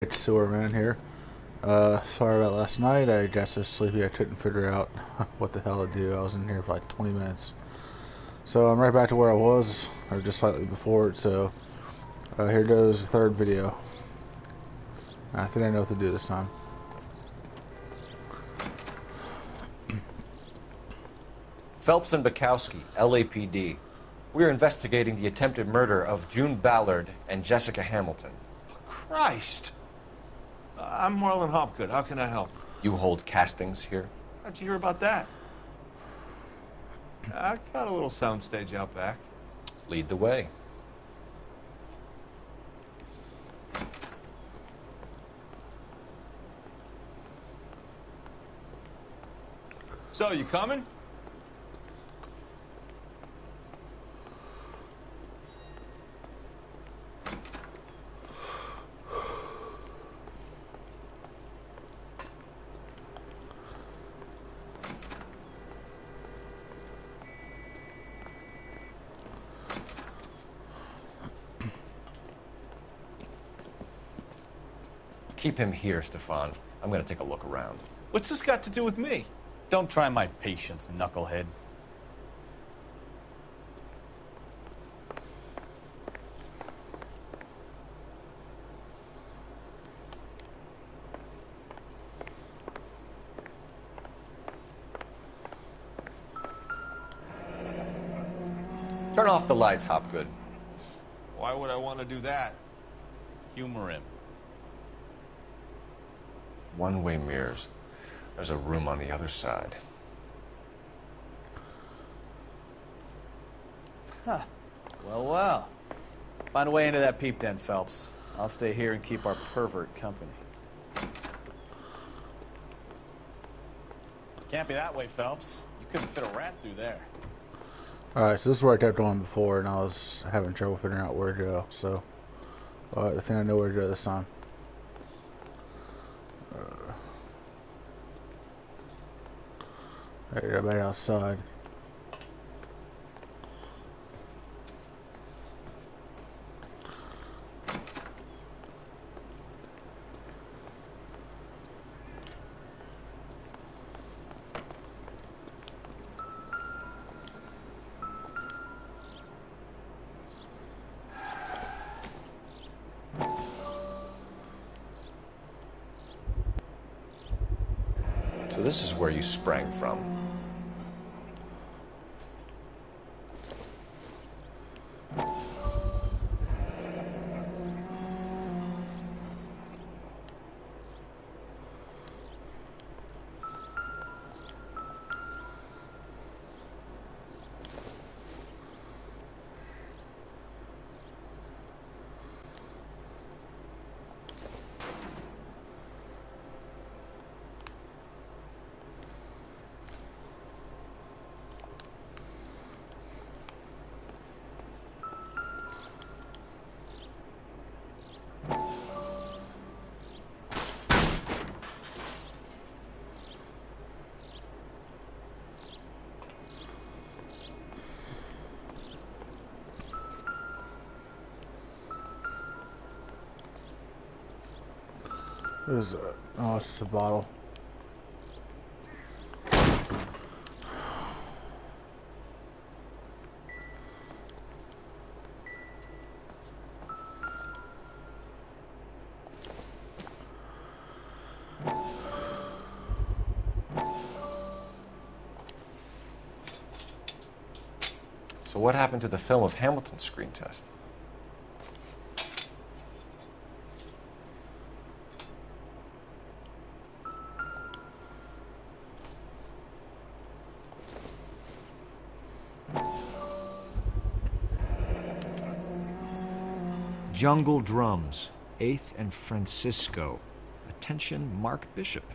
It's SUHRMAN here. Sorry about last night. I got so sleepy I couldn't figure out what the hell to do. I was in here for like 20 minutes. So I'm right back to where I was, or just slightly before it. So here goes the third video. I think I know what to do this time. Phelps and Bukowski, LAPD. We're investigating the attempted murder of June Ballard and Jessica Hamilton. Christ! I'm Marlon Hopgood. How can I help? You hold castings here? How'd you hear about that? I got a little soundstage out back. Lead the way. So, you coming? Keep him here, Stefan. I'm gonna take a look around. What's this got to do with me? Don't try my patience, knucklehead. Turn off the lights, Hopgood. Why would I want to do that? Humor him. One-way mirrors. There's a room on the other side. Huh. Well. Find a way into that peep den, Phelps. I'll stay here and keep our pervert company. Can't be that way, Phelps. You couldn't fit a rat through there. Alright, so this is where I kept going before, and I was having trouble figuring out where to go. So, I think I know where to go this time. Alright, everybody outside. So this is where you sprang from. This is oh, it's just a bottle. So what happened to the film of Hamilton's screen test? Jungle Drums, 8th and Francisco. Attention, Mark Bishop.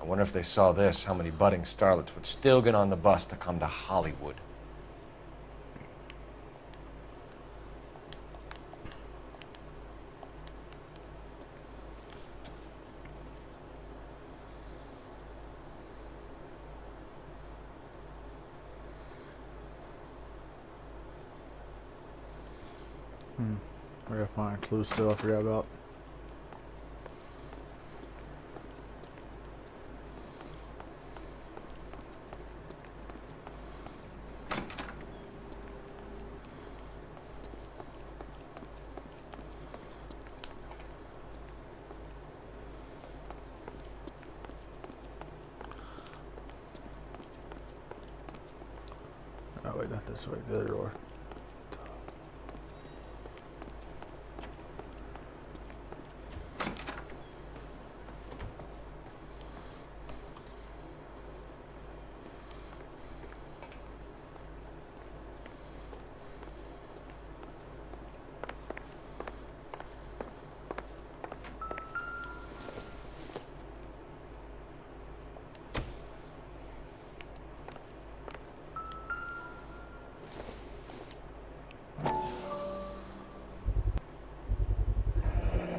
I wonder if they saw this, how many budding starlets would still get on the bus to come to Hollywood. I gotta find clues still I forgot about. Oh wait, not this way, the other door.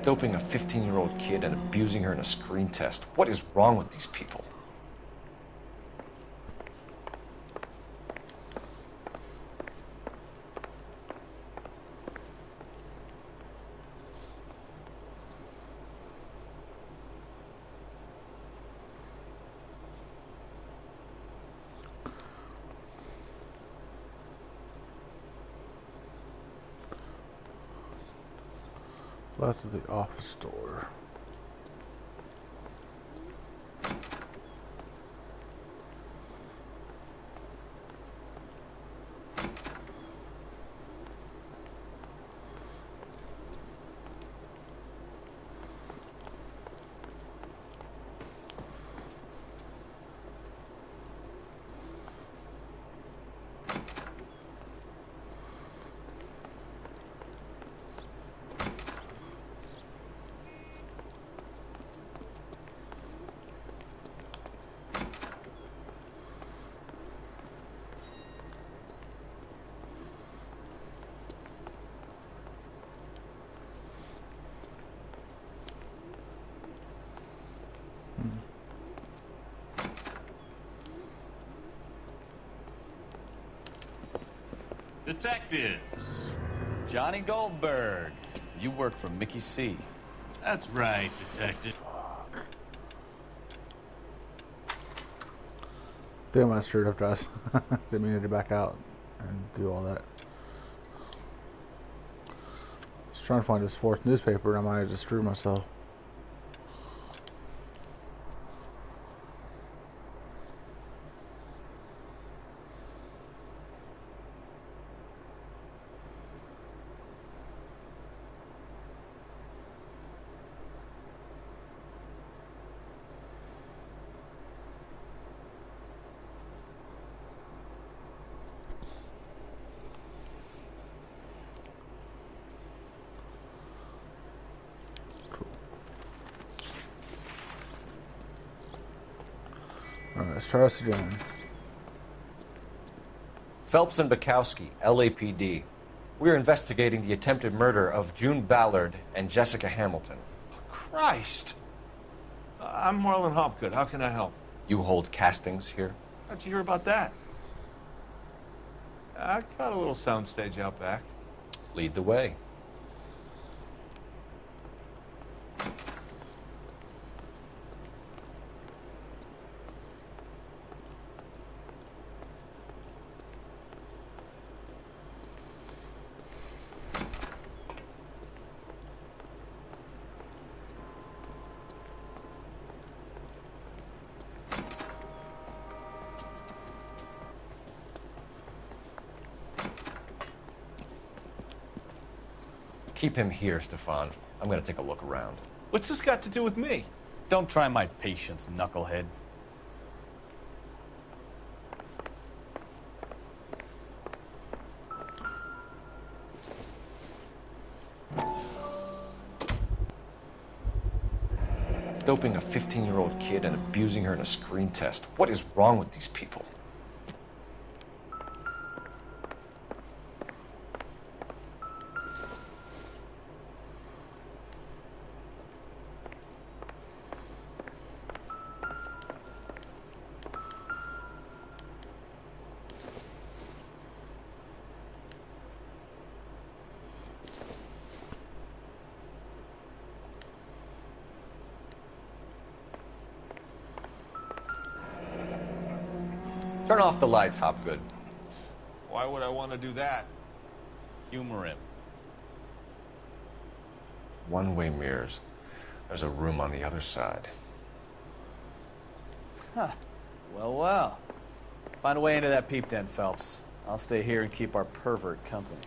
Doping a 15-year-old kid and abusing her in a screen test. What is wrong with these people? Left of the office door. Detectives. Johnny Goldberg. You work for Mickey C. That's right, detective. Damn, I screwed up, guys. Didn't mean to back out and do all that. I was trying to find this fourth newspaper and I might have just screwed myself. Alright, let's try this again. Phelps and Bukowski, LAPD. We're investigating the attempted murder of June Ballard and Jessica Hamilton. Christ. I'm Marlon Hopgood. How can I help? You hold castings here? How'd you hear about that? I got a little soundstage out back. Lead the way. Keep him here, Stefan. I'm gonna take a look around. What's this got to do with me? Don't try my patience, knucklehead. Doping a 15-year-old kid and abusing her in a screen test. What is wrong with these people? Turn off the lights, Hopgood. Why would I want to do that? Humor him. One-way mirrors. There's a room on the other side. Huh. Well, well. Find a way into that peep den, Phelps. I'll stay here and keep our pervert company.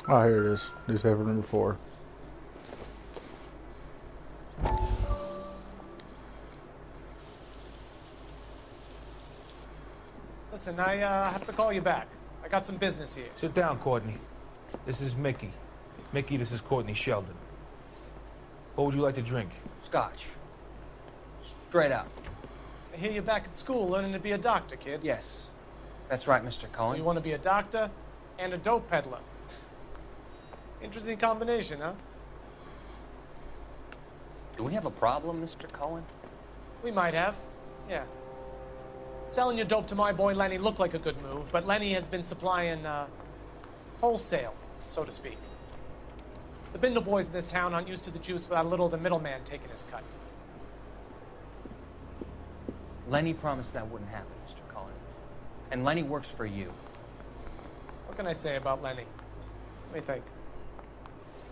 Oh, here it is. Newspaper number 4. Listen, I have to call you back. I got some business here. Sit down, Courtney. This is Mickey. Mickey, this is Courtney Sheldon. What would you like to drink? Scotch. Straight up. I hear you're back at school learning to be a doctor, kid. Yes. That's right, Mr. So Cohen. you want to be a doctor and a dope peddler. Interesting combination, huh? Do we have a problem, Mr. Cohen? We might have. Yeah. Selling your dope to my boy Lenny looked like a good move, but Lenny has been supplying, wholesale, so to speak. The Bindle boys in this town aren't used to the juice without a little of the middleman taking his cut. Lenny promised that wouldn't happen, Mr. Cohen. And Lenny works for you. What can I say about Lenny? Let me think.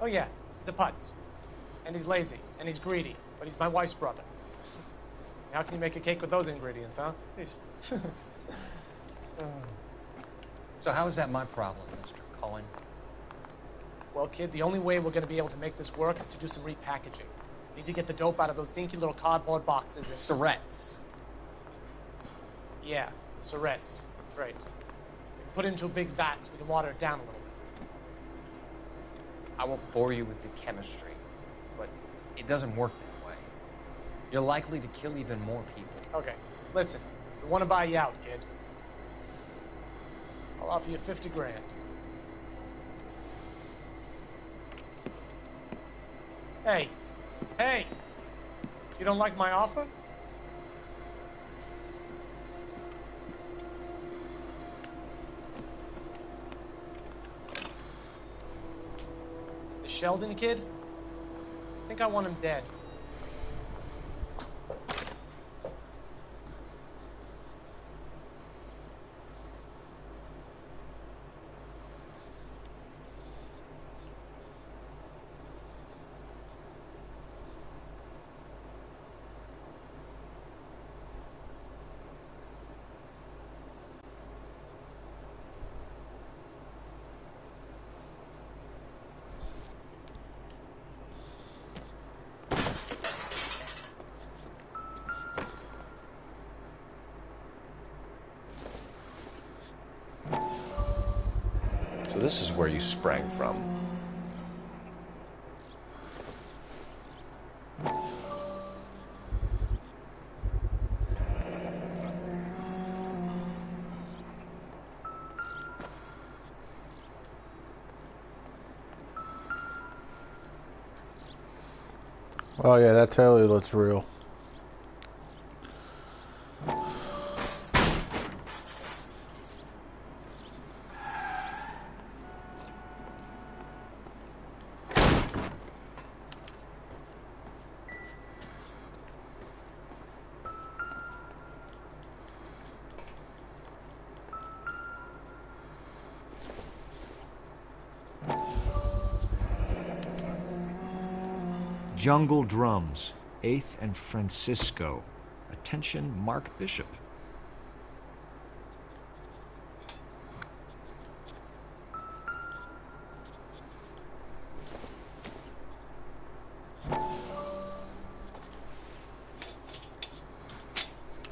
Oh yeah, he's a putz. And he's lazy, and he's greedy, but he's my wife's brother. How can you make a cake with those ingredients, huh? Please. So how is that my problem, Mr. Cohen? Well, kid, the only way we're going to be able to make this work is to do some repackaging. We need to get the dope out of those dinky little cardboard boxes and... Surrettes. Yeah, Surrettes. Right. Put it into a big vat so we can water it down a little bit. I won't bore you with the chemistry, but it doesn't work that way. You're likely to kill even more people. Okay, listen. We want to buy you out, kid. I'll offer you 50 grand. Hey. Hey! You don't like my offer? The Sheldon kid? I think I want him dead. So this is where you sprang from. Oh yeah, that totally looks real. Jungle Drums, 8th and Francisco. Attention, Mark Bishop.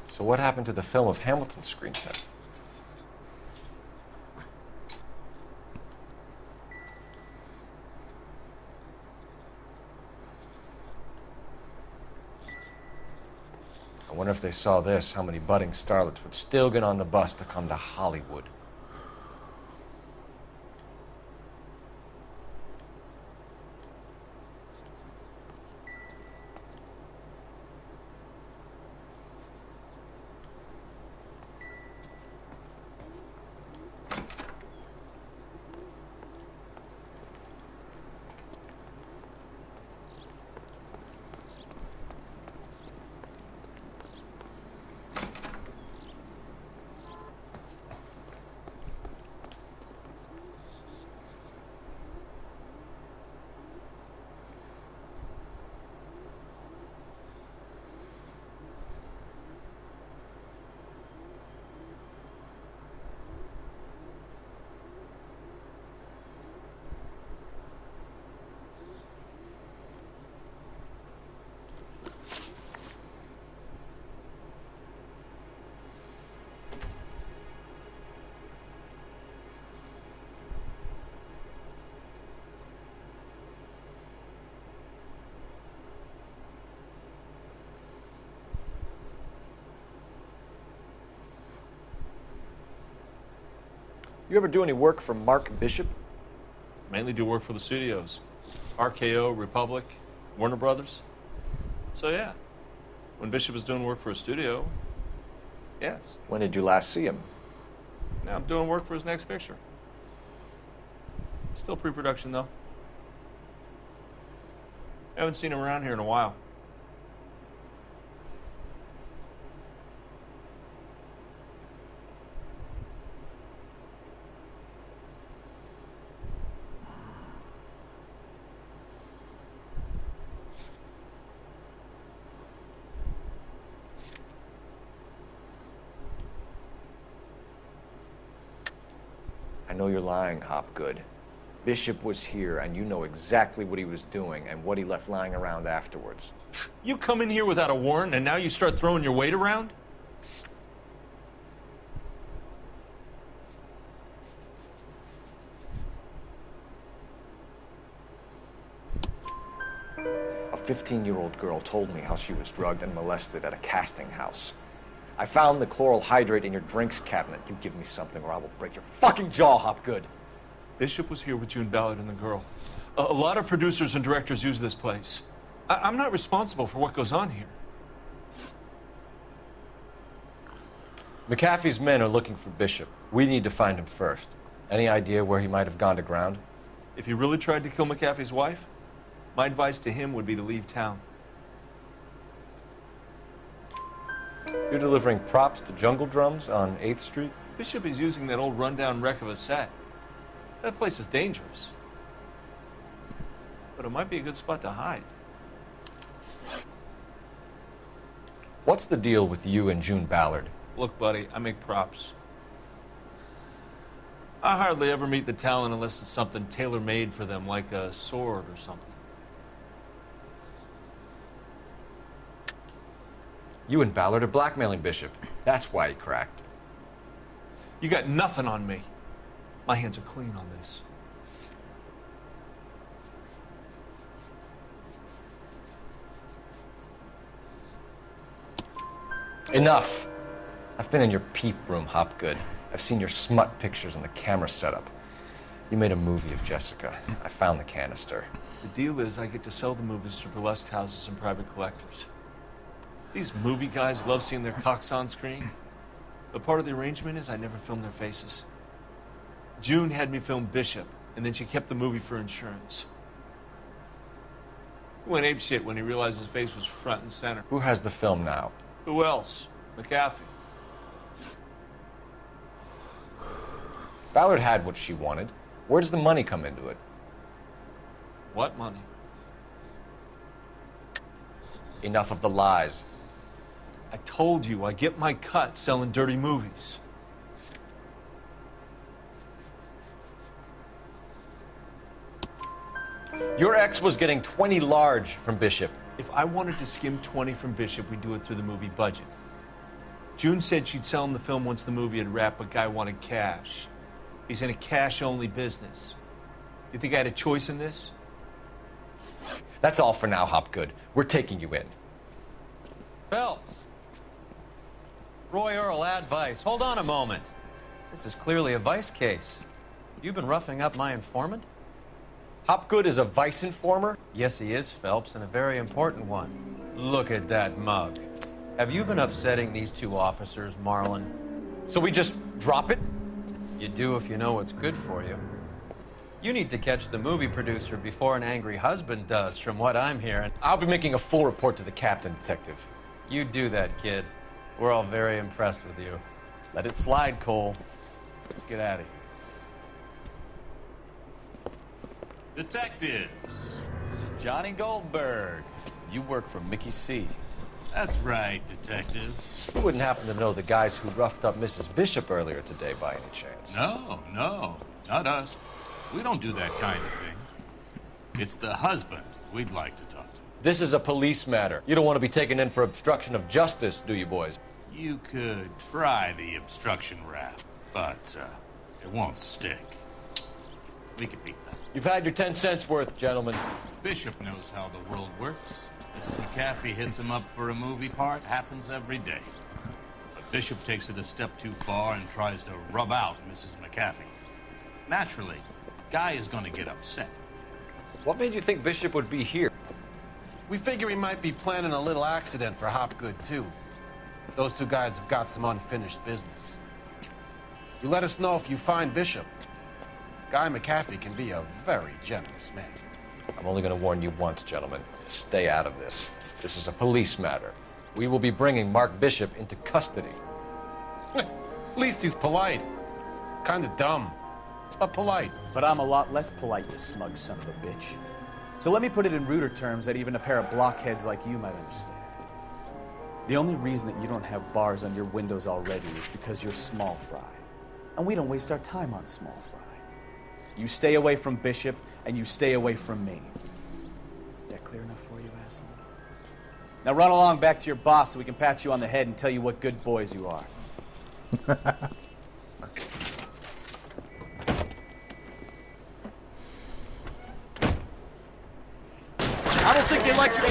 So what happened to the film of Hamilton's screen test? I wonder if they saw this, how many budding starlets would still get on the bus to come to Hollywood. You ever do any work for Mark Bishop? Mainly do work for the studios. RKO, Republic, Warner Brothers. So yeah, when Bishop was doing work for a studio, yes. When did you last see him? Now I'm doing work for his next picture. Still pre-production though. Haven't seen him around here in a while. I know you're lying, Hopgood. Bishop was here, and you know exactly what he was doing and what he left lying around afterwards. You come in here without a warrant, and now you start throwing your weight around? A 15-year-old girl told me how she was drugged and molested at a casting house. I found the chloral hydrate in your drinks cabinet. You give me something or I will break your fucking jaw, Hopgood. Bishop was here with June Ballard and the girl. A lot of producers and directors use this place. I'm not responsible for what goes on here. McAfee's men are looking for Bishop. We need to find him first. Any idea where he might have gone to ground? If he really tried to kill McAfee's wife, my advice to him would be to leave town. You're delivering props to Jungle Drums on 8th Street? Bishop is using that old rundown wreck of a set. That place is dangerous. But it might be a good spot to hide. What's the deal with you and June Ballard? Look, buddy, I make props. I hardly ever meet the talent unless it's something tailor-made for them, like a sword or something. You and Ballard are blackmailing Bishop. That's why he cracked. You got nothing on me. My hands are clean on this. Enough! I've been in your peep room, Hopgood. I've seen your smut pictures and the camera setup. You made a movie of Jessica. I found the canister. The deal is I get to sell the movies to burlesque houses and private collectors. These movie guys love seeing their cocks on screen. But part of the arrangement is I never film their faces. June had me film Bishop, and then she kept the movie for insurance. He went apeshit when he realized his face was front and center. Who has the film now? Who else? McAfee. Ballard had what she wanted. Where does the money come into it? What money? Enough of the lies. I told you, I get my cut selling dirty movies. Your ex was getting 20 large from Bishop. If I wanted to skim 20 from Bishop, we'd do it through the movie budget. June said she'd sell him the film once the movie had wrapped, but Guy wanted cash. He's in a cash-only business. You think I had a choice in this? That's all for now, Hopgood. We're taking you in. Phelps. Roy Earl, advice. Hold on a moment. This is clearly a vice case. You've been roughing up my informant? Hopgood is a vice informer? Yes, he is, Phelps, and a very important one. Look at that mug. Have you been upsetting these two officers, Marlon? So we just drop it? You do if you know what's good for you. You need to catch the movie producer before an angry husband does, from what I'm hearing. I'll be making a full report to the captain, Detective. You do that, kid. We're all very impressed with you. Let it slide, Cole. Let's get out of here. Detectives. Johnny Goldberg. You work for Mickey C. That's right, detectives. You wouldn't happen to know the guys who roughed up Mrs. Bishop earlier today by any chance? No, not us. We don't do that kind of thing. It's the husband we'd like to talk to. This is a police matter. You don't want to be taken in for obstruction of justice, do you, boys? You could try the obstruction rap, but it won't stick. We could beat that. You've had your 10 cents worth, gentlemen. Bishop knows how the world works. Mrs. McAfee hits him up for a movie part. Happens every day. But Bishop takes it a step too far and tries to rub out Mrs. McAfee. Naturally, Guy is going to get upset. What made you think Bishop would be here? We figure he might be planning a little accident for Hopgood, too. Those two guys have got some unfinished business. You let us know if you find Bishop. Guy McAfee can be a very generous man. I'm only going to warn you once, gentlemen. Stay out of this. This is a police matter. We will be bringing Mark Bishop into custody. At least he's polite. Kind of dumb, but polite. But I'm a lot less polite, you smug son of a bitch. So let me put it in ruder terms that even a pair of blockheads like you might understand. The only reason that you don't have bars on your windows already is because you're small fry. And we don't waste our time on small fry. You stay away from Bishop, and you stay away from me. Is that clear enough for you, asshole? Now run along back to your boss so we can pat you on the head and tell you what good boys you are. I don't think they like me.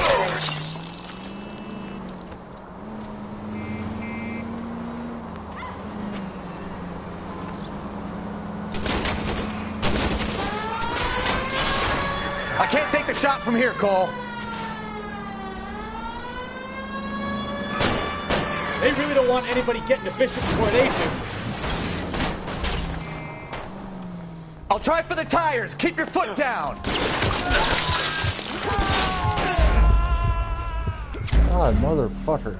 I can't take the shot from here, Cole. They really don't want anybody getting to Bishop before they do. I'll try for the tires. Keep your foot down. God, motherfucker.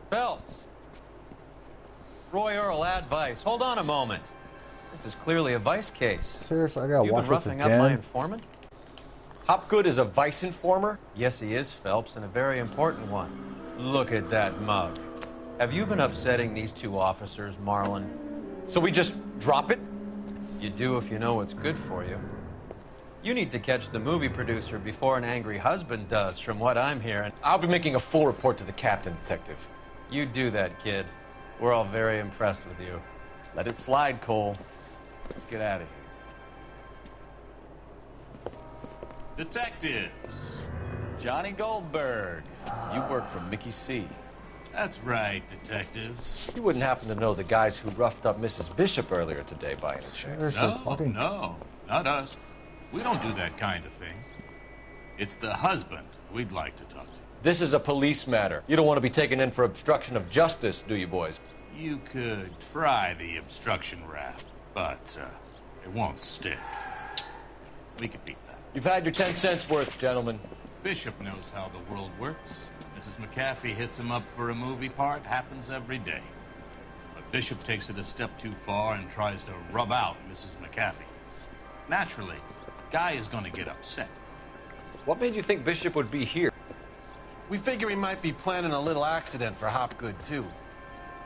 Phelps. Roy Earl, advice. Hold on a moment. This is clearly a vice case. Seriously, I gotta You've watch been this roughing up my again. informant? Hopgood is a vice informer? Yes, he is, Phelps, and a very important one. Look at that mug. Have you been upsetting these two officers, Marlon? So we just drop it? You do if you know what's good for you. You need to catch the movie producer before an angry husband does, from what I'm hearing. I'll be making a full report to the captain, Detective. You do that, kid. We're all very impressed with you. Let it slide, Cole. Let's get out of here. Detectives. Johnny Goldberg. You work for Mickey C. That's right, detectives. You wouldn't happen to know the guys who roughed up Mrs. Bishop earlier today by any chance? No, not us. We don't do that kind of thing. It's the husband we'd like to talk to. This is a police matter. You don't want to be taken in for obstruction of justice, do you, boys? You could try the obstruction rap, but it won't stick. We could beat that. You've had your 10 cents worth, gentlemen. Bishop knows how the world works. Mrs. McAfee hits him up for a movie part. Happens every day. But Bishop takes it a step too far and tries to rub out Mrs. McAfee. Naturally, Guy is going to get upset. What made you think Bishop would be here? We figure he might be planning a little accident for Hopgood, too.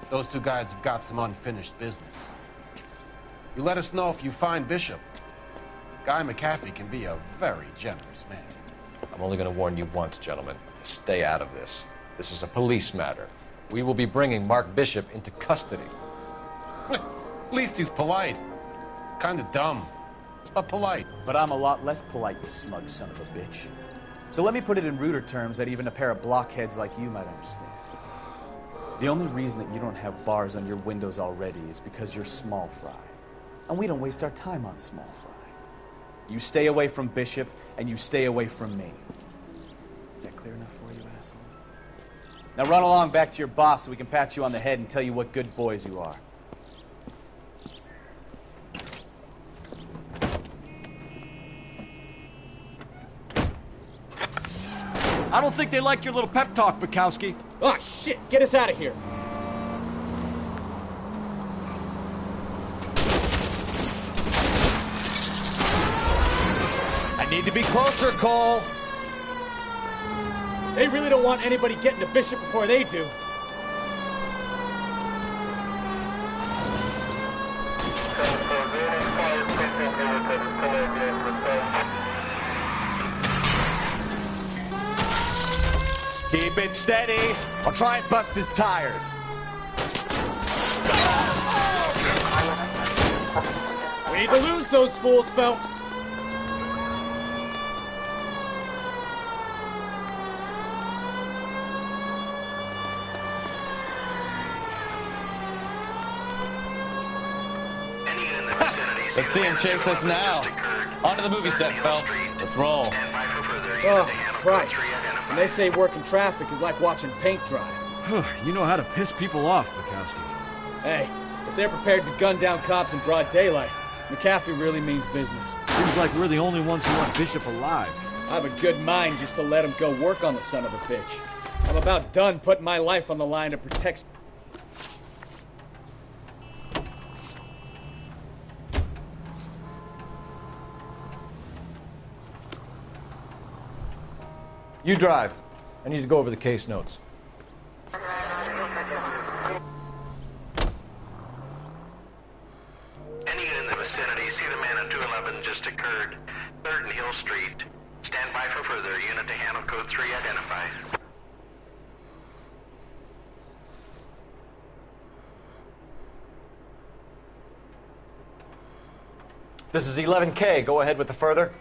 Those two guys have got some unfinished business. You let us know if you find Bishop. Guy McAfee can be a very generous man. I'm only going to warn you once, gentlemen. Stay out of this. This is a police matter. We will be bringing Mark Bishop into custody. At least he's polite. Kind of dumb, but polite. But I'm a lot less polite, you smug son of a bitch. So let me put it in ruder terms that even a pair of blockheads like you might understand. The only reason that you don't have bars on your windows already is because you're small fry. And we don't waste our time on small fry. You stay away from Bishop, and you stay away from me. Is that clear enough for you, asshole? Now run along back to your boss so we can pat you on the head and tell you what good boys you are. I don't think they like your little pep talk, Bukowski. Oh, shit! Get us out of here! I need to be closer, Cole. They really don't want anybody getting to Bishop before they do. Keep it steady. I'll try and bust his tires. We need to lose those fools, Phelps. Let's see him chase us now. On to the movie set, Phelps. Let's roll. Oh, Christ. When they say working traffic is like watching paint dry. You know how to piss people off, Bukowski. Hey, if they're prepared to gun down cops in broad daylight, McAfee really means business. Seems like we're the only ones who want Bishop alive. I have a good mind just to let him go work on the son of a bitch. I'm about done putting my life on the line to protect... You drive. I need to go over the case notes. Any unit in the vicinity, see the man on 211 just occurred. 3rd and Hill Street. Stand by for further. Unit to handle code 3 identify. This is 11K. Go ahead with the further.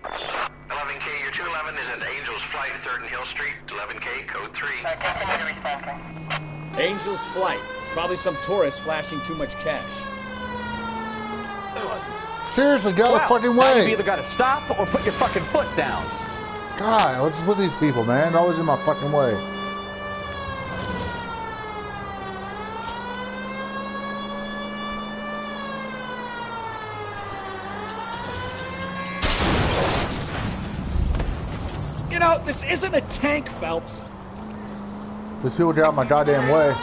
11K, your 211 is at Angel's Flight, 3rd and Hill Street. 11K, code 3. Angel's Flight. Probably some tourist flashing too much cash. Seriously, get out of the fucking Now you've way! either got to stop or put your fucking foot down. God, what's with these people, man? They're always in my fucking way. You know, this isn't a tank, Phelps. These people get out of my goddamn way.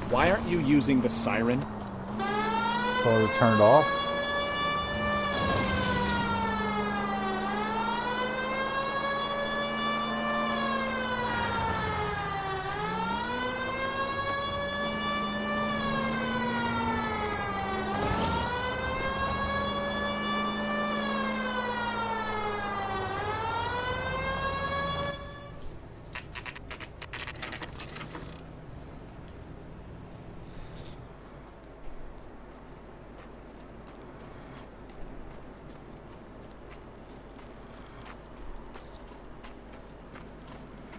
Why aren't you using the siren? So it turned off.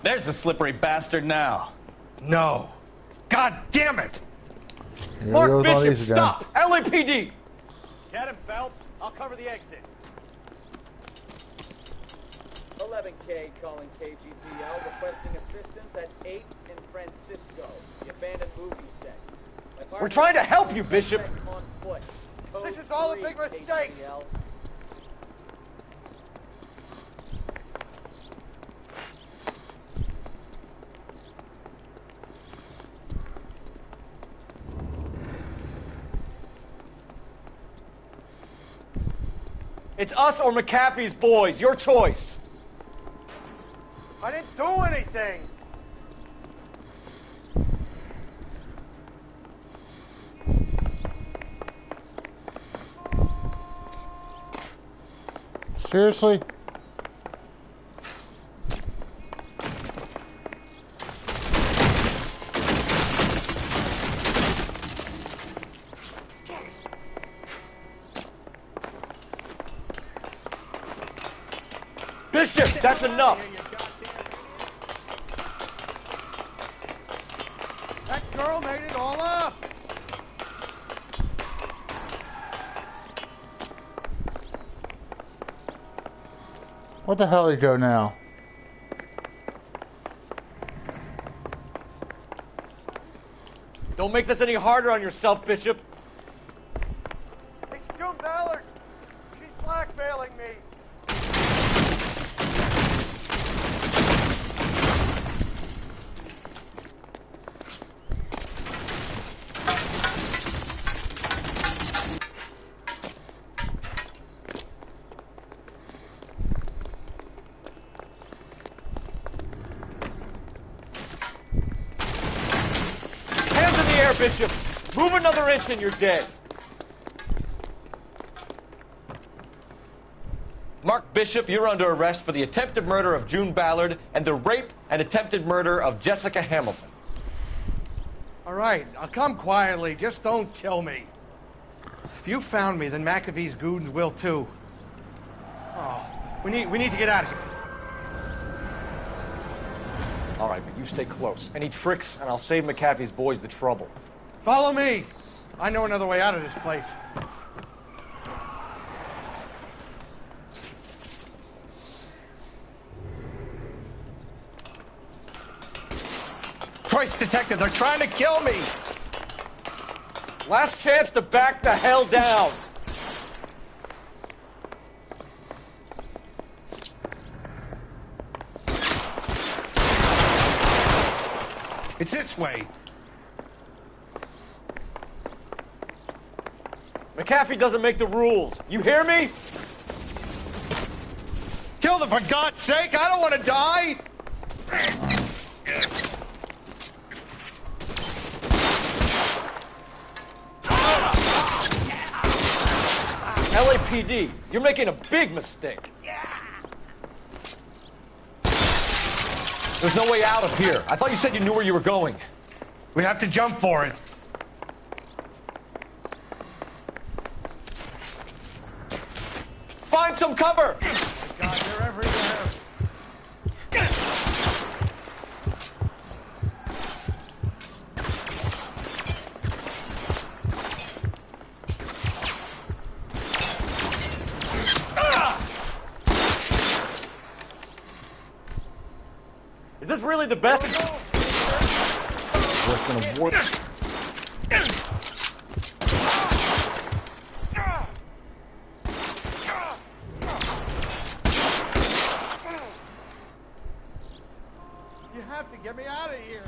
There's the slippery bastard now. No. God damn it! Here Mark goes all Bishop, these again. stop! LAPD! Get him, Phelps. I'll cover the exit. 11K calling KGPL, requesting assistance at 8th and Francisco, the abandoned movie set. We're trying to help you, Bishop. On foot. This is all a big mistake. KGPL. It's us or McAfee's boys. Your choice. I didn't do anything. Seriously? Bishop, that's enough. That girl made it all up. What the hell did Joe now? Don't make this any harder on yourself, Bishop. It's June Ballard. She's blackmailing me. Bishop, move another inch and you're dead. Mark Bishop, you're under arrest for the attempted murder of June Ballard and the rape and attempted murder of Jessica Hamilton. All right, I'll come quietly. Just don't kill me. If you found me, then McAfee's goons will too. Oh, we need to get out of here. All right, but you stay close. Any tricks, and I'll save McAfee's boys the trouble. Follow me. I know another way out of this place. Christ, detective, they're trying to kill me. Last chance to back the hell down. It's this way. McAfee doesn't make the rules. You hear me? Kill them, for God's sake! I don't want to die! LAPD, you're making a big mistake. There's no way out of here. I thought you said you knew where you were going. We have to jump for it. Find some cover! God, they're everywhere. Is this really the best? We're gonna warp. You have to get me out of here.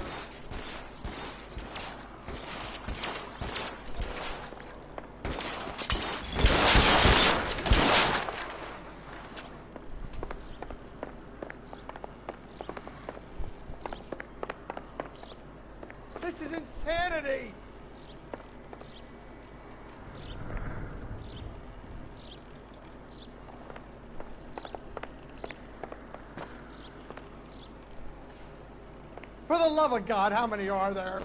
This is insanity! For the love of God, how many are there?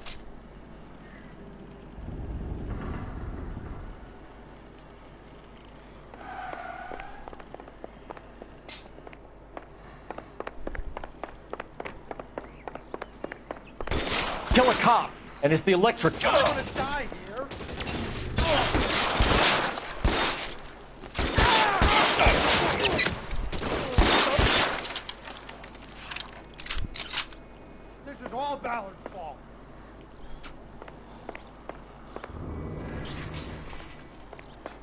Kill a cop, and it's the electric I'm job. gonna die here.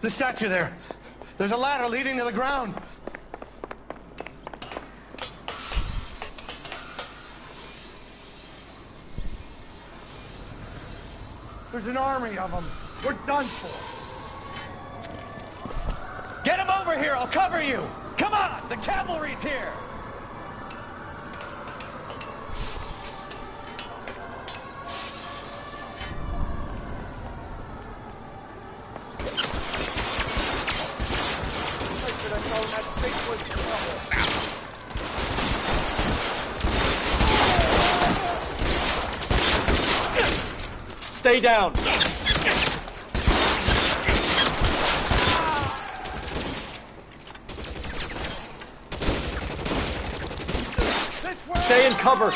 The statue there. There's a ladder leading to the ground. There's an army of them. We're done for. Get him over here! I'll cover you! Come on! The cavalry's here! Stay down. Stay in cover.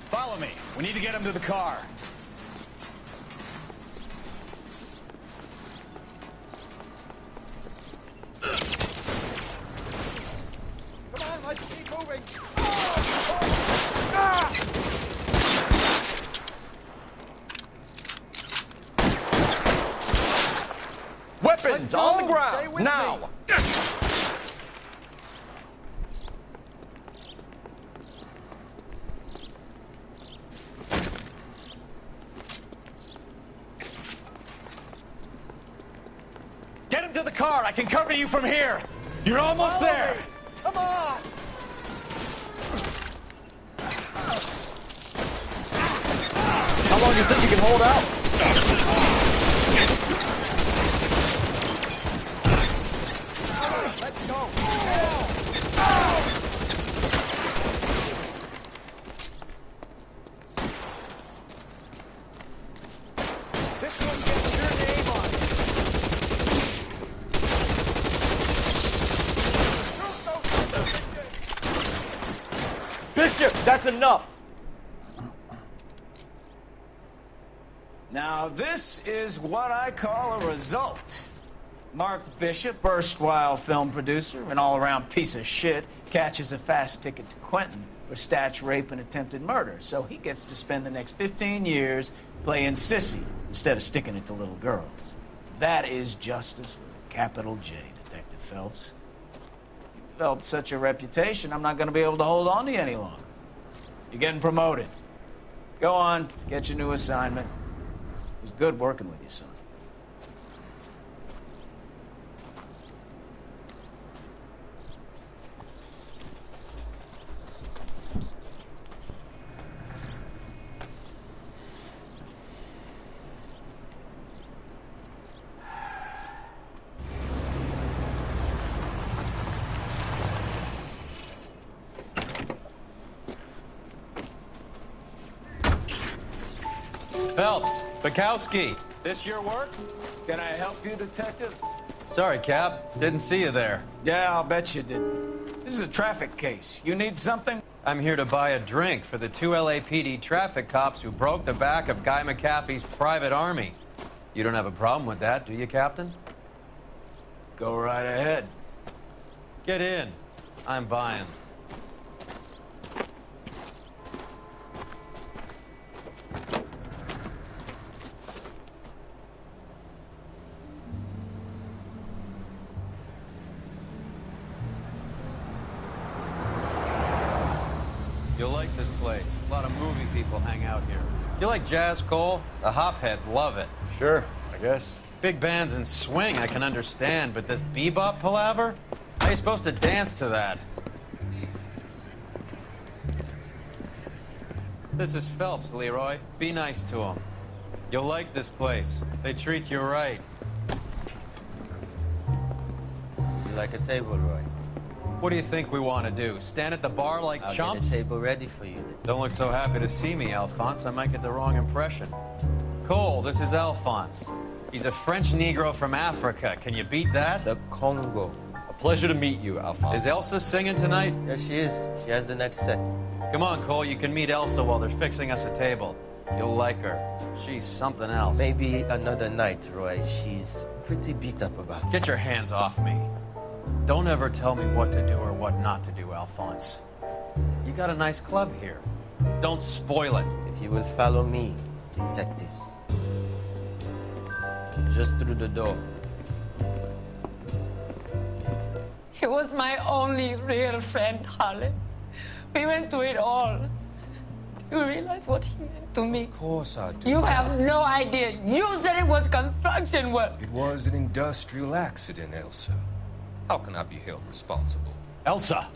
Follow me. We need to get him to the car. Weapons on the ground, now! Get him to the car! I can cover you from here! You're almost there! Come on! How long do you think you can hold out? Let's go. This one gets your name on it. Bishop, that's enough! Now, this is what I call a result. Mark Bishop, erstwhile film producer, an all-around piece of shit, catches a fast ticket to Quentin for statch, rape, and attempted murder. So he gets to spend the next 15 years playing sissy instead of sticking it to little girls. That is justice with a capital J, Detective Phelps. You developed such a reputation, I'm not going to be able to hold on to you any longer. You're getting promoted. Go on, get your new assignment. It was good working with you, son. Phelps, Bukowski, this your work? Can I help you, Detective? Sorry, Cap. Didn't see you there. Yeah, I'll bet you didn't. This is a traffic case. You need something? I'm here to buy a drink for the 2 LAPD traffic cops who broke the back of Guy McAfee's private army. You don't have a problem with that, do you, Captain? Go right ahead. Get in. I'm buying. You'll like this place. A lot of movie people hang out here. You like jazz, Cole? The hopheads love it. Sure, I guess. Big bands and swing I can understand, but this bebop palaver? How are you supposed to dance to that? This is Phelps, Leroy. Be nice to him. You'll like this place. They treat you right. You like a table, Roy? What do you think we want to do? Stand at the bar like I'll chumps? get a table ready for you. Don't look so happy to see me, Alphonse. I might get the wrong impression. Cole, this is Alphonse. He's a French Negro from Africa. Can you beat that? The Congo. A pleasure to meet you, Alphonse. Is Elsa singing tonight? Yes, she is. She has the next set. Come on, Cole. You can meet Elsa while they're fixing us a table. You'll like her. She's something else. Maybe another night, Roy. She's pretty beat up about it. Get your hands off me. Don't ever tell me what to do or what not to do, Alphonse. You got a nice club here. Don't spoil it. If you will follow me, detectives. Just through the door. He was my only real friend, Harley. We went through it all. Do you realize what he meant to me? Of course I do. You have no idea. You said it was construction work. It was an industrial accident, Elsa. How can I be held responsible? Elsa,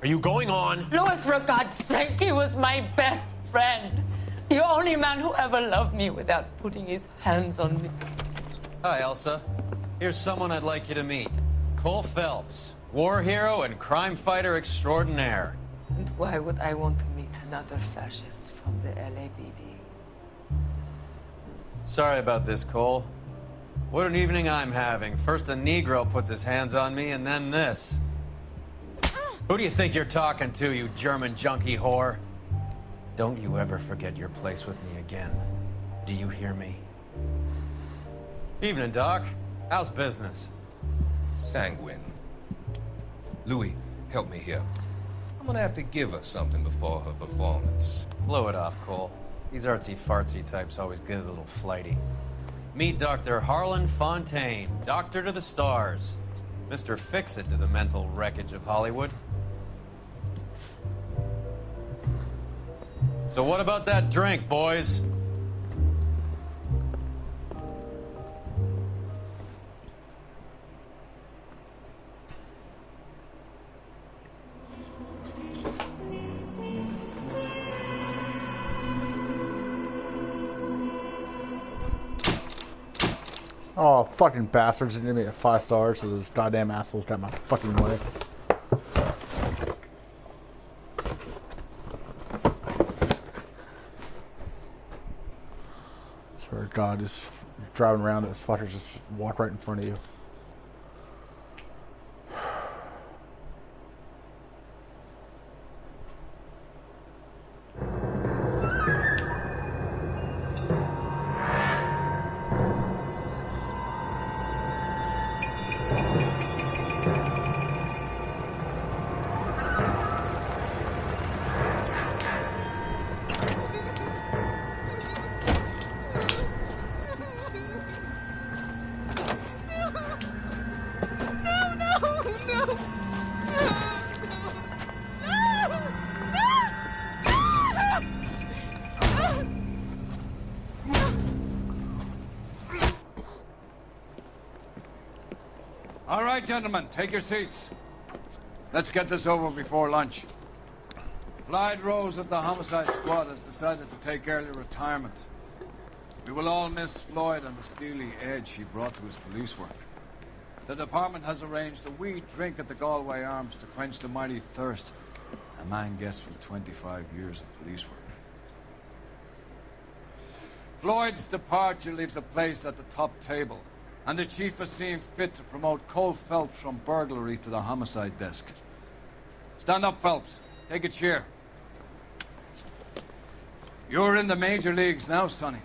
are you going on? Louis, for God's sake, he was my best friend. The only man who ever loved me without putting his hands on me. Hi, Elsa. Here's someone I'd like you to meet. Cole Phelps, war hero and crime fighter extraordinaire. And why would I want to meet another fascist from the LAPD? Sorry about this, Cole. What an evening I'm having. First a Negro puts his hands on me, and then this. Who do you think you're talking to, you German junkie whore? Don't you ever forget your place with me again. Do you hear me? Evening, Doc. How's business? Sanguine. Louis, help me here. I'm gonna have to give her something before her performance. Blow it off, Cole. These artsy-fartsy types always get a little flighty. Meet Dr. Harlan Fontaine, doctor to the stars. Mr. Fix-It to the mental wreckage of Hollywood. So what about that drink, boys? Oh, fucking bastards. They gave me a 5 stars, so those goddamn assholes got my fucking way. Swear to God, just driving around, those fuckers just walk right in front of you. All right, gentlemen, take your seats. Let's get this over before lunch. Floyd Rose of the Homicide Squad has decided to take early retirement. We will all miss Floyd and the steely edge he brought to his police work. The department has arranged a wee drink at the Galway Arms to quench the mighty thirst a man gets from 25 years of police work. Floyd's departure leaves a place at the top table, and the chief has seen fit to promote Cole Phelps from burglary to the homicide desk. Stand up, Phelps. Take a chair. You're in the major leagues now, Sonny.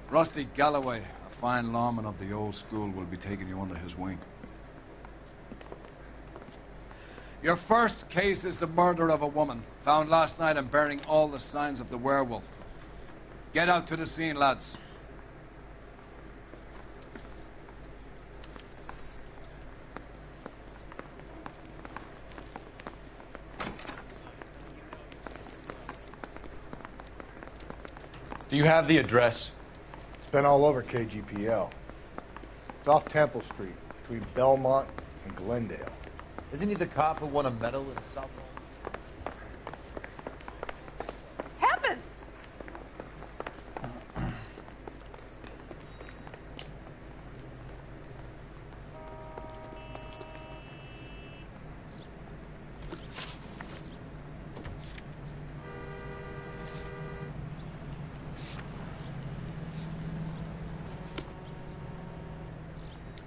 Rusty Galloway, a fine lawman of the old school, will be taking you under his wing. Your first case is the murder of a woman, found last night and bearing all the signs of the werewolf. Get out to the scene, lads. Do you have the address? It's been all over KGPL. It's off Temple Street, between Belmont and Glendale. Isn't he the cop who won a medal in South? Heavens!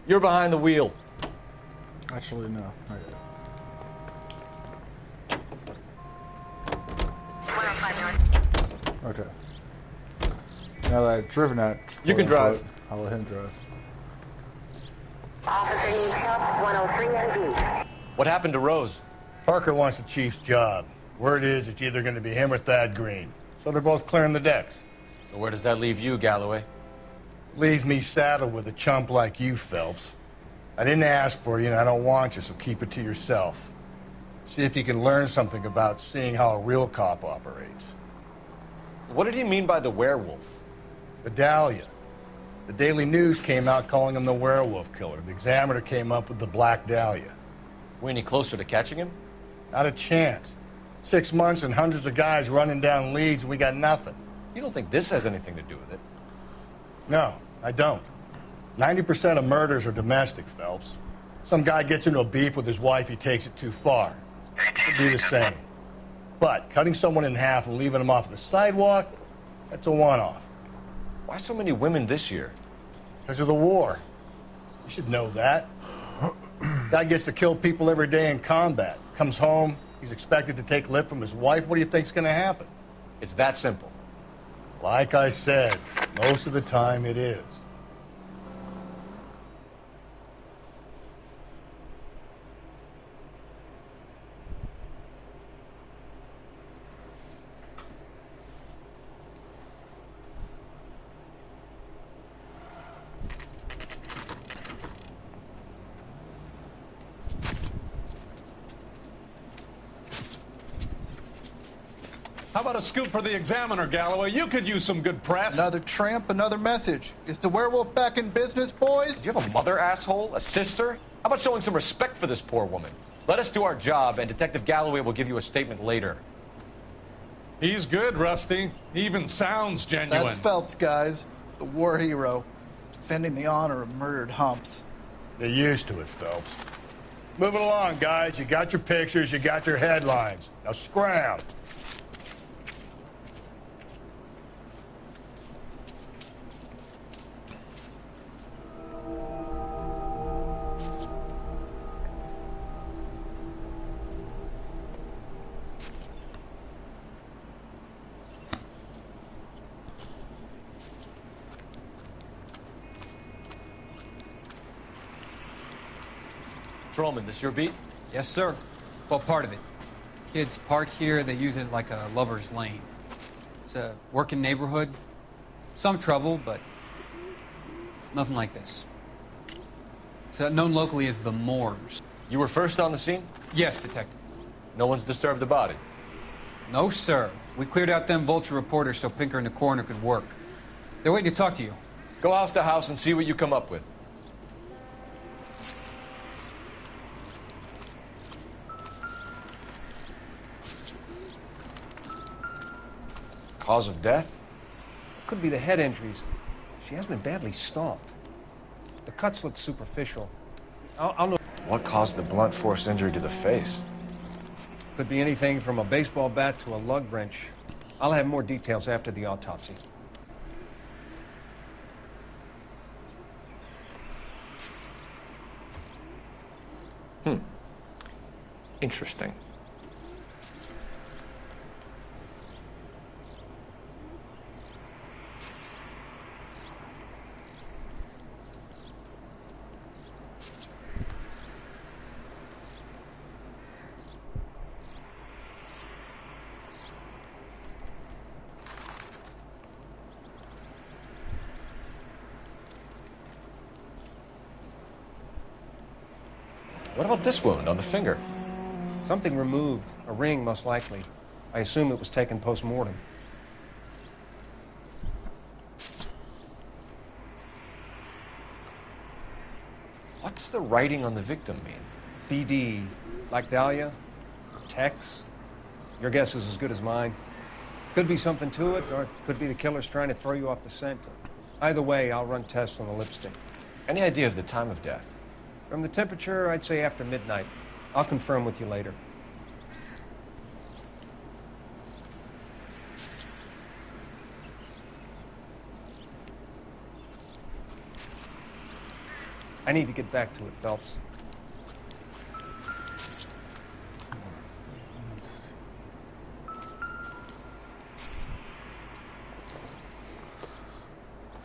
You're behind the wheel. Actually, no. Not yet. Okay. Now that I've driven that, You can drive. I'll let him drive. Officer needs help, 103 NV. What happened to Rose? Parker wants the chief's job. Word is it's either going to be him or Thad Green. So they're both clearing the decks. So where does that leave you, Galloway? Leaves me saddled with a chump like you, Phelps. I didn't ask for you, and I don't want you, so keep it to yourself. See if you can learn something about seeing how a real cop operates. What did he mean by the werewolf? The Dahlia. The Daily News came out calling him the werewolf killer. The Examiner came up with the Black Dahlia. We any closer to catching him? Not a chance. 6 months and hundreds of guys running down leads, and we got nothing. You don't think this has anything to do with it? No, I don't. 90% of murders are domestic, Phelps. Some guy gets into a beef with his wife, he takes it too far. It'd be the same. But cutting someone in half and leaving them off the sidewalk, that's a one-off. Why so many women this year? Because of the war. You should know that. Guy gets to kill people every day in combat. Comes home, he's expected to take lip from his wife. What do you think's going to happen? It's that simple. Like I said, most of the time it is. How about a scoop for the Examiner, Galloway? You could use some good press. Another tramp, another message. Is the werewolf back in business, boys? Do you have a mother, asshole? A sister? How about showing some respect for this poor woman? Let us do our job, and Detective Galloway will give you a statement later. He's good, Rusty. He even sounds genuine. That's Phelps, guys. The war hero. Defending the honor of murdered humps. They're used to it, Phelps. Move it along, guys. You got your pictures, you got your headlines. Now scram. Patrolman, this your beat? Yes, sir. Well, part of it. Kids park here, they use it like a lover's lane. It's a working neighborhood. Some trouble, but nothing like this. It's known locally as the Moors. You were first on the scene? Yes, Detective. No one's disturbed the body? No, sir. We cleared out them vulture reporters so Pinker and the coroner could work. They're waiting to talk to you. Go house to house and see what you come up with. Cause of death? Could be the head injuries. She has been badly stomped. The cuts look superficial. I'll know. What caused the blunt force injury to the face? Could be anything from a baseball bat to a lug wrench. I'll have more details after the autopsy. Interesting. What about this wound on the finger? Something removed. A ring, most likely. I assume it was taken post-mortem. What does the writing on the victim mean? BD. Like Dahlia? Tex? Your guess is as good as mine. Could be something to it, or it could be the killer's trying to throw you off the scent. Either way, I'll run tests on the lipstick. Any idea of the time of death? From the temperature, I'd say after midnight. I'll confirm with you later. I need to get back to it, Phelps.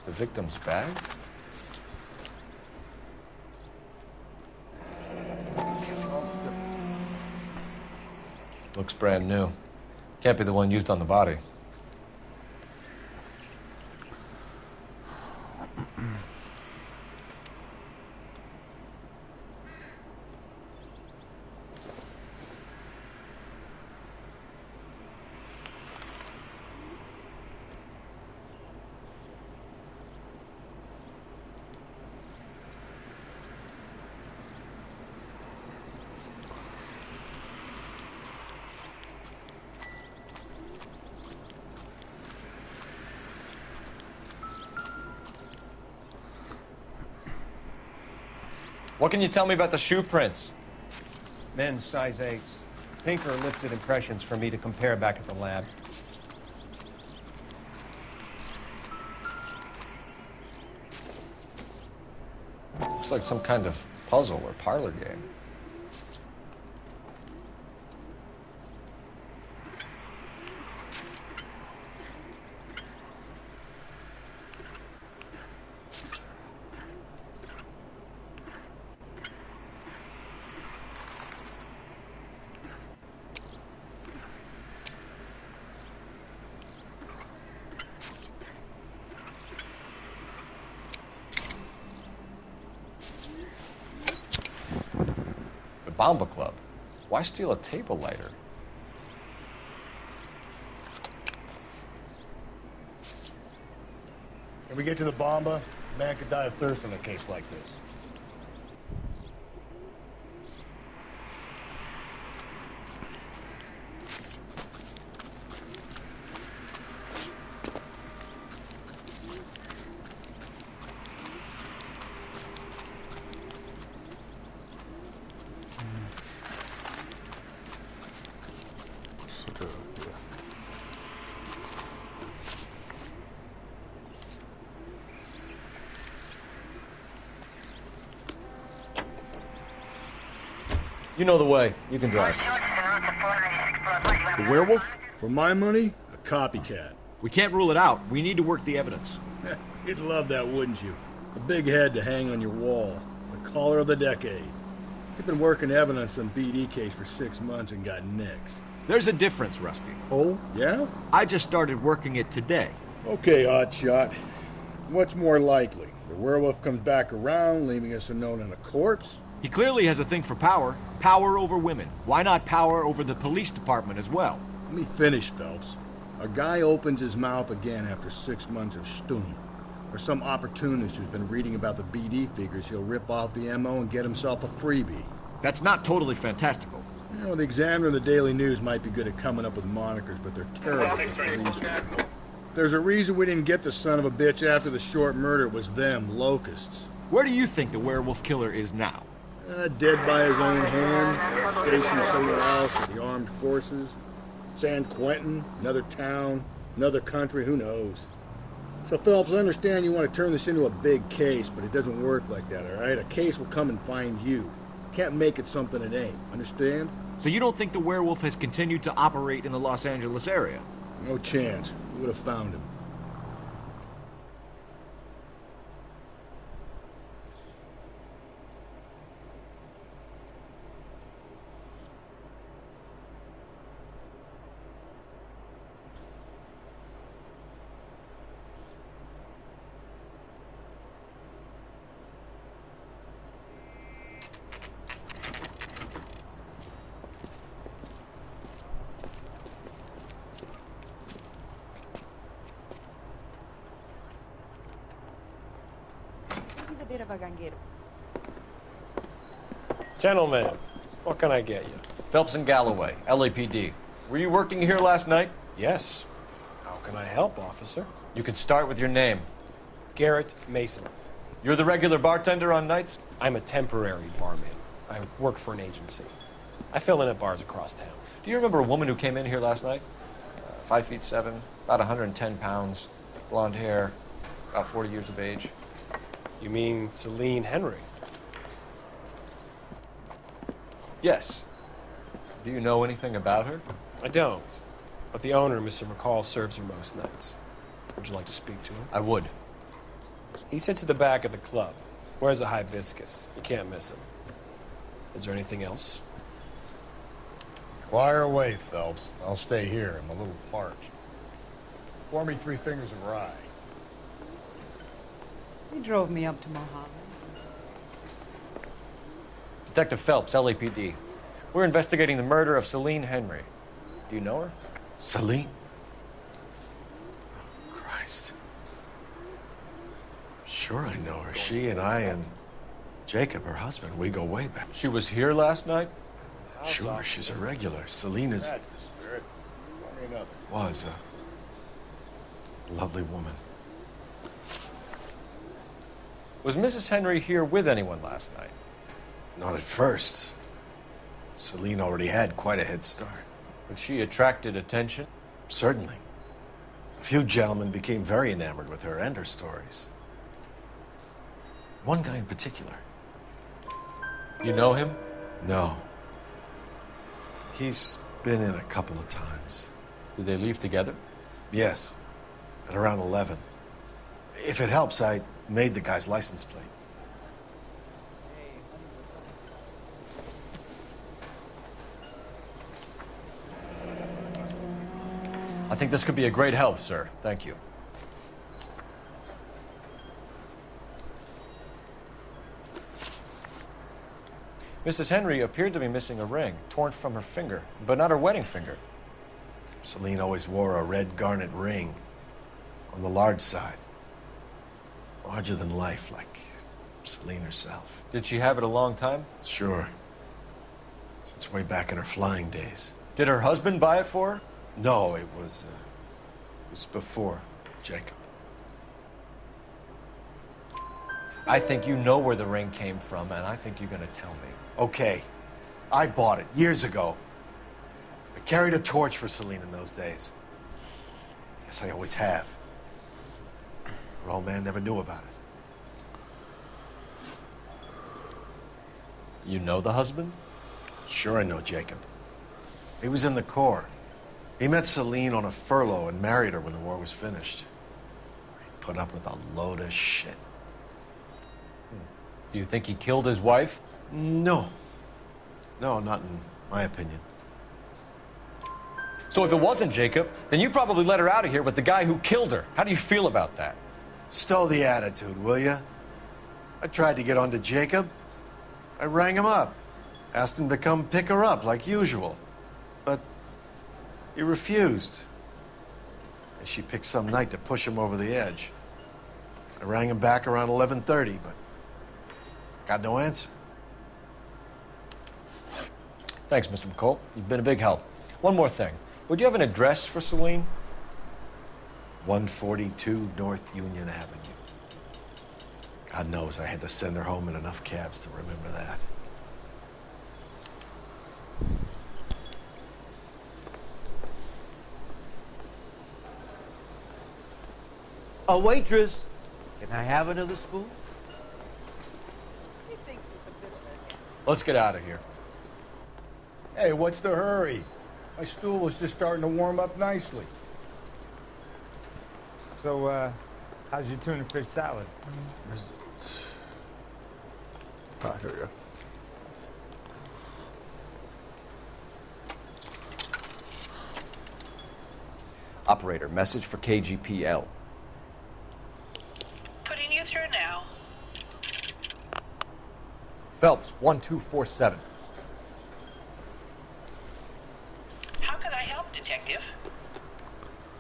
The victim's bag? Looks brand new. Can't be the one used on the body. What can you tell me about the shoe prints? Men's size 8s. Pinker lifted impressions for me to compare back at the lab. Looks like some kind of puzzle or parlor game. Bomba Club. Why steal a table lighter? When we get to the Bomba, a man could die of thirst in a case like this. You know the way. You can drive. The werewolf? For my money, a copycat. We can't rule it out. We need to work the evidence. You'd love that, wouldn't you? A big head to hang on your wall. The caller of the decade. You've been working evidence on BD case for 6 months and got nicks. There's a difference, Rusty. Oh, yeah? I just started working it today. Okay, Oddshot. What's more likely? The werewolf comes back around, leaving us unknown in a corpse? He clearly has a thing for power. Power over women. Why not power over the police department as well? Let me finish, Phelps. A guy opens his mouth again after 6 months of stewing. Or some opportunist who's been reading about the BD figures, he'll rip off the MO and get himself a freebie. That's not totally fantastical. You know, the Examiner and the Daily News might be good at coming up with monikers, but they're terrible at police work. There's a reason we didn't get the son of a bitch after the short murder. It was them, locusts. Where do you think the werewolf killer is now? Dead by his own hand, stationed somewhere else with the armed forces. San Quentin, another town, another country, who knows? So, Phelps, I understand you want to turn this into a big case, but it doesn't work like that, all right? A case will come and find you. Can't make it something it ain't, understand? So you don't think the werewolf has continued to operate in the Los Angeles area? No chance. We would have found him. Bit of a ganguero. Gentlemen, what can I get you? Phelps and Galloway, LAPD. Were you working here last night? Yes. How can I help, officer? You can start with your name. Garrett Mason. You're the regular bartender on nights? I'm a temporary barman. I work for an agency. I fill in at bars across town. Do you remember a woman who came in here last night? 5'7", about 110 pounds, blonde hair, about 40 years of age. You mean Celine Henry? Yes. Do you know anything about her? I don't. But the owner, Mr. McCall, serves her most nights. Would you like to speak to him? I would. He sits at the back of the club. Wears a hibiscus. You can't miss him. Is there anything else? Fire away, Phelps. I'll stay here. I'm a little parched. Pour me 3 fingers of rye. He drove me up to Mojave. Detective Phelps, LAPD. We're investigating the murder of Celine Henry. Do you know her? Celine? Christ. Sure I know her. She and I and Jacob, her husband, we go way back. She was here last night? Sure, she's a regular. Celine is... was a lovely woman. Was Mrs. Henry here with anyone last night? Not at first. Celine already had quite a head start. But she attracted attention? Certainly. A few gentlemen became very enamored with her and her stories. One guy in particular. You know him? No. He's been in a couple of times. Did they leave together? Yes. At around 11. If it helps, I made the guy's license plate. I think this could be a great help, sir. Thank you. Mrs. Henry appeared to be missing a ring, torn from her finger, but not her wedding finger. Celine always wore a red garnet ring on the large side. Larger than life, like Celine herself. Did she have it a long time? Sure. Since way back in her flying days. Did her husband buy it for her? No, it was before Jacob. I think you know where the ring came from, and I think you're going to tell me. Okay. I bought it years ago. I carried a torch for Celine in those days. Guess I always have. Her old man never knew about it. You know the husband? Sure I know Jacob. He was in the Corps. He met Celine on a furlough and married her when the war was finished. He put up with a load of shit. Do you think he killed his wife? No. No, not in my opinion. So if it wasn't Jacob, then you probably let her out of here with the guy who killed her. How do you feel about that? Stow the attitude, will ya? I tried to get onto Jacob. I rang him up. Asked him to come pick her up, like usual. But he refused. And she picked some night to push him over the edge. I rang him back around 11:30, but got no answer. Thanks, Mr. McColt. You've been a big help. One more thing. Would you have an address for Celine? 142 North Union Avenue. God knows I had to send her home in enough cabs to remember that. A waitress. Can I have another spoon? Let's get out of here. Hey, what's the hurry? My stool was just starting to warm up nicely. So, how's your tuna fish salad? Ah, here we go. Operator, message for KGPL. Putting you through now. Phelps, 1247. How could I help, Detective?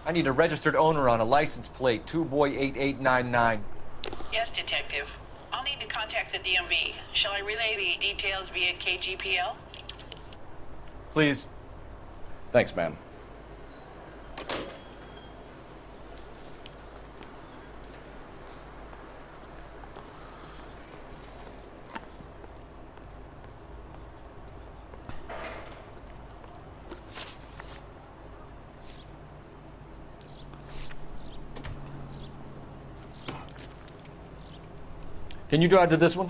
I need a registered owner on a license plate, 2boy8899. Yes, Detective. I'll need to contact the DMV. Shall I relay the details via KGPL? Please. Thanks, ma'am. Can you drive to this one?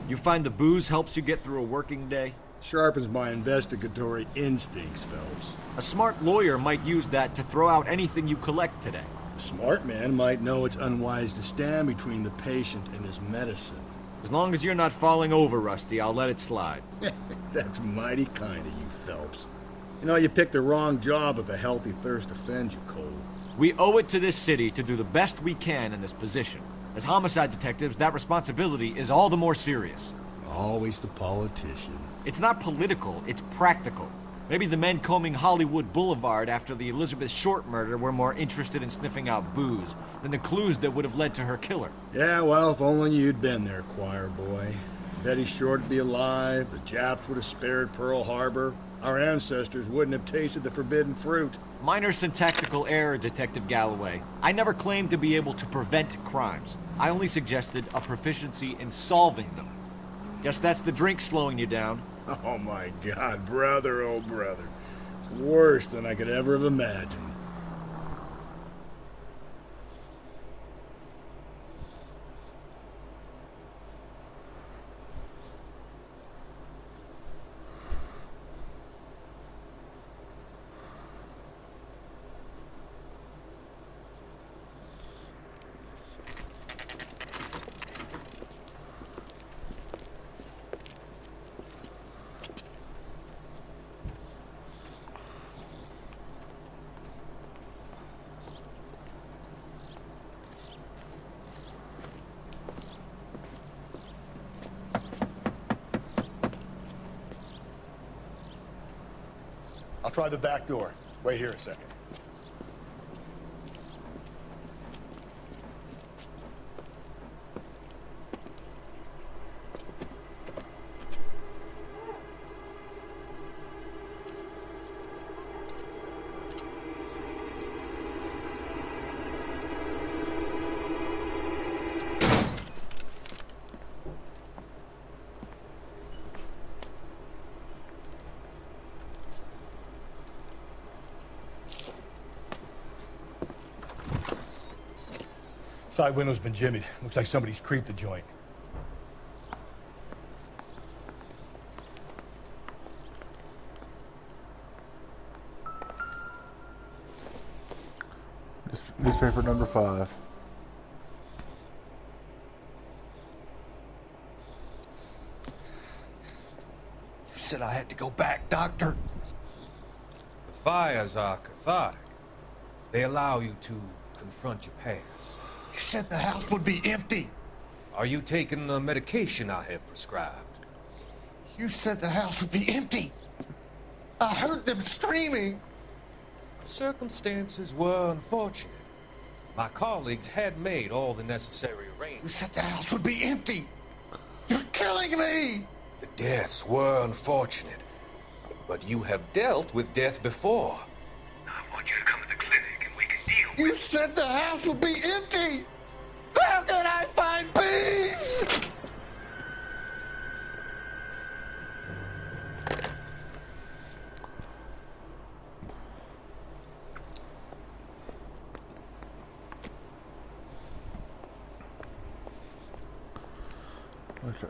You find the booze helps you get through a working day? Sharpens my investigatory instincts, Phelps. A smart lawyer might use that to throw out anything you collect today. A smart man might know it's unwise to stand between the patient and his medicine. As long as you're not falling over, Rusty, I'll let it slide. That's mighty kind of you, Phelps. You know, you picked the wrong job if a healthy thirst offends you, Cole. We owe it to this city to do the best we can in this position. As homicide detectives, that responsibility is all the more serious. Always the politician. It's not political, it's practical. Maybe the men combing Hollywood Boulevard after the Elizabeth Short murder were more interested in sniffing out booze than the clues that would have led to her killer. Yeah, well, if only you'd been there, choir boy. Betty Short would be alive, the Japs would have spared Pearl Harbor, our ancestors wouldn't have tasted the forbidden fruit. Minor syntactical error, Detective Galloway. I never claimed to be able to prevent crimes. I only suggested a proficiency in solving them. Guess that's the drink slowing you down. Oh my God, brother, oh brother. It's worse than I could ever have imagined. I'll try the back door. Wait here a second. Side window's been jimmied. Looks like somebody's creeped the joint. Newspaper number 5. You said I had to go back, Doctor. The fires are cathartic. They allow you to confront your past. You said the house would be empty. Are you taking the medication I have prescribed? You said the house would be empty. I heard them screaming. Circumstances were unfortunate. My colleagues had made all the necessary arrangements. You said the house would be empty. You're killing me. The deaths were unfortunate, but you have dealt with death before. I want you to come to the clinic and we can deal with it. You said the house would be empty. How can I find peace? Okay.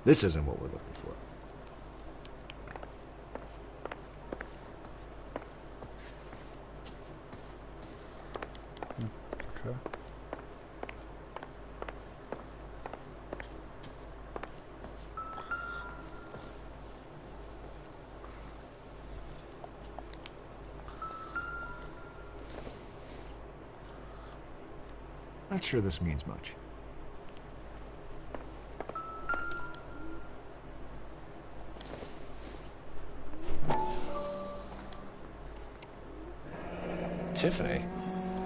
This isn't what we're looking for. Okay. Not sure this means much. Tiffany?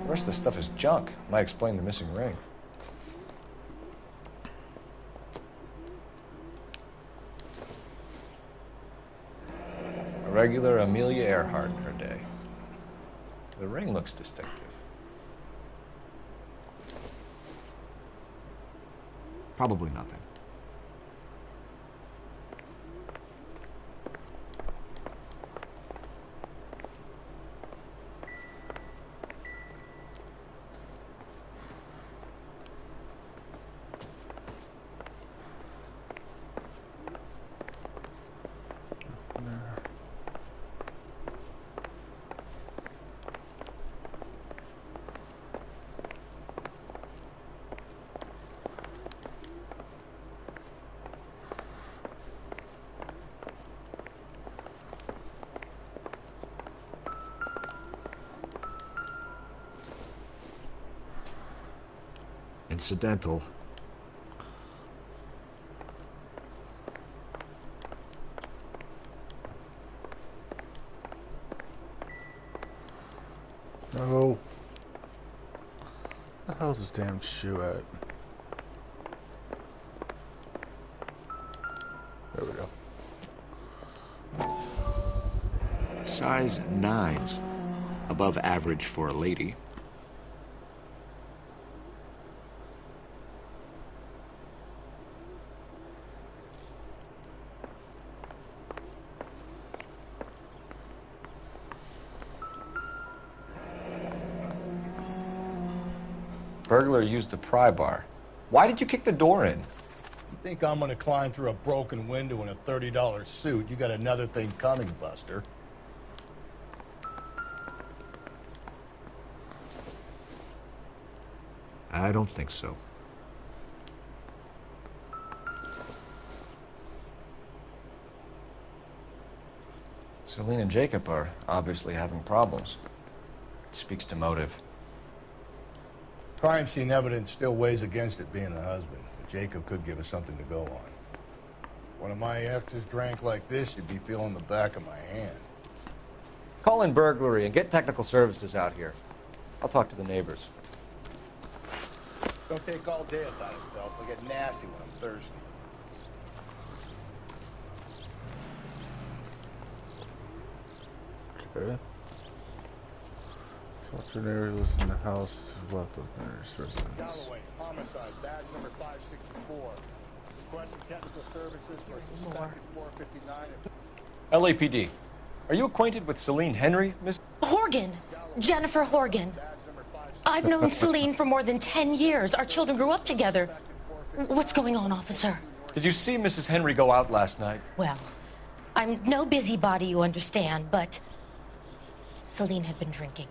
The rest of the stuff is junk. Might explain the missing ring. A regular Amelia Earhart in her day. The ring looks distinctive. Probably nothing. incidental. No. Where the hell's this damn shoe at? There we go. Size 9s. Above average for a lady. Burglar used the pry bar. Why did you kick the door in? You think I'm gonna climb through a broken window in a $30 suit? You got another thing coming, Buster. I don't think so. Celine and Jacob are obviously having problems. It speaks to motive. Crime scene evidence still weighs against it being the husband, but Jacob could give us something to go on. One of my exes drank like this, you'd be feeling the back of my hand. Call in burglary and get technical services out here. I'll talk to the neighbors. Don't take all day about it, Phelps. I'll get nasty when I'm thirsty. Okay. Such an area was in the house left of their residence. Galloway, homicide, badge number 564. Requesting technical services for a suspected 459. LAPD. Are you acquainted with Celine Henry, Miss? Horgan. Jennifer Horgan. I've known Celine for more than 10 years. Our children grew up together. What's going on, officer? Did you see Mrs. Henry go out last night? Well, I'm no busybody, you understand, but Celine had been drinking.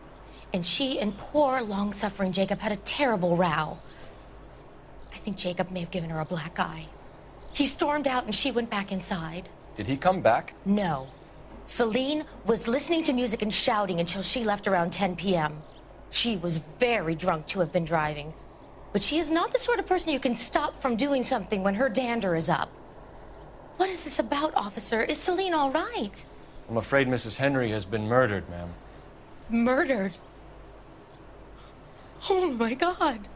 And she and poor, long-suffering Jacob had a terrible row. I think Jacob may have given her a black eye. He stormed out and she went back inside. Did he come back? No. Celine was listening to music and shouting until she left around 10 p.m. She was very drunk to have been driving. But she is not the sort of person you can stop from doing something when her dander is up. What is this about, officer? Is Celine all right? I'm afraid Mrs. Henry has been murdered, ma'am. Murdered? Oh, my God.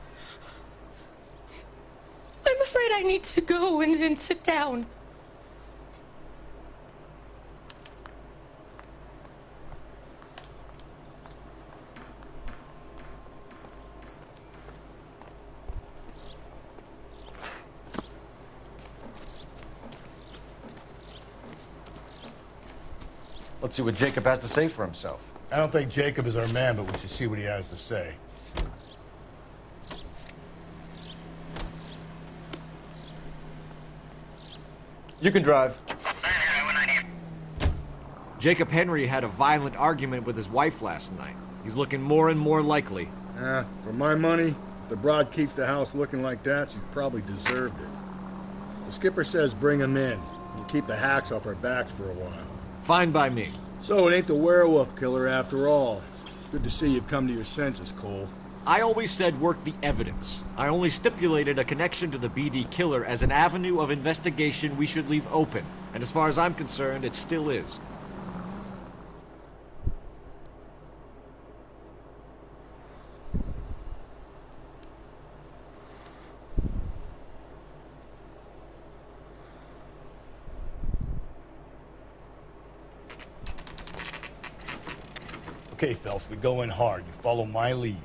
I'm afraid I need to go and sit down. Let's see what Jacob has to say for himself. I don't think Jacob is our man, but we should see what he has to say. You can drive. Jacob Henry had a violent argument with his wife last night. He's looking more and more likely. For my money, if the broad keeps the house looking like that, she probably deserved it. The skipper says bring him in. We'll keep the hacks off our backs for a while. Fine by me. So it ain't the werewolf killer after all. Good to see you've come to your senses, Cole. I always said work the evidence. I only stipulated a connection to the BD killer as an avenue of investigation we should leave open. And as far as I'm concerned, it still is. Okay, Phelps, we go in hard. You follow my lead.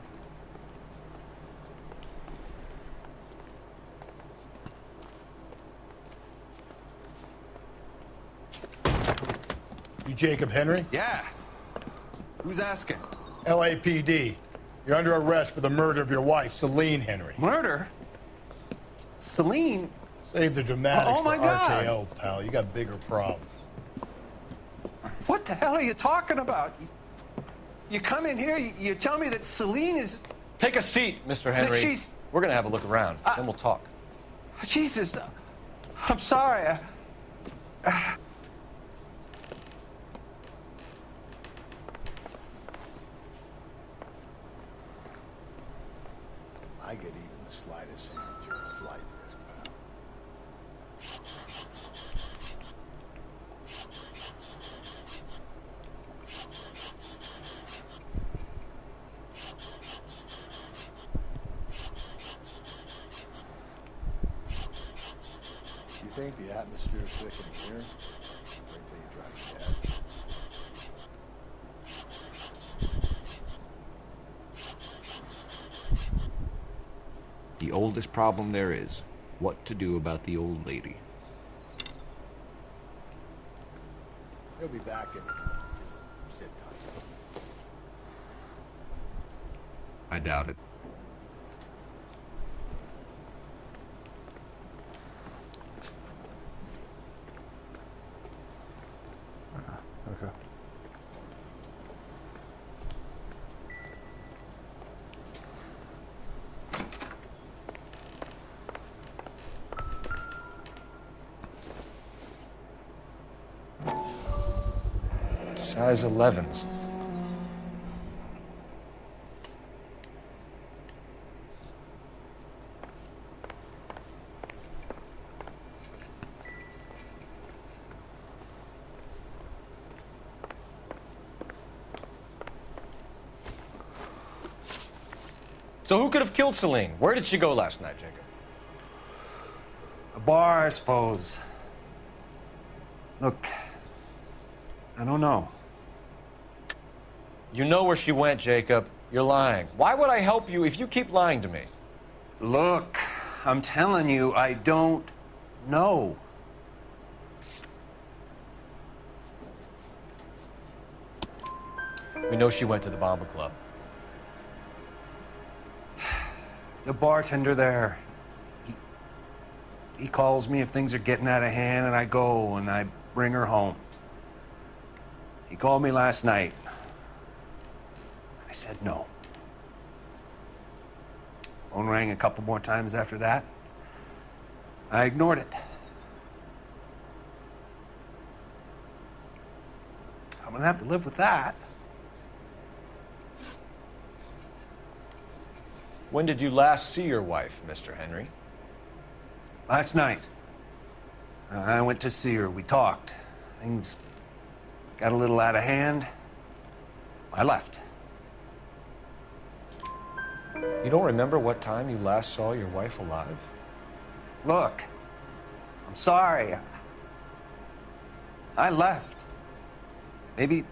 You Jacob Henry? Yeah. Who's asking? LAPD. You're under arrest for the murder of your wife, Celine Henry. Murder? Celine? Save the dramatics Oh, my for God. RKO, pal. You got bigger problems. What the hell are you talking about? You come in here, you tell me that Celine is... Take a seat, Mr. Henry. That she's... We're gonna have a look around, then we'll talk. Jesus, I'm sorry. I get even the slightest hint that you're a flight risk, pal. You think the atmosphere's thick in here? Wait till you drive your dad. The oldest problem there is, what to do about the old lady. He'll be back in a minute. Just sit tight. I doubt it. Okay. Size 11s. So who could have killed Celine? Where did she go last night, Jacob? A bar, I suppose. Look, I don't know. You know where she went, Jacob. You're lying. Why would I help you if you keep lying to me? Look, I'm telling you, I don't know. We know she went to the Bomba Club. The bartender there, he calls me if things are getting out of hand, and I go and I bring her home. He called me last night. I said no. Phone rang a couple more times after that. I ignored it. I'm gonna have to live with that. When did you last see your wife, Mr. Henry? Last night. I went to see her. We talked. Things got a little out of hand. I left. You don't remember what time you last saw your wife alive? Look, I'm sorry. I left. Maybe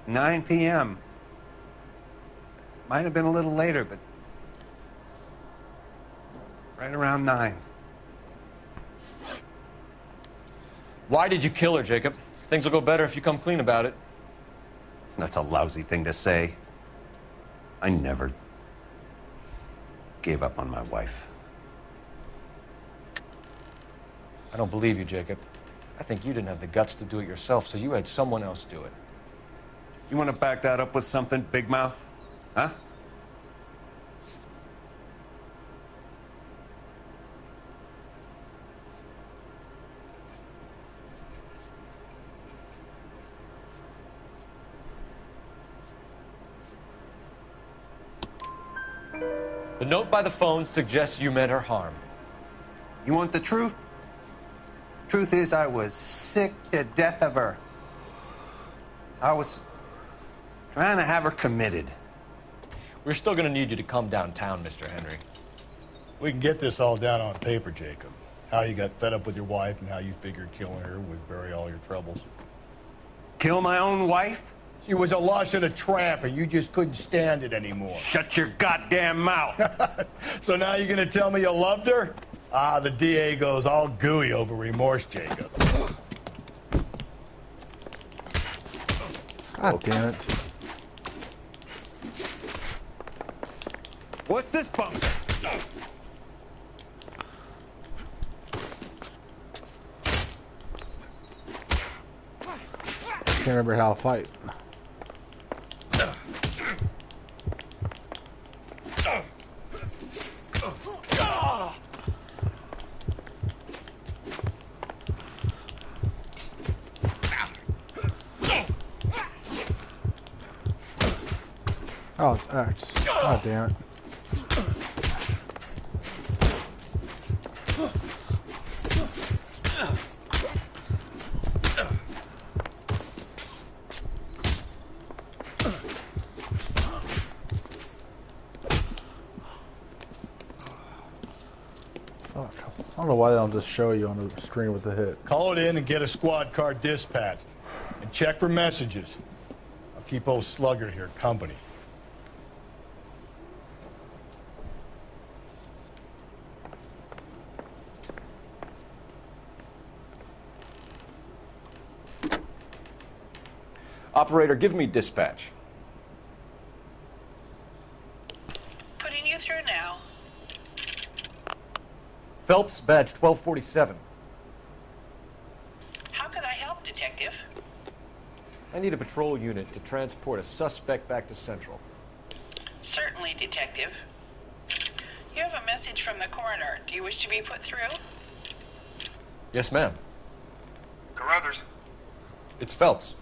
9 p.m. Might have been a little later, but right around 9. Why did you kill her, Jacob? Things will go better if you come clean about it. That's a lousy thing to say. I never gave up on my wife. I don't believe you, Jacob. I think you didn't have the guts to do it yourself, so you had someone else do it. You want to back that up with something, Big Mouth? Huh? The note by the phone suggests you meant her harm. You want the truth? Truth is, I was sick to death of her. I was trying to have her committed. We're still gonna need you to come downtown, Mr. Henry. We can get this all down on paper, Jacob. How you got fed up with your wife and how you figured killing her would bury all your troubles. Kill my own wife? She was a lush and a tramp, and you just couldn't stand it anymore. Shut your goddamn mouth. So now you're gonna tell me you loved her? Ah, the DA goes all gooey over remorse, Jacob. God damn it. What's this bump? Can't remember how to fight. Oh, it's X. God damn it. don't know why they don't just show you on the screen with the hit. Call it in and get a squad car dispatched. And check for messages. I'll keep old Slugger here company. Operator, give me dispatch. Putting you through now. Phelps, badge 1247. How could I help, Detective? I need a patrol unit to transport a suspect back to Central. Certainly, Detective. You have a message from the coroner. Do you wish to be put through? Yes, ma'am. Carruthers, It's Phelps.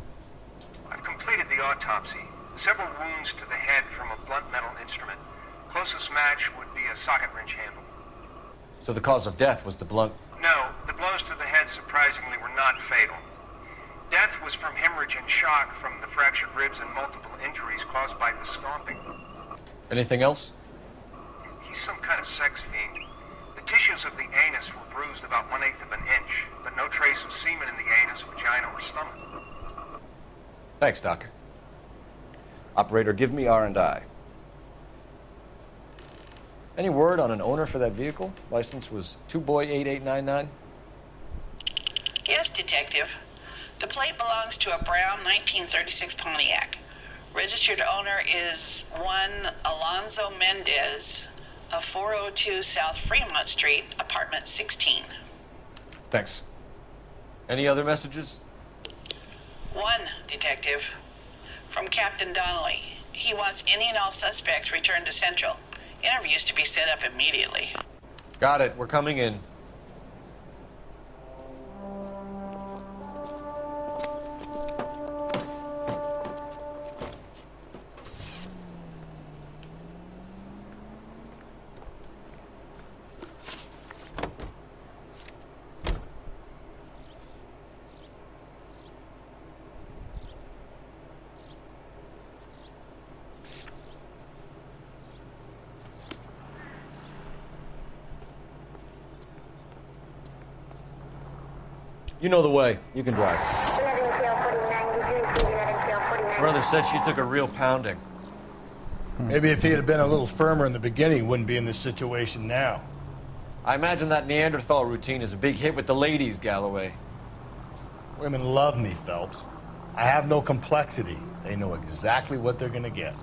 I've completed the autopsy. Several wounds to the head from a blunt metal instrument. Closest match would be a socket wrench handle. So the cause of death was the blunt... No, the blows to the head surprisingly were not fatal. Death was from hemorrhage and shock from the fractured ribs and multiple injuries caused by the stomping. Anything else? He's some kind of sex fiend. The tissues of the anus were bruised about 1/8 of an inch, but no trace of semen in the anus, vagina, or stomach. Thanks, Doc. Operator, give me R&I. Any word on an owner for that vehicle? License was 2boy8899. Yes, Detective. The plate belongs to a brown 1936 Pontiac. Registered owner is one Alonzo Mendez of 402 South Fremont Street, apartment 16. Thanks. Any other messages? One, Detective. From Captain Donnelly. He wants any and all suspects returned to Central. Interviews to be set up immediately. Got it. We're coming in. You know the way. You can drive. Brother said she took a real pounding. Maybe if he had been a little firmer in the beginning, he wouldn't be in this situation now. I imagine that Neanderthal routine is a big hit with the ladies, Galloway. Women love me, Phelps. I have no complexity. They know exactly what they're gonna get.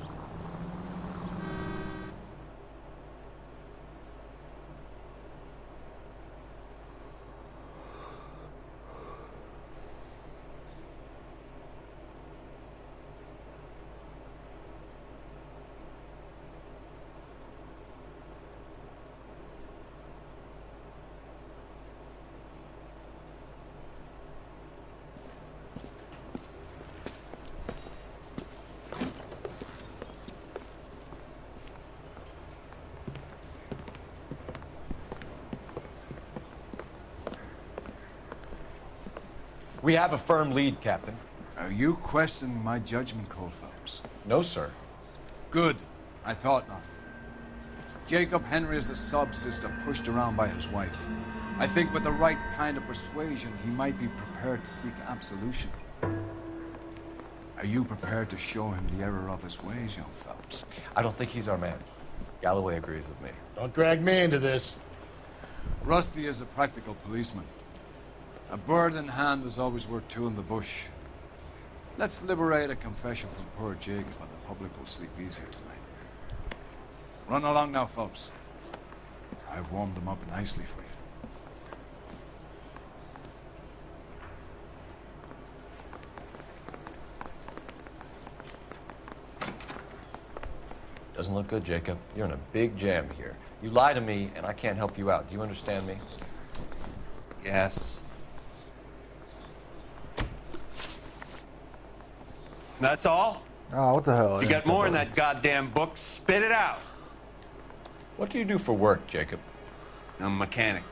We have a firm lead, Captain. Are you questioning my judgment call, Phelps? No, sir. Good. I thought not. Jacob Henry is a sub-sister pushed around by his wife. I think with the right kind of persuasion, he might be prepared to seek absolution. Are you prepared to show him the error of his ways, young Phelps? I don't think he's our man. Galloway agrees with me. Don't drag me into this. Rusty is a practical policeman. A bird in hand is always worth two in the bush. Let's liberate a confession from poor Jacob, and the public will sleep easier tonight. Run along now, Phelps. I've warmed them up nicely for you. Doesn't look good, Jacob. You're in a big jam here. You lie to me, and I can't help you out. Do you understand me? Yes. That's all? Oh, what the hell? You got more in that goddamn book, spit it out. What do you do for work, Jacob? I'm a mechanic.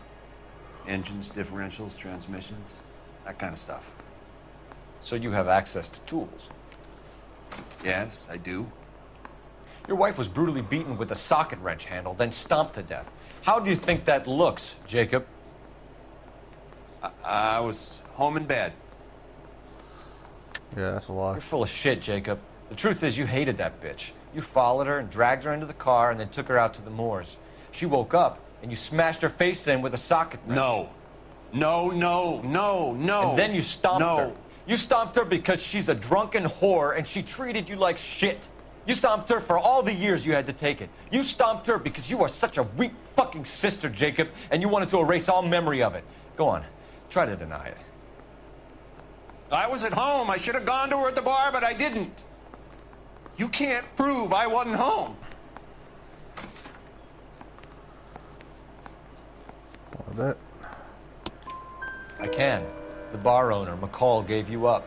Engines, differentials, transmissions, that kind of stuff. So you have access to tools? Yes, I do. Your wife was brutally beaten with a socket wrench handle, then stomped to death. How do you think that looks, Jacob? I was home in bed. Yeah, that's a lie. You're full of shit, Jacob. The truth is you hated that bitch. You followed her and dragged her into the car and then took her out to the moors. She woke up and you smashed her face in with a socket wrench. No. No. And then you stomped her. You stomped her because she's a drunken whore and she treated you like shit. You stomped her for all the years you had to take it. You stomped her because you are such a weak fucking sister, Jacob, and you wanted to erase all memory of it. Go on. Try to deny it. I was at home. I should have gone to her at the bar, but I didn't. You can't prove I wasn't home. That. I can. The bar owner, McCall, gave you up.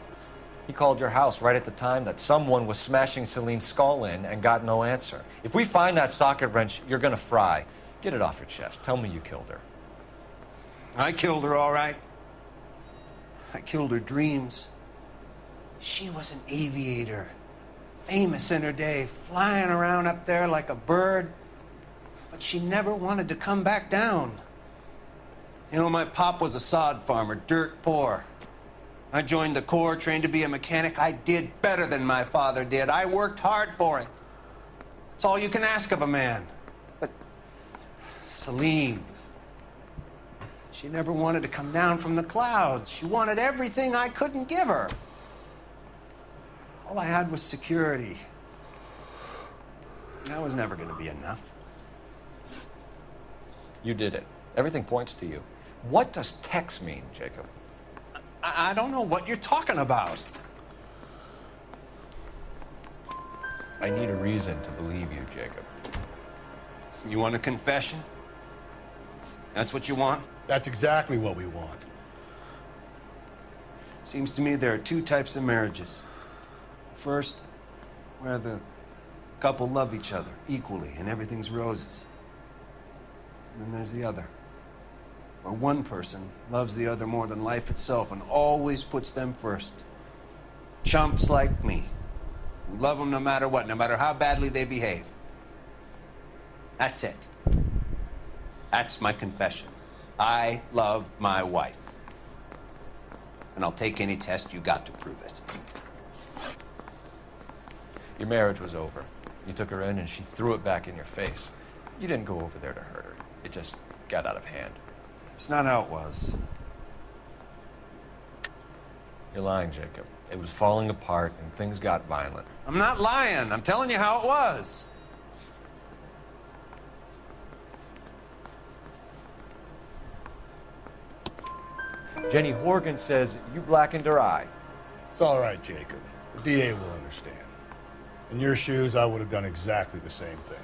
He called your house right at the time that someone was smashing Celine's skull in and got no answer. If we find that socket wrench, you're gonna fry. Get it off your chest. Tell me you killed her. I killed her, all right. I killed her dreams. She was an aviator, famous in her day, flying around up there like a bird, but she never wanted to come back down. You know, my pop was a sod farmer, dirt poor. I joined the Corps, trained to be a mechanic. I did better than my father did. I worked hard for it. That's all you can ask of a man. But Celine, she never wanted to come down from the clouds. She wanted everything I couldn't give her. All I had was security. That was never going to be enough. You did it. Everything points to you. What does Tex mean, Jacob? I don't know what you're talking about. I need a reason to believe you, Jacob. You want a confession? That's what you want? That's exactly what we want. Seems to me there are two types of marriages. First, where the couple love each other equally and everything's roses. And then there's the other, where one person loves the other more than life itself and always puts them first. Chumps like me, who love them no matter what, no matter how badly they behave. That's it. That's my confession. I love my wife. And I'll take any test you got to prove it. Your marriage was over. You took her in and she threw it back in your face. You didn't go over there to hurt her. It just got out of hand. It's not how it was. You're lying, Jacob. It was falling apart and things got violent. I'm not lying. I'm telling you how it was. Jenny Horgan says you blackened her eye. It's all right, Jacob. The DA will understand. In your shoes, I would have done exactly the same thing.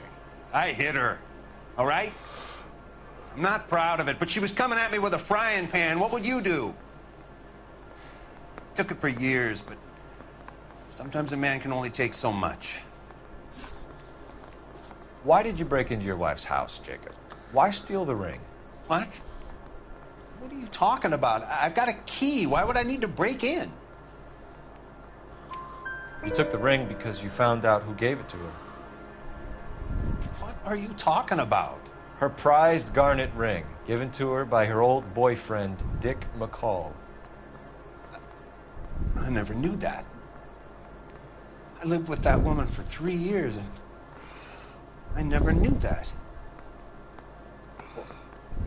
I hit her, all right? I'm not proud of it, but she was coming at me with a frying pan. What would you do? It took it for years, but sometimes a man can only take so much. Why did you break into your wife's house, Jacob? Why steal the ring? What? What are you talking about? I've got a key. Why would I need to break in? You took the ring because you found out who gave it to her. What are you talking about? Her prized garnet ring, given to her by her old boyfriend, Dick McCall. I never knew that. I lived with that woman for 3 years, and I never knew that.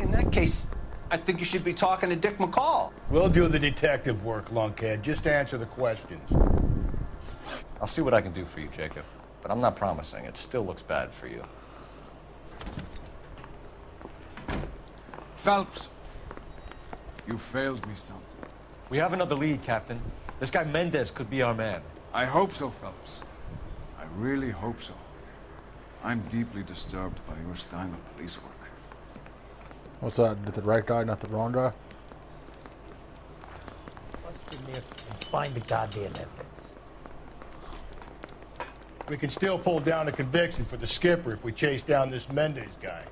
In that case, I think you should be talking to Dick McCall. We'll do the detective work, lunkhead. Just answer the questions. I'll see what I can do for you, Jacob. But I'm not promising. It still looks bad for you. Phelps, you failed me, son. We have another lead, Captain. This guy Mendez could be our man. I hope so, Phelps. I really hope so. I'm deeply disturbed by your style of police work. What's that? Did the right guy, not the wrong guy? Bust in there and find the goddamn evidence. We can still pull down a conviction for the skipper if we chase down this Mendez guy.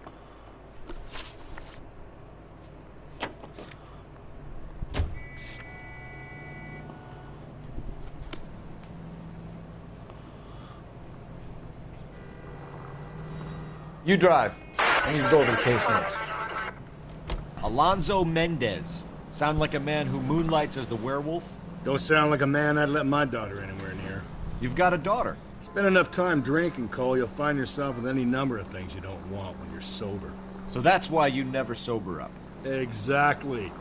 You drive. I need to go over the case notes. Alonzo Mendez. Sound like a man who moonlights as the werewolf? Don't sound like a man I'd let my daughter anywhere near. You've got a daughter. Spend enough time drinking, Cole, you'll find yourself with any number of things you don't want when you're sober. So that's why you never sober up. Exactly.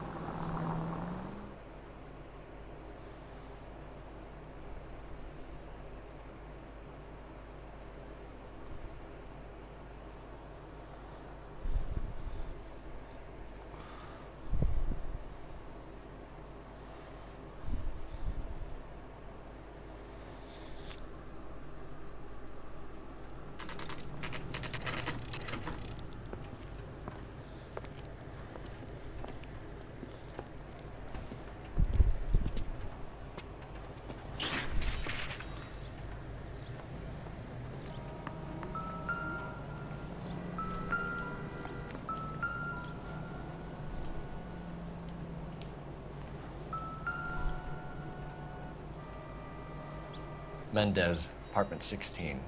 Mendez, apartment 16.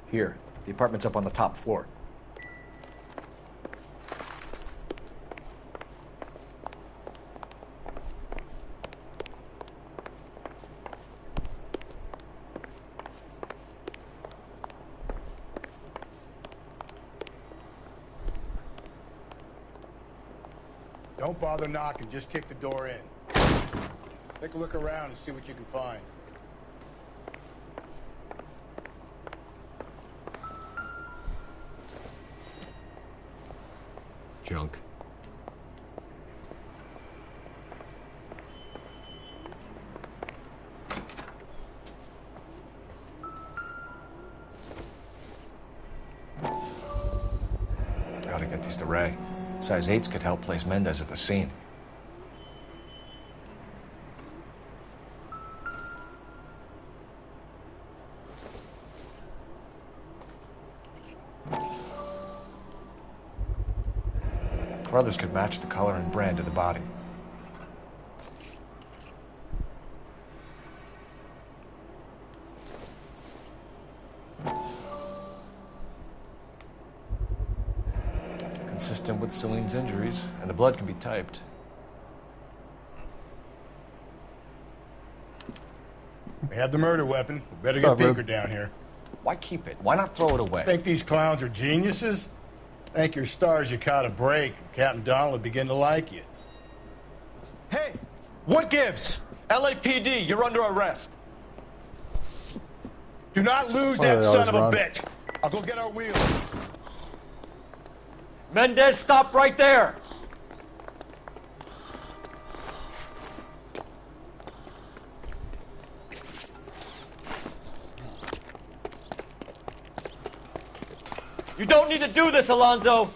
Here, the apartment's up on the top floor. Don't bother knocking, just kick the door in. Take a look around and see what you can find. Junk. Gotta get these to Ray. Size 8s could help place Mendez at the scene. Brothers could match the color and brand of the body. Consistent with Celine's injuries, and the blood can be typed. We have the murder weapon. We better get Beaker down here. Why keep it? Why not throw it away? Think these clowns are geniuses? Thank your stars you caught a break, and Captain Donald will begin to like you. Hey! What gives? LAPD, you're under arrest. Do not lose that son of a bitch. I'll go get our wheels. Mendez, stop right there! You don't need to do this, Alonzo!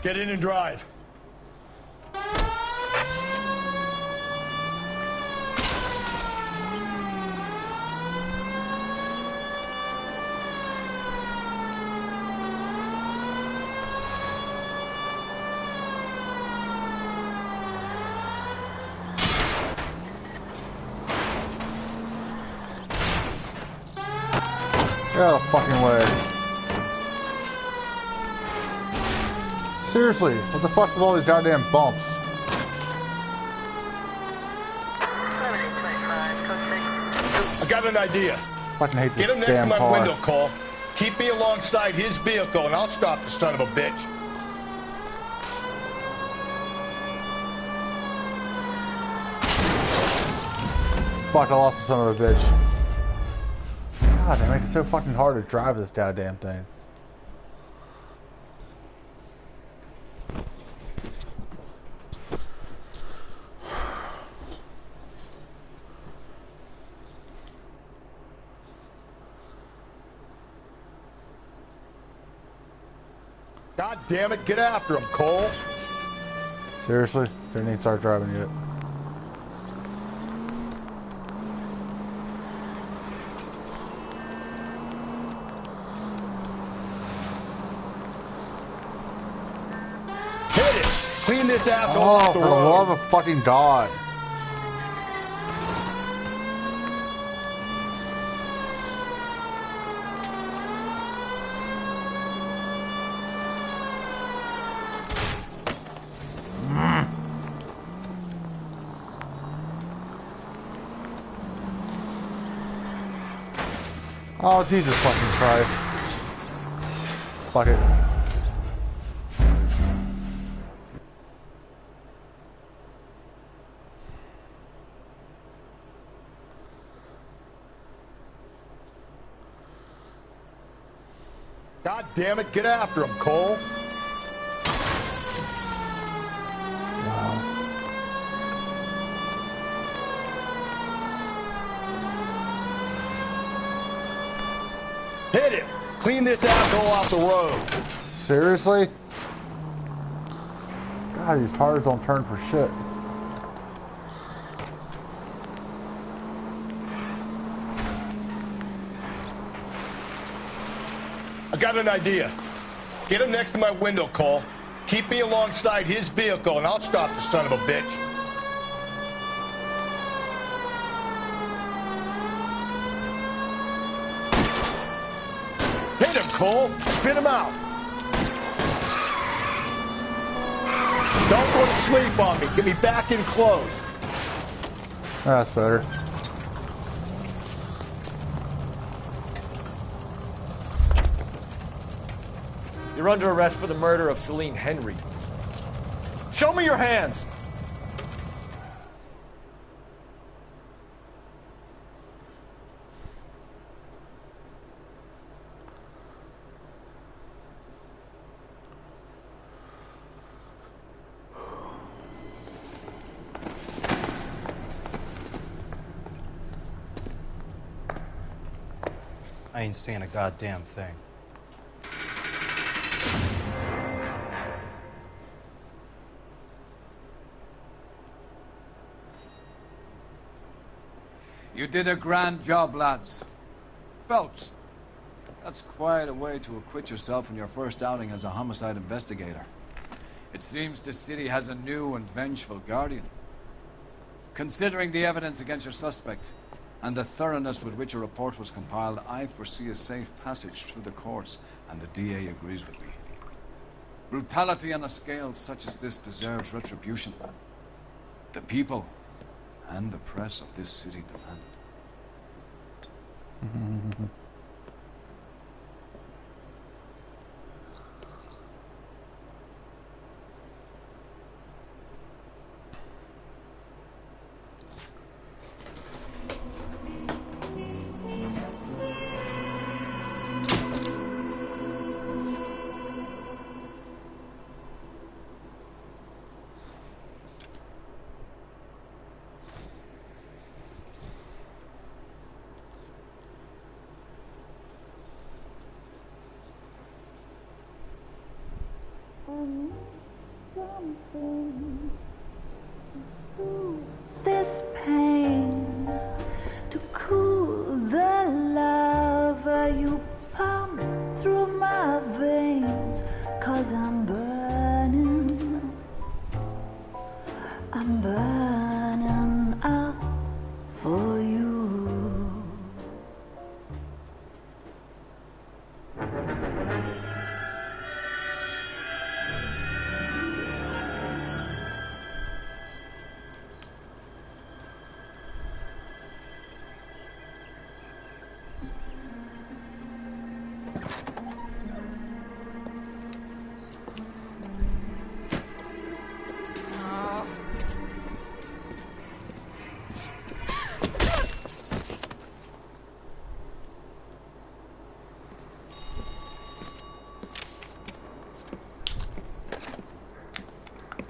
Get in and drive. Get out of the fucking way. Seriously, what the fuck with all these goddamn bumps? I got an idea. Fucking hate this Get him next to damn my car. window, Cole. Keep me alongside his vehicle, and I'll stop the son of a bitch. Fuck, I lost the son of a bitch. God, they make it so fucking hard to drive this goddamn thing. God damn it, get after him, Cole. Seriously? Didn't even start driving yet. Hit it! Clean this asshole Oh, off for the the road. love of fucking God. Oh, Jesus fucking Christ. Fuck it. God damn it, get after him, Cole. Hit him! Clean this asshole off the road. Seriously? God, these tires don't turn for shit. I got an idea. Get him next to my window, Cole. Keep me alongside his vehicle and I'll stop the son of a bitch. Hit him, Cole. Spit him out. Don't go to sleep on me. Get me back in close. That's better. You're under arrest for the murder of Celine Henry. Show me your hands! I ain't saying a goddamn thing. You did a grand job, lads. Phelps, that's quite a way to acquit yourself in your first outing as a homicide investigator. It seems the city has a new and vengeful guardian. Considering the evidence against your suspect, and the thoroughness with which a report was compiled, I foresee a safe passage through the courts, and the DA agrees with me. Brutality on a scale such as this deserves retribution. The people and the press of this city demand it. This pain to cool the lava you pump through my veins, 'cause I'm burning up for you.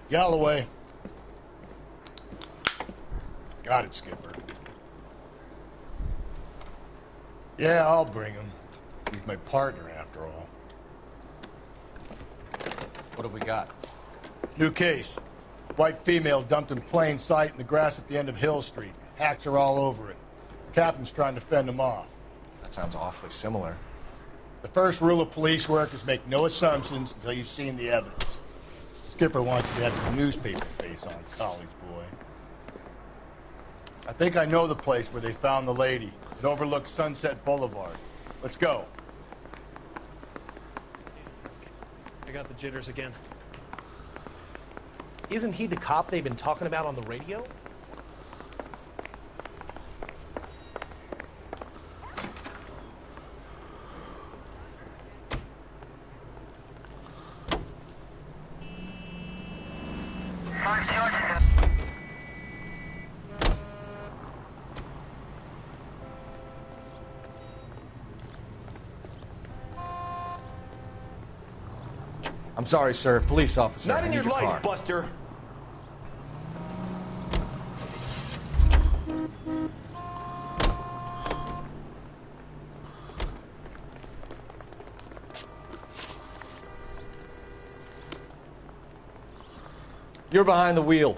Galloway. Got it, Skipper. Yeah, I'll bring him. He's my partner, after all. What have we got? New case. White female dumped in plain sight in the grass at the end of Hill Street. Hacks are all over it. Captain's trying to fend them off. That sounds awfully similar. The first rule of police work is make no assumptions until you've seen the evidence. Skipper wants you to have your newspaper face on, college boy. I think I know the place where they found the lady. It overlooks Sunset Boulevard. Let's go. I got the jitters again. Isn't he the cop they've been talking about on the radio? I'm sorry, sir. Police officer. Not I in need your life, car. Buster. You're behind the wheel.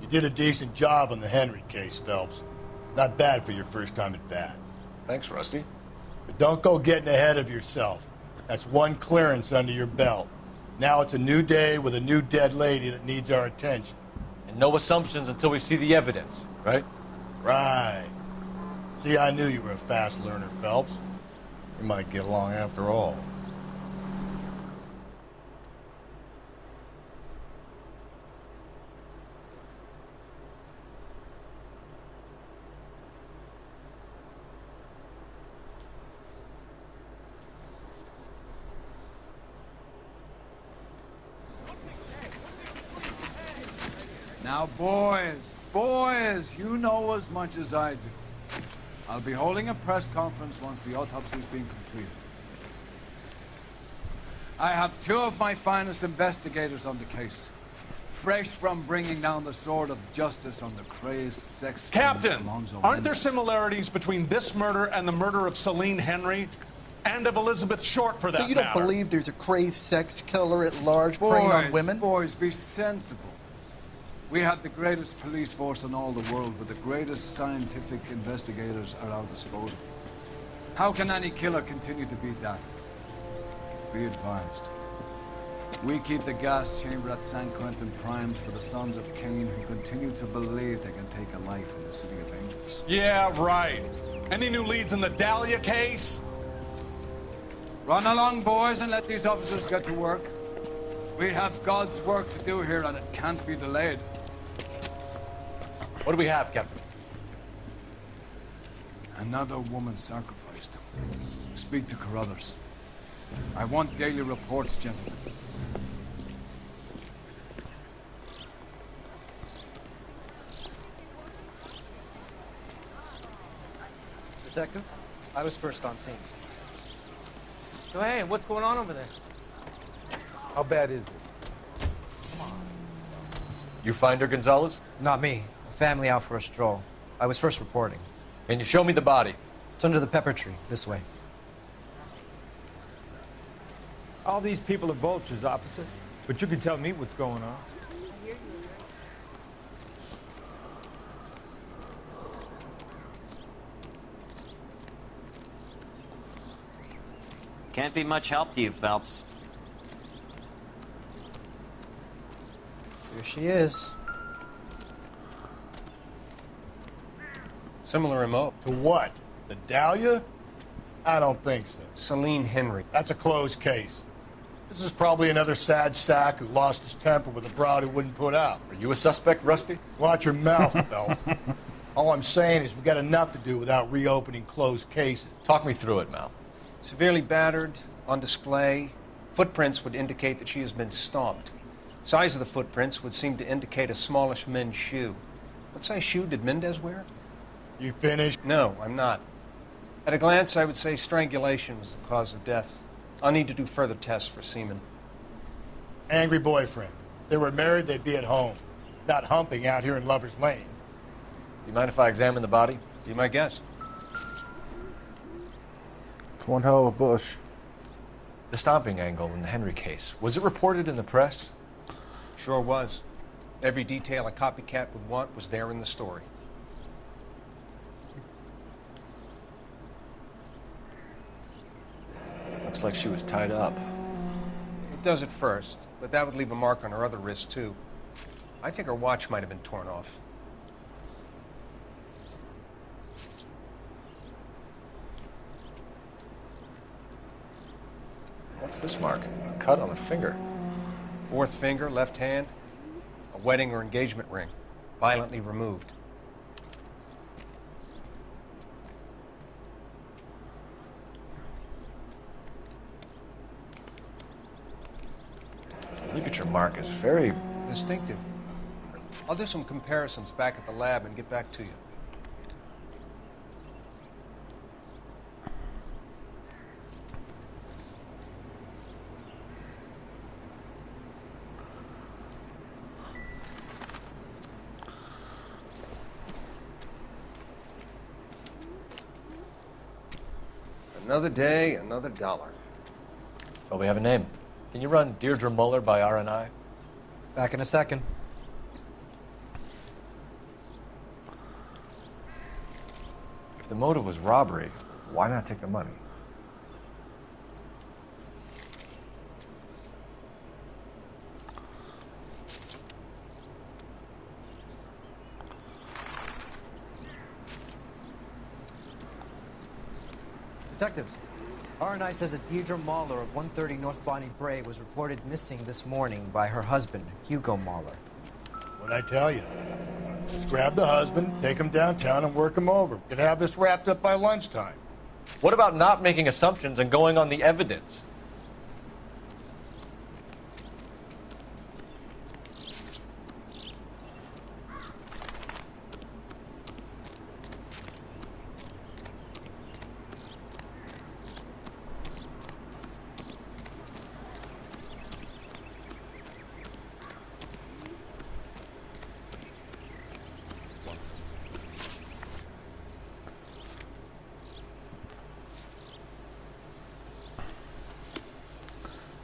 You did a decent job on the Henry case, Phelps. Not bad for your first time at bat. Thanks, Rusty. But don't go getting ahead of yourself. That's one clearance under your belt. Now it's a new day with a new dead lady that needs our attention. And no assumptions until we see the evidence, right? Right. See, I knew you were a fast learner, Phelps. We might get along after all. Now, boys, you know as much as I do. I'll be holding a press conference once the autopsy's been completed. I have two of my finest investigators on the case, fresh from bringing down the sword of justice on the crazed sex Captain, Alonzo aren't there Mendez. similarities between this murder and the murder of Celine Henry? And of Elizabeth Short, for that So you don't matter? believe there's a crazed sex killer at large preying on women? Boys, be sensible. We have the greatest police force in all the world with the greatest scientific investigators at our disposal. How can any killer continue to beat that? Be advised. We keep the gas chamber at San Quentin primed for the sons of Cain who continue to believe they can take a life in the City of Angels. Yeah, right. Any new leads in the Dahlia case? Run along, boys, and let these officers get to work. We have God's work to do here, and it can't be delayed. What do we have, Captain? Another woman sacrificed. Speak to Carruthers. I want daily reports, gentlemen. Detective, I was first on scene. So, hey, what's going on over there? How bad is it? You find her, Gonzalez? Not me. Family out for a stroll. I was first reporting. Can you show me the body? It's under the pepper tree, this way. All these people are vultures, officer. But you can tell me what's going on. Can't be much help to you, Phelps. Here she is. Similar remote. To what? The Dahlia? I don't think so. Celine Henry. That's a closed case. This is probably another sad sack who lost his temper with a broad who wouldn't put out. Are you a suspect, Rusty? Watch your mouth, Phelps. All I'm saying is we got enough to do without reopening closed cases. Talk me through it, Mal. Severely battered, on display. Footprints would indicate that she has been stomped. Size of the footprints would seem to indicate a smallish men's shoe. What size shoe did Mendez wear? You finished? No, I'm not. At a glance, I would say strangulation was the cause of death. I'll need to do further tests for semen. Angry boyfriend. If they were married, they'd be at home. Not humping out here in Lover's Lane. You mind if I examine the body? Be my guest. It's one hell of a bush. The stomping angle in the Henry case, was it reported in the press? Sure was. Every detail a copycat would want was there in the story. Looks like she was tied up. It does at first, but that would leave a mark on her other wrist, too. I think her watch might have been torn off. What's this mark? A cut on the finger. Fourth finger, left hand. A wedding or engagement ring. Violently removed. Ligature mark is very distinctive. I'll do some comparisons back at the lab and get back to you. Another day, another dollar. Well, we have a name. Can you run Deirdre Muller by RNI? Back in a second. If the motive was robbery, why not take the money? Detectives, RNI says that Deirdre Mahler of 130 North Bonnie Bray was reported missing this morning by her husband, Hugo Mahler. What'd I tell you? Grab the husband, take him downtown, and work him over. Could have this wrapped up by lunchtime. What about not making assumptions and going on the evidence?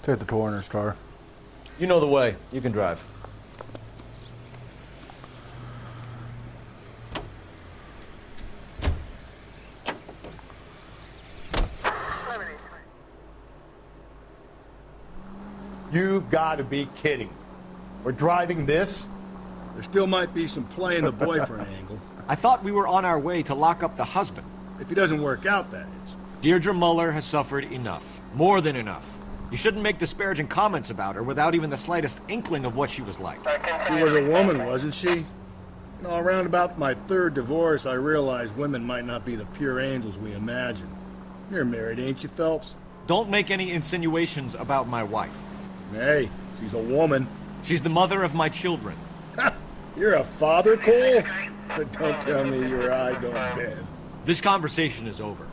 Take the coroner's car. You know the way. You can drive. You've got to be kidding. We're driving this? There still might be some play in the boyfriend angle. I thought we were on our way to lock up the husband. If he doesn't work out, that is. Deirdre Muller has suffered enough. More than enough. You shouldn't make disparaging comments about her without even the slightest inkling of what she was like. She was a woman, wasn't she? You know, around about my third divorce, I realized women might not be the pure angels we imagine. You're married, ain't you, Phelps? Don't make any insinuations about my wife. Hey, she's a woman. She's the mother of my children. You're a father, Cole? But don't tell me your eye don't bend. This conversation is over.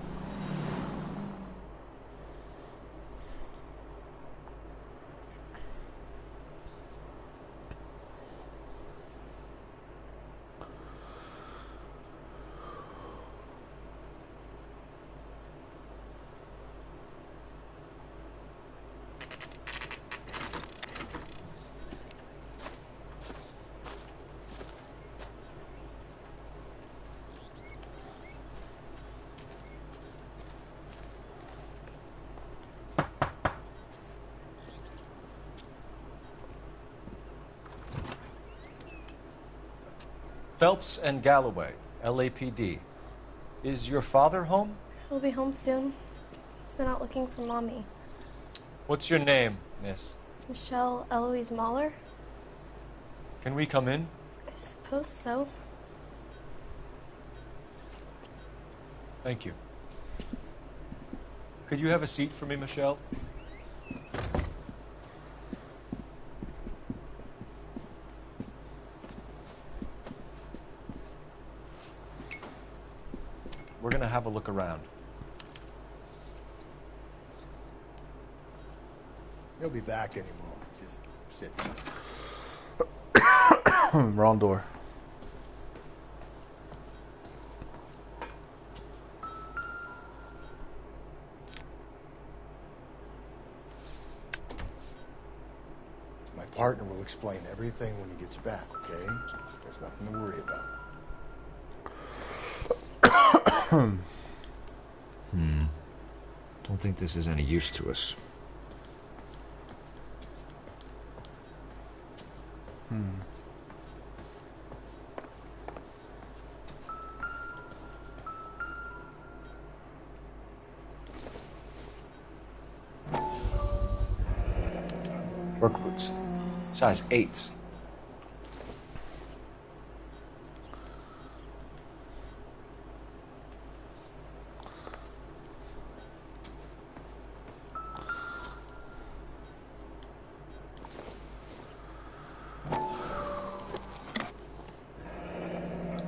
Phelps and Galloway, LAPD. Is your father home? He'll be home soon. He's been out looking for Mommy. What's your name, miss? Michelle Eloise Mahler? Can we come in? I suppose so. Thank you. Could you have a seat for me, Michelle? We're gonna have a look around. He'll be back any moment. Just sit. Wrong door. partner will explain everything when he gets back, okay? There's nothing to worry about. Don't think this is any use to us. Work boots. Size 8s.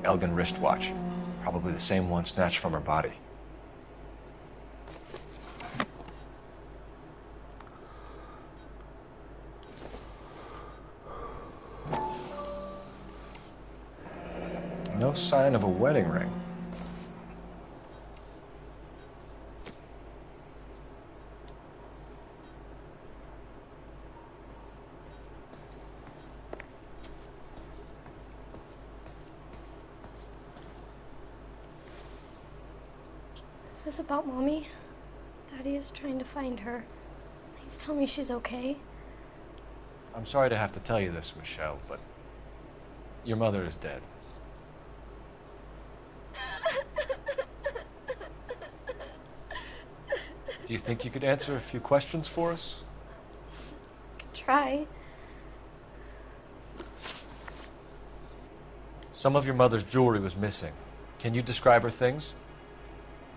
Elgin wristwatch. Probably the same one snatched from her body. No sign of a wedding ring. Is this about Mommy? Daddy is trying to find her. Please tell me she's okay. I'm sorry to have to tell you this, Michelle, but your mother is dead. Do you think you could answer a few questions for us? Try. Some of your mother's jewelry was missing. Can you describe her things?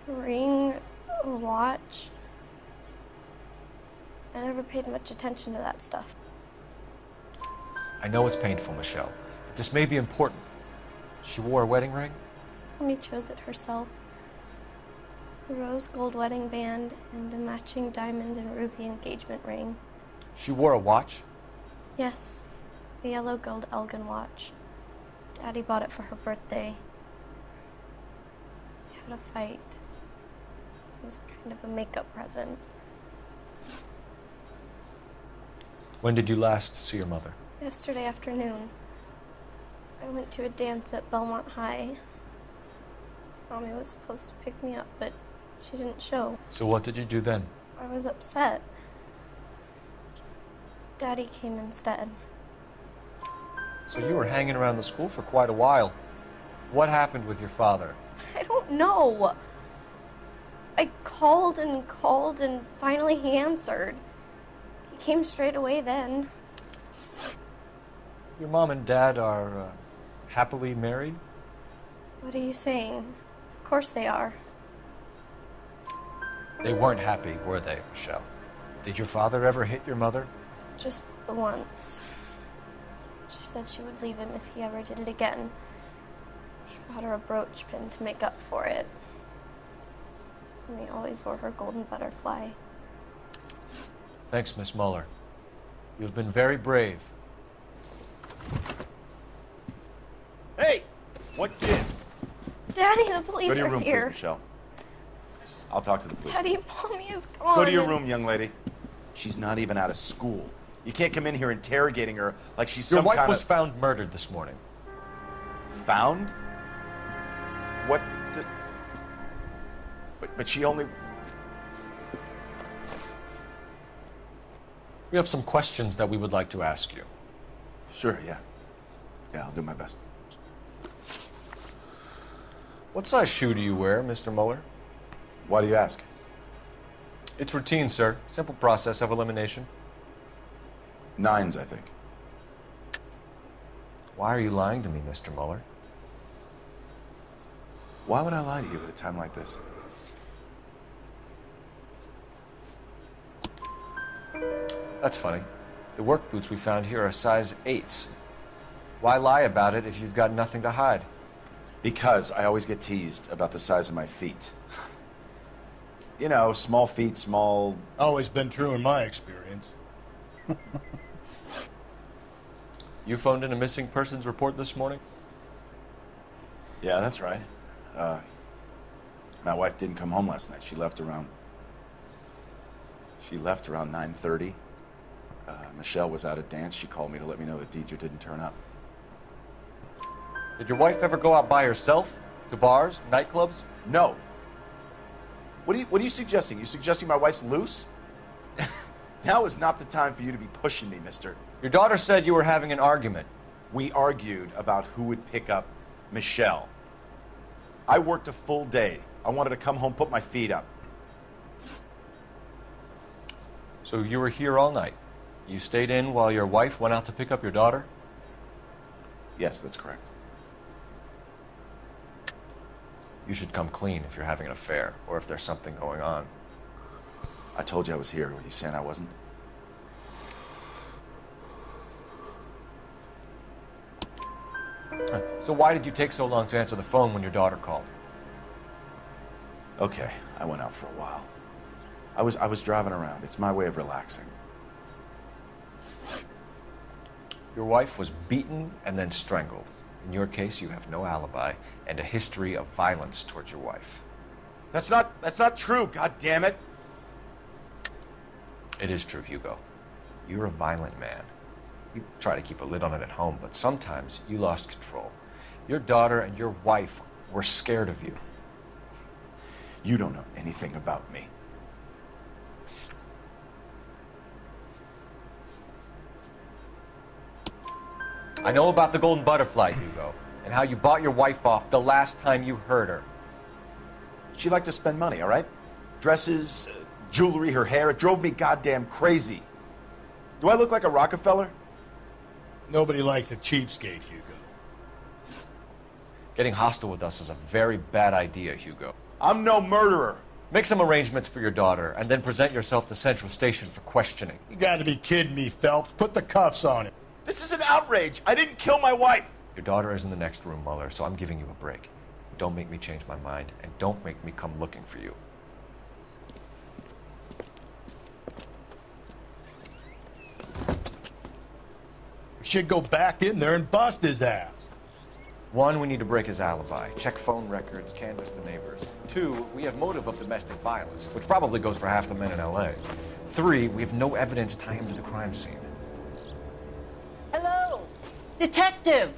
Ring, a watch. I never paid much attention to that stuff. I know it's painful, Michelle, but this may be important. She wore a wedding ring? Mommy chose it herself. A rose gold wedding band and a matching diamond and ruby engagement ring. She wore a watch? Yes, a yellow gold Elgin watch. Daddy bought it for her birthday. We had a fight. It was kind of a makeup present. When did you last see your mother? Yesterday afternoon. I went to a dance at Belmont High. Mommy was supposed to pick me up, but she didn't show. So what did you do then? I was upset. Daddy came instead. So you were hanging around the school for quite a while. What happened with your father? I don't know. I called and finally he answered. He came straight away then. Your mom and dad are happily married? What are you saying? Of course they are. They weren't happy, were they, Michelle? Did your father ever hit your mother? Just the once. She said she would leave him if he ever did it again. He bought her a brooch pin to make up for it. And he always wore her golden butterfly. Thanks, Miss Muller. You've been very brave. Hey! What gives? Daddy, the police Go to your are room, here. please, Michelle. I'll talk to the police. Daddy, Mommy is gone. Go to your room, young lady. She's not even out of school. You can't come in here interrogating her like she's Your some wife kind was of... found murdered this morning. Found? What the... But she only... We have some questions that we would like to ask you. Sure, yeah. Yeah, I'll do my best. What size shoe do you wear, Mr. Muller? Why do you ask? It's routine, sir. Simple process of elimination. 9s, I think. Why are you lying to me, Mr. Muller? Why would I lie to you at a time like this? That's funny. The work boots we found here are size 8s. Why lie about it if you've got nothing to hide? Because I always get teased about the size of my feet. You know, small feet, small... Always been true in my experience. You phoned in a missing persons report this morning? Yeah, that's right. My wife didn't come home last night. She left around 9:30. Michelle was out at dance. She called me to let me know that Deidre didn't turn up. Did your wife ever go out by herself? To bars, nightclubs? No. What are you suggesting? You suggesting my wife's loose? Now is not the time for you to be pushing me, mister. Your daughter said you were having an argument. We argued about who would pick up Michelle. I worked a full day. I wanted to come home, put my feet up. So you were here all night? You stayed in while your wife went out to pick up your daughter? Yes, that's correct. You should come clean if you're having an affair, or if there's something going on. I told you I was here. Were you saying I wasn't? So why did you take so long to answer the phone when your daughter called? Okay, I went out for a while. I was driving around. It's my way of relaxing. Your wife was beaten and then strangled. In your case, you have no alibi and a history of violence towards your wife. That's not true, god damn it. It is true, Hugo. You're a violent man. You try to keep a lid on it at home, but sometimes you lost control. Your daughter and your wife were scared of you. You don't know anything about me. I know about the golden butterfly, Hugo, and how you bought your wife off the last time you heard her. She liked to spend money, all right? Dresses, jewelry, her hair. It drove me goddamn crazy. Do I look like a Rockefeller? Nobody likes a cheapskate, Hugo. Getting hostile with us is a very bad idea, Hugo. I'm no murderer. Make some arrangements for your daughter, and then present yourself to Central Station for questioning. You gotta be kidding me, Phelps. Put the cuffs on him. This is an outrage. I didn't kill my wife. Your daughter is in the next room, Muller, so I'm giving you a break. Don't make me change my mind, and don't make me come looking for you. We should go back in there and bust his ass. 1, we need to break his alibi. Check phone records, canvass the neighbors. 2, we have motive of domestic violence, which probably goes for half the men in L.A. 3, we have no evidence tying him to the crime scene. Hello, detective.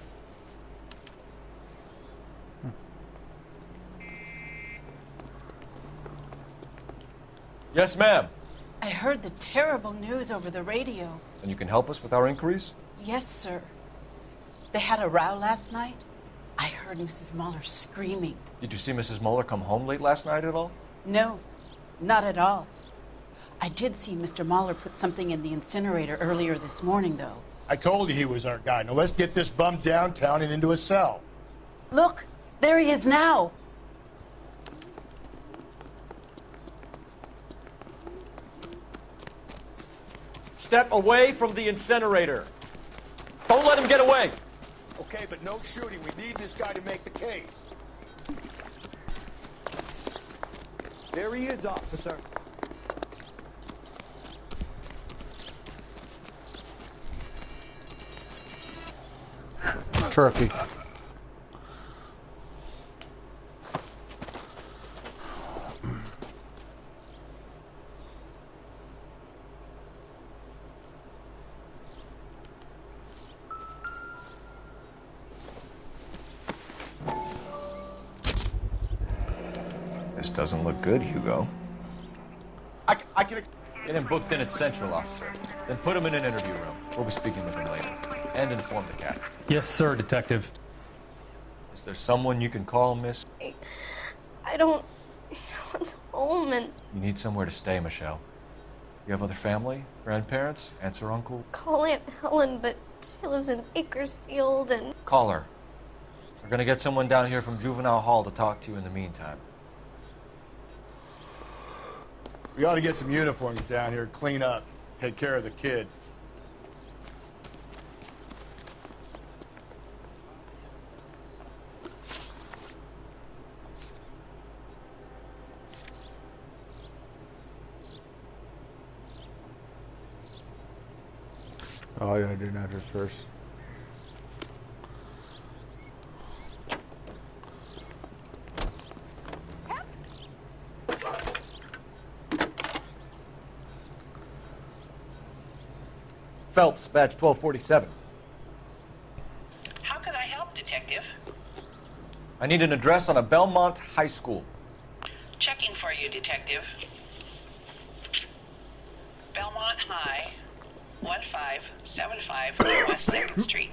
Yes, ma'am. I heard the terrible news over the radio. And you can help us with our inquiries? Yes, sir. They had a row last night. I heard Mrs. Muller screaming. Did you see Mrs. Muller come home late last night at all? No, not at all. I did see Mr. Muller put something in the incinerator earlier this morning, though. I told you he was our guy. Now let's get this bum downtown and into a cell. Look, there he is now. Step away from the incinerator. Don't let him get away. Okay, but no shooting. We need this guy to make the case. There he is, officer. Turkey. This doesn't look good, Hugo. I can... Get him booked in at Central, officer. Then put him in an interview room. We'll be speaking with him later. And inform the cat. Yes, sir, detective. Is there someone you can call, miss? I don't want home and You need somewhere to stay, Michelle. You have other family? Grandparents? Aunts or uncle? call Aunt Helen, but she lives in Bakersfield and... Call her. We're gonna get someone down here from Juvenile Hall to talk to you in the meantime. We ought to get some uniforms down here, clean up, take care of the kid. Oh, yeah, I do address first. Phelps, badge 1247. How can I help, Detective? I need an address on a Belmont High School. Checking for you, Detective. Belmont High, 1575 West 2nd Street.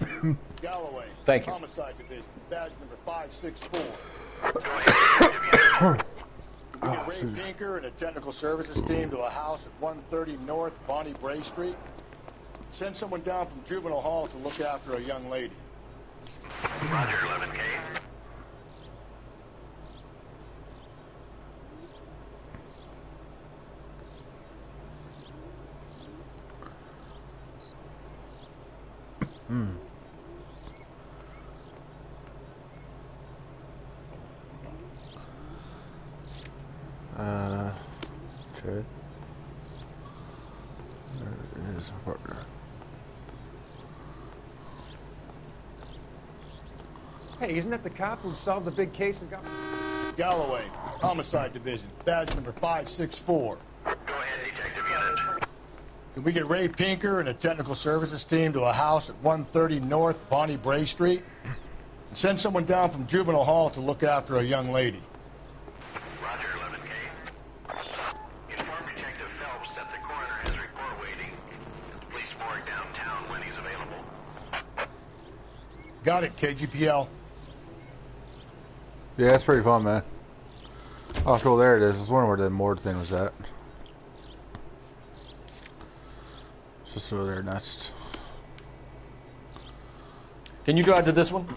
Galloway. Thank you. Homicide Division, badge number 564. We get Ray Pinker and a technical services team to a house at 130 North Bonnie Bray Street. Send someone down from Juvenile Hall to look after a young lady. Roger, 11K. Okay. There is a partner. Hey, isn't that the cop who solved the big case and got... Galloway, Homicide Division, badge number 564. Go ahead, Detective Unit. Can we get Ray Pinker and a technical services team to a house at 130 North Bonnie Bray Street? And send someone down from Juvenile Hall to look after a young lady. Roger, 11K. Inform Detective Phelps that the coroner has a report waiting at the police morgue downtown when he's available. Got it, KGPL. Yeah, it's pretty fun, man. Oh, cool. There it is. I was wondering where the morgue thing was at. It's just over there next. Can you drive to this one?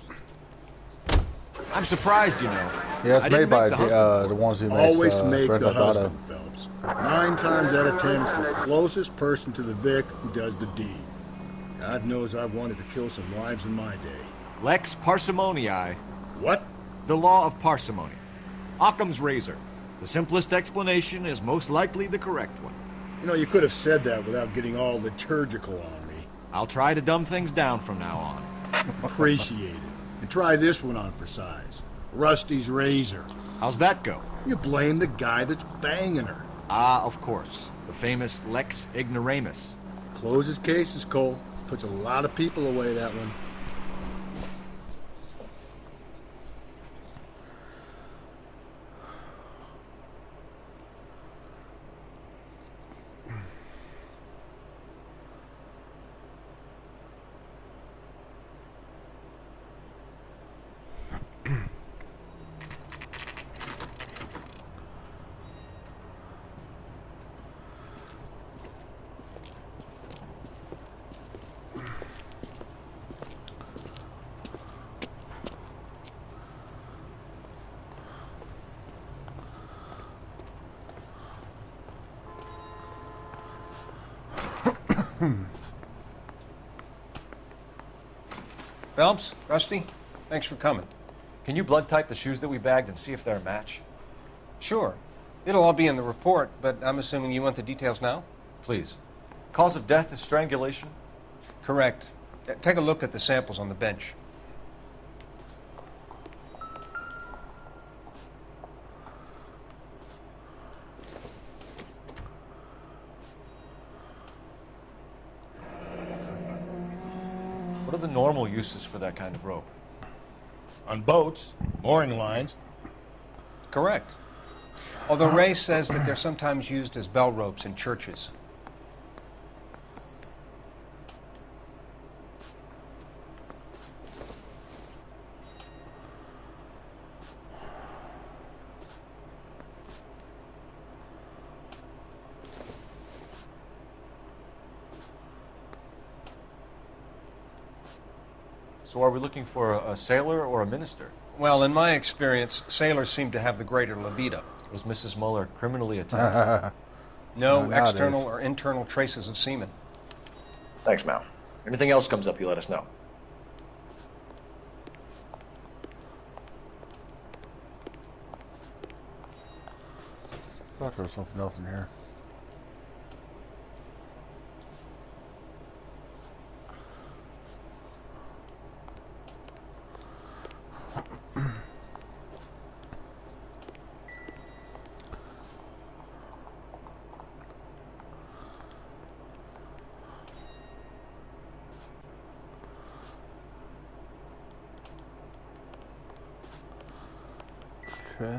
I'm surprised, you know. Yeah, it's I made didn't by make the the ones who Always makes make Grand the Theft Auto. husband, Phelps. 9 times out of 10, it's the closest person to the Vic who does the deed. God knows I've wanted to kill some wives in my day. Lex parsimoniae. What? The law of parsimony. Occam's razor. The simplest explanation is most likely the correct one. You know, you could have said that without getting all liturgical on me. I'll try to dumb things down from now on. Appreciate it. And try this one on for size. Rusty's razor. How's that go? You blame the guy that's banging her. Ah, of course. The famous Lex ignoramus. Closes cases, Cole. Puts a lot of people away, that one. Phelps, Rusty, thanks for coming. Can you blood type the shoes that we bagged and see if they're a match? Sure. It'll all be in the report, but I'm assuming you want the details now? Please. Cause of death is strangulation? Correct. Take a look at the samples on the bench. What are the normal uses for that kind of rope? On boats, mooring lines. Correct. Although Ray says that they're sometimes used as bell ropes in churches. So are we looking for a sailor or a minister? Well, in my experience, sailors seem to have the greater libido. Was Mrs. Muller criminally attacked? No external or internal traces of semen. Thanks, Mal. Anything else comes up, you let us know. I thought there was something else in here. Okay.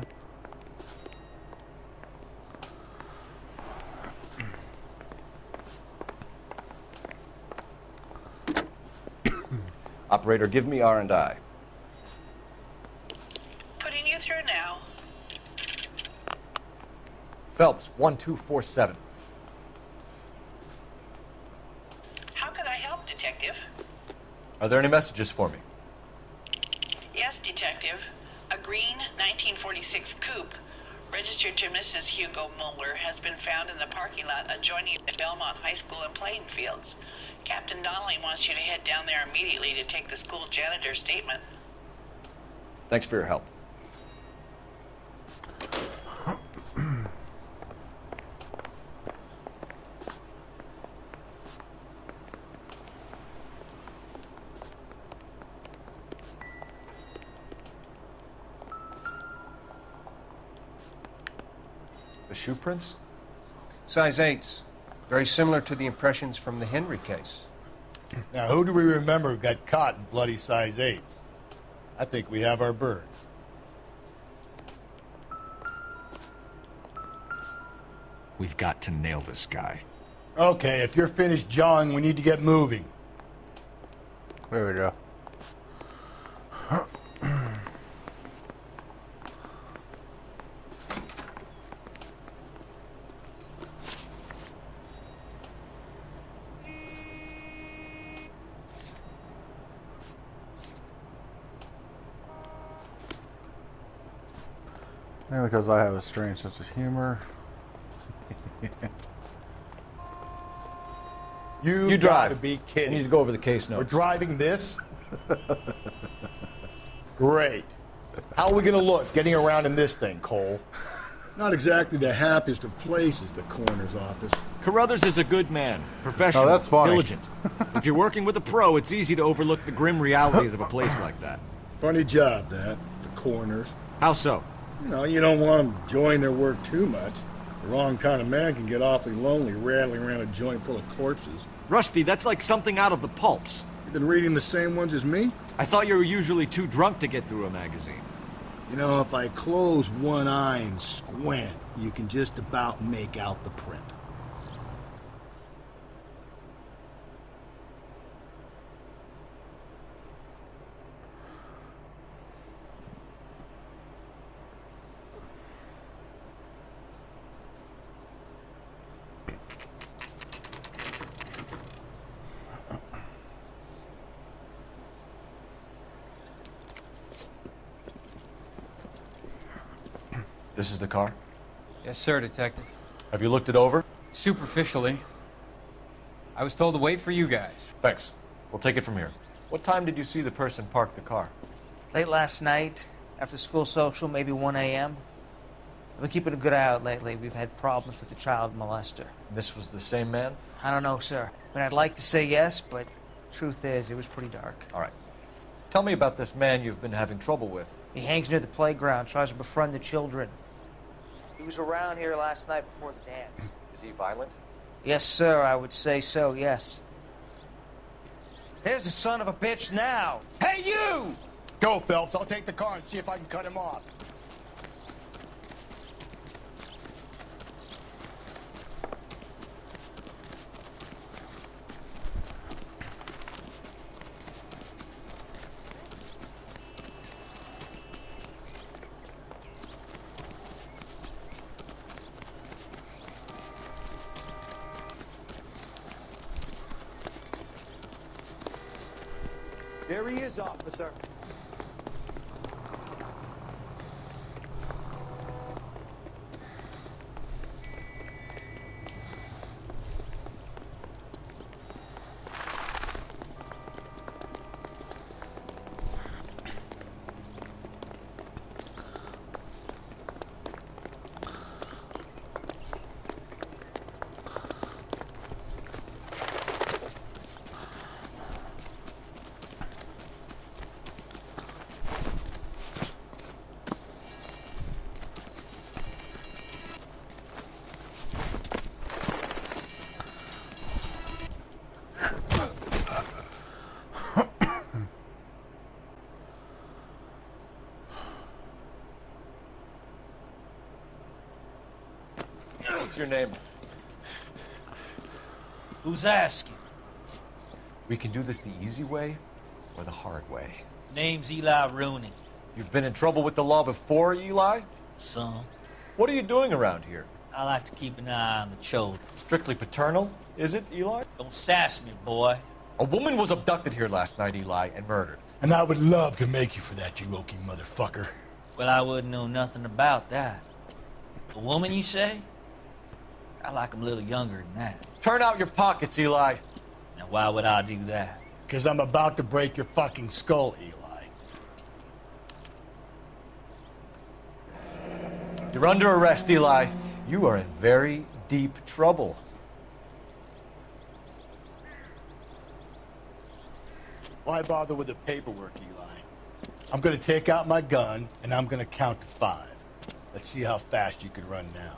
Operator, give me R&I. Putting you through now. Phelps, 1247. How could I help, Detective? Are there any messages for me? Yes, Detective. A green 1946 coupe, registered to Mrs. Hugo Mueller, has been found in the parking lot adjoining the Belmont High School and playing fields. Captain Donnelly wants you to head down there immediately to take the school janitor's statement. Thanks for your help. The shoe prints? Size 8s. Very similar to the impressions from the Henry case. Now, who do we remember got caught in bloody size 8s? I think we have our bird. We've got to nail this guy. Okay, if you're finished jawing, we need to get moving. There we go. And because I have a strange sense of humor. You drive. gotta be I kidding. need to go over the case We're notes. driving this? Great. How are we gonna look getting around in this thing, Cole? Not exactly the happiest of places, the coroner's office. Carruthers is a good man, professional, Oh, that's funny. diligent. If you're working with a pro, it's easy to overlook the grim realities of a place like that. Funny job, that. The coroner's. How so? You know, you don't want them enjoying their work too much. The wrong kind of man can get awfully lonely rattling around a joint full of corpses. Rusty, that's like something out of the pulps. You've been reading the same ones as me? I thought you were usually too drunk to get through a magazine. You know, if I close one eye and squint, you can just about make out the print. This is the car? Yes, sir, Detective. Have you looked it over? Superficially. I was told to wait for you guys. Thanks. We'll take it from here. What time did you see the person park the car? Late last night, after school social, maybe 1 a.m. I've been keeping a good eye out lately. We've had problems with the child molester. This was the same man? I don't know, sir. I mean, I'd like to say yes, but truth is, it was pretty dark. All right. Tell me about this man you've been having trouble with. He hangs near the playground, tries to befriend the children. He was around here last night before the dance. Is he violent? Yes, sir, I would say so, yes. There's the son of a bitch now. Hey, you! Go, Phelps. I'll take the car and see if I can cut him off. There he is, officer. What's your name? Who's asking? We can do this the easy way or the hard way. Name's Eli Rooney. You've been in trouble with the law before, Eli? Some. What are you doing around here? I like to keep an eye on the children. Strictly paternal, is it, Eli? Don't sass me, boy. A woman was abducted here last night, Eli, and murdered. And I would love to make you for that, you Okie motherfucker. Well, I wouldn't know nothing about that. A woman, you say? I like them a little younger than that. Turn out your pockets, Eli. Now, why would I do that? Because I'm about to break your fucking skull, Eli. You're under arrest, Eli. You are in very deep trouble. Why bother with the paperwork, Eli? I'm gonna take out my gun, and I'm gonna count to 5. Let's see how fast you can run now.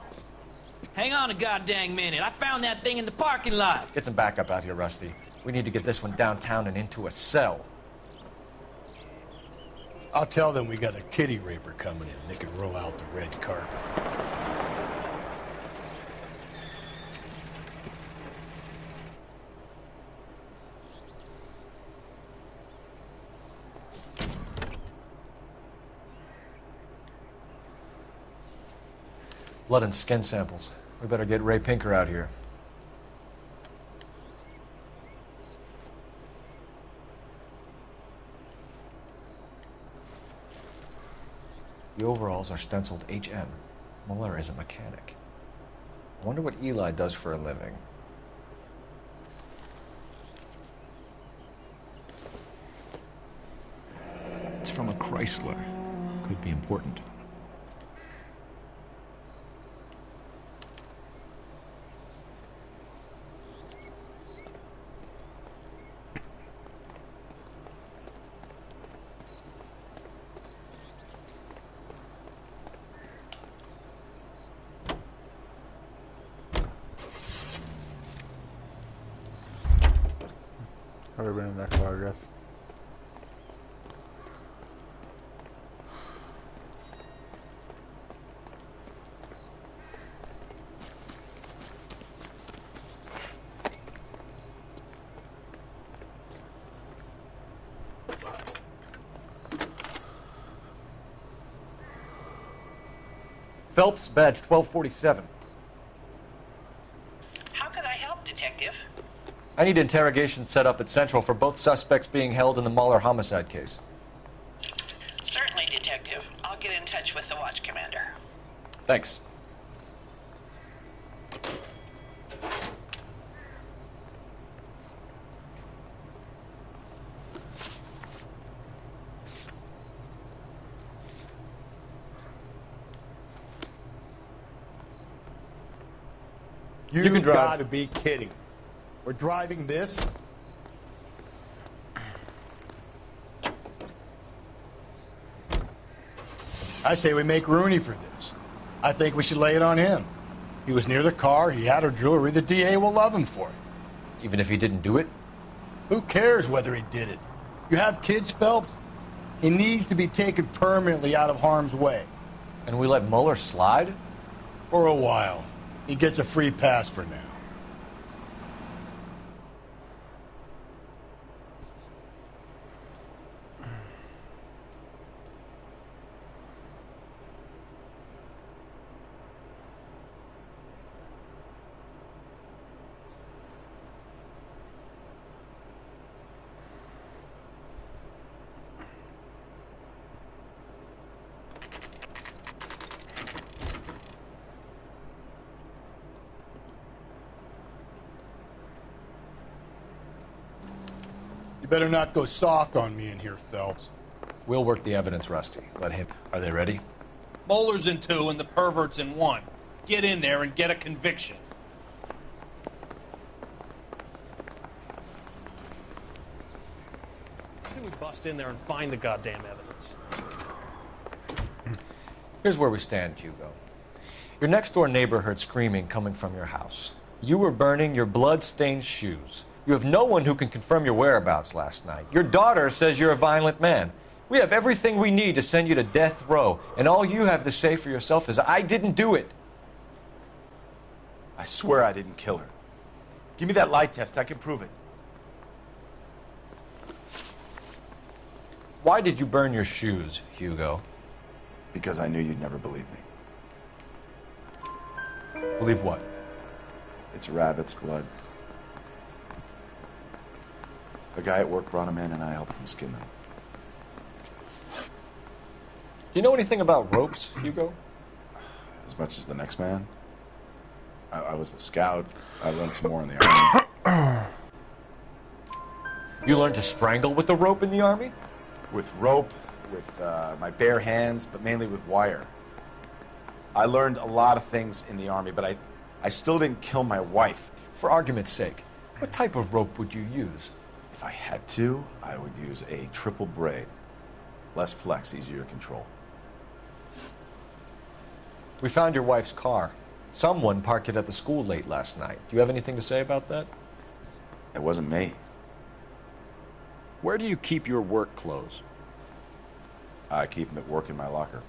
Hang on a goddamn minute. I found that thing in the parking lot. Get some backup out here, Rusty. We need to get this one downtown and into a cell. I'll tell them we got a kitty raper coming in. They can roll out the red carpet. Blood and skin samples. We better get Ray Pinker out here. The overalls are stenciled HM. Muller is a mechanic. I wonder what Eli does for a living. It's from a Chrysler. Could be important. Never been in that car, I guess. Phelps, badge 1247. How can I help, Detective? I need interrogation set up at Central for both suspects being held in the Muller homicide case. Certainly, Detective. I'll get in touch with the watch commander. Thanks. You can drive. Gotta be kidding. We're driving this? I say we make Rooney for this. I think we should lay it on him. He was near the car, he had her jewelry, the DA will love him for it. Even if he didn't do it? Who cares whether he did it? You have kids, Phelps? He needs to be taken permanently out of harm's way. And we let Muller slide? For a while. He gets a free pass for now. You better not go soft on me in here, Phelps. We'll work the evidence, Rusty. Let him. Are they ready? Moeller's in 2 and the pervert's in 1. Get in there and get a conviction. I think we bust in there and find the goddamn evidence. Here's where we stand, Hugo. Your next-door neighbor heard screaming coming from your house. You were burning your blood-stained shoes. You have no one who can confirm your whereabouts last night. Your daughter says you're a violent man. We have everything we need to send you to death row, and all you have to say for yourself is, I didn't do it. swear I didn't kill her. Give me that lie test. I can prove it. Why did you burn your shoes, Hugo? Because I knew you'd never believe me. Believe what? It's rabbit's blood. A guy at work brought him in and I helped him skin them. Do you know anything about ropes, Hugo? As much as the next man. I was a scout. I learned some more in the army. You learned to strangle with the rope in the army? With rope, with my bare hands, but mainly with wire. I learned a lot of things in the army, but I still didn't kill my wife. For argument's sake, what type of rope would you use? If I had to, I would use a triple braid. Less flex, easier to control. We found your wife's car. Someone parked it at the school late last night. Do you have anything to say about that? It wasn't me. Where do you keep your work clothes? I keep them at work in my locker.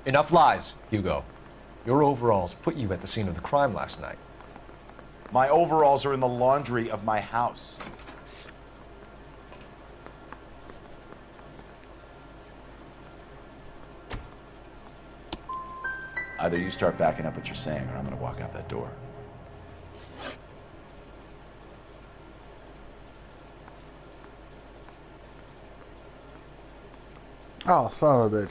Enough lies, Hugo. Your overalls put you at the scene of the crime last night. My overalls are in the laundry of my house. Either you start backing up what you're saying, or I'm going to walk out that door. Oh, son of a bitch.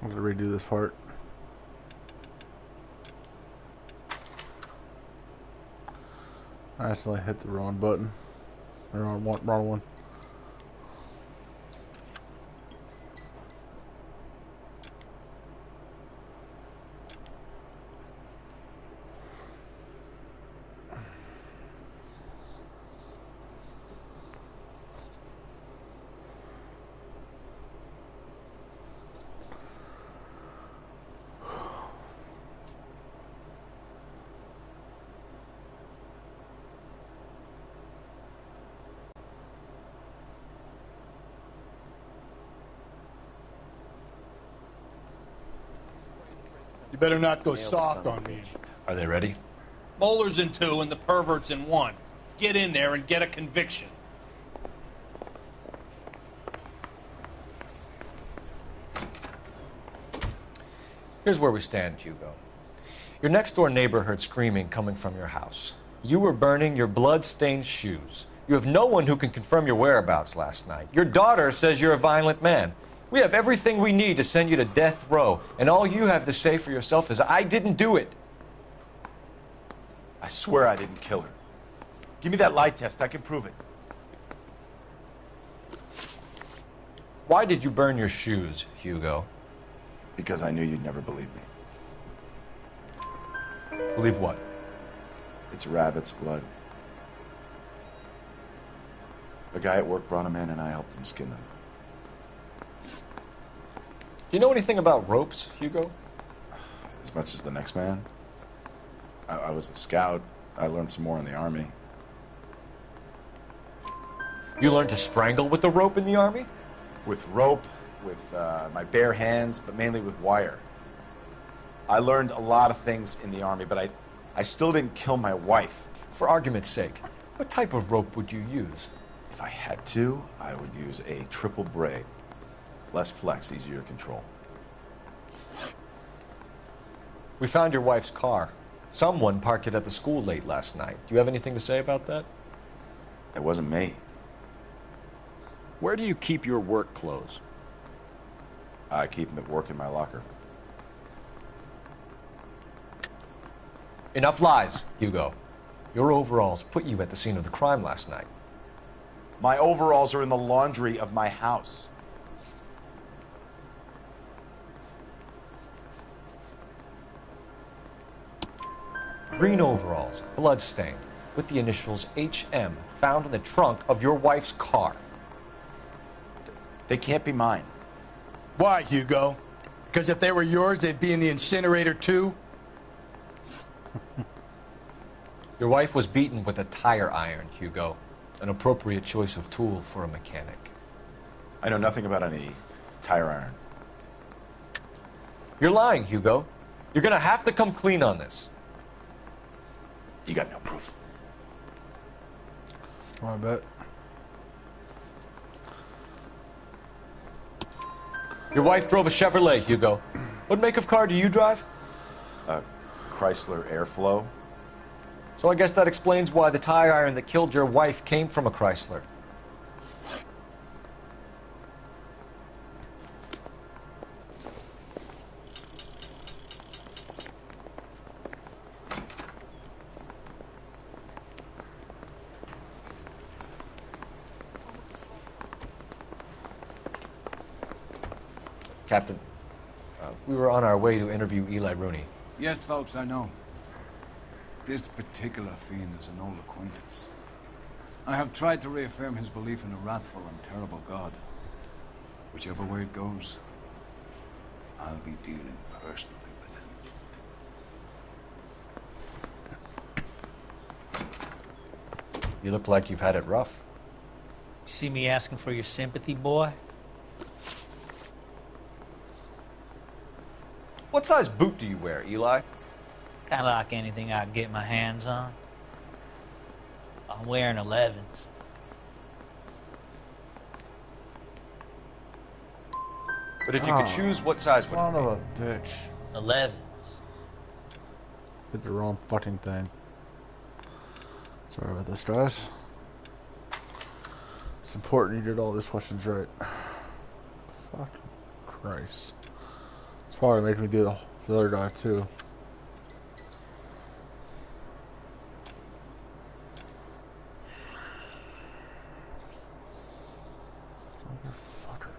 I'm gonna redo this part. I accidentally hit the wrong button. The wrong one. You better not go soft on me. Are they ready? Moeller's in 2 and the pervert's in 1. Get in there and get a conviction. Here's where we stand, Hugo. Your next-door neighbor heard screaming coming from your house. You were burning your blood-stained shoes. You have no one who can confirm your whereabouts last night. Your daughter says you're a violent man. We have everything we need to send you to death row, and all you have to say for yourself is, I didn't do it. I swear I didn't kill her. Give me that lie test. I can prove it. Why did you burn your shoes, Hugo? Because I knew you'd never believe me. Believe what? It's rabbit's blood. A guy at work brought him in and I helped him skin them. Do you know anything about ropes, Hugo? As much as the next man. I was a scout. I learned some more in the army. You learned to strangle with the rope in the army? With rope, with my bare hands, but mainly with wire. I learned a lot of things in the army, but I still didn't kill my wife. For argument's sake, what type of rope would you use? If I had to, I would use a triple braid. Less flex, easier to control. We found your wife's car. Someone parked it at the school late last night. Do you have anything to say about that? It wasn't me. Where do you keep your work clothes? I keep them at work in my locker. Enough lies, Hugo. Your overalls put you at the scene of the crime last night. My overalls are in the laundry of my house. Green overalls, bloodstained, with the initials HM found in the trunk of your wife's car. They can't be mine. Why, Hugo? Because if they were yours, they'd be in the incinerator too? Your wife was beaten with a tire iron, Hugo. An appropriate choice of tool for a mechanic. I know nothing about any tire iron. You're lying, Hugo. You're gonna have to come clean on this. You got no proof. I bet. Your wife drove a Chevrolet, Hugo. What make of car do you drive? A Chrysler Airflow. So I guess that explains why the tire iron that killed your wife came from a Chrysler. Captain, we were on our way to interview Eli Rooney. Yes, Phelps, I know. This particular fiend is an old acquaintance. I have tried to reaffirm his belief in a wrathful and terrible God. Whichever way it goes, I'll be dealing personally with him. You look like you've had it rough. You see me asking for your sympathy, boy? What size boot do you wear, Eli? Kind of like anything I can get my hands on. I'm wearing 11s. But if you could choose, what size would it Son of a bitch. 11s. Did the wrong fucking thing. Sorry about this, guys. It's important you did all these questions right. Fucking Christ. It's probably making me do the other guy too. Motherfucker.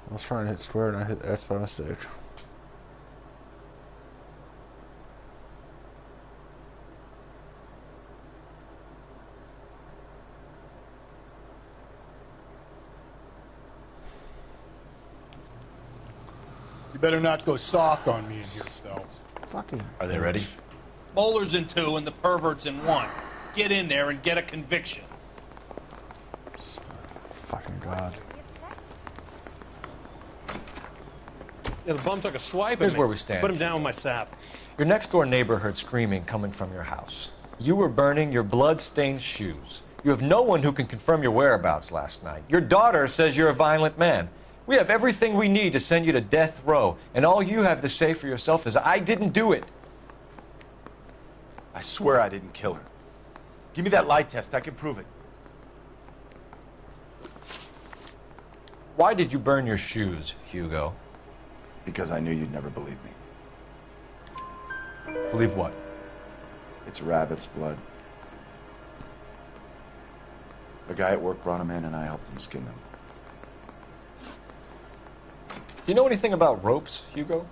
I was trying to hit square and I hit X by mistake. You better not go soft on me in here, Phelps. Fucking. Are they ready? Bowler's in 2 and the pervert's in 1. Get in there and get a conviction. Fucking God. Yeah, the bum took a swipe at Here's me. where we stand. Put him down with my sap. Your next door neighbor heard screaming coming from your house. You were burning your blood-stained shoes. You have no one who can confirm your whereabouts last night. Your daughter says you're a violent man. We have everything we need to send you to death row, and all you have to say for yourself is, I didn't do it. I swear I didn't kill her. Give me that lie test. I can prove it. Why did you burn your shoes, Hugo? Because I knew you'd never believe me. Believe what? It's rabbit's blood. A guy at work brought them in and I helped him skin them. You know anything about ropes, Hugo?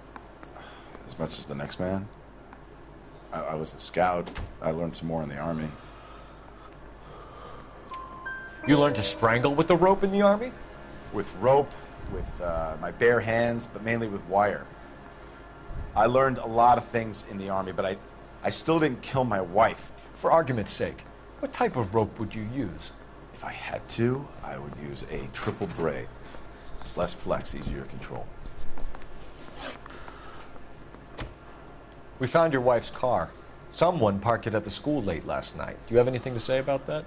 As much as the next man. I was a scout. I learned some more in the army. You learned to strangle with the rope in the army? With rope, with my bare hands, but mainly with wire. I learned a lot of things in the army, but I still didn't kill my wife. For argument's sake, what type of rope would you use? If I had to, I would use a triple braid. Less flex, easier to control. We found your wife's car. Someone parked it at the school late last night. Do you have anything to say about that?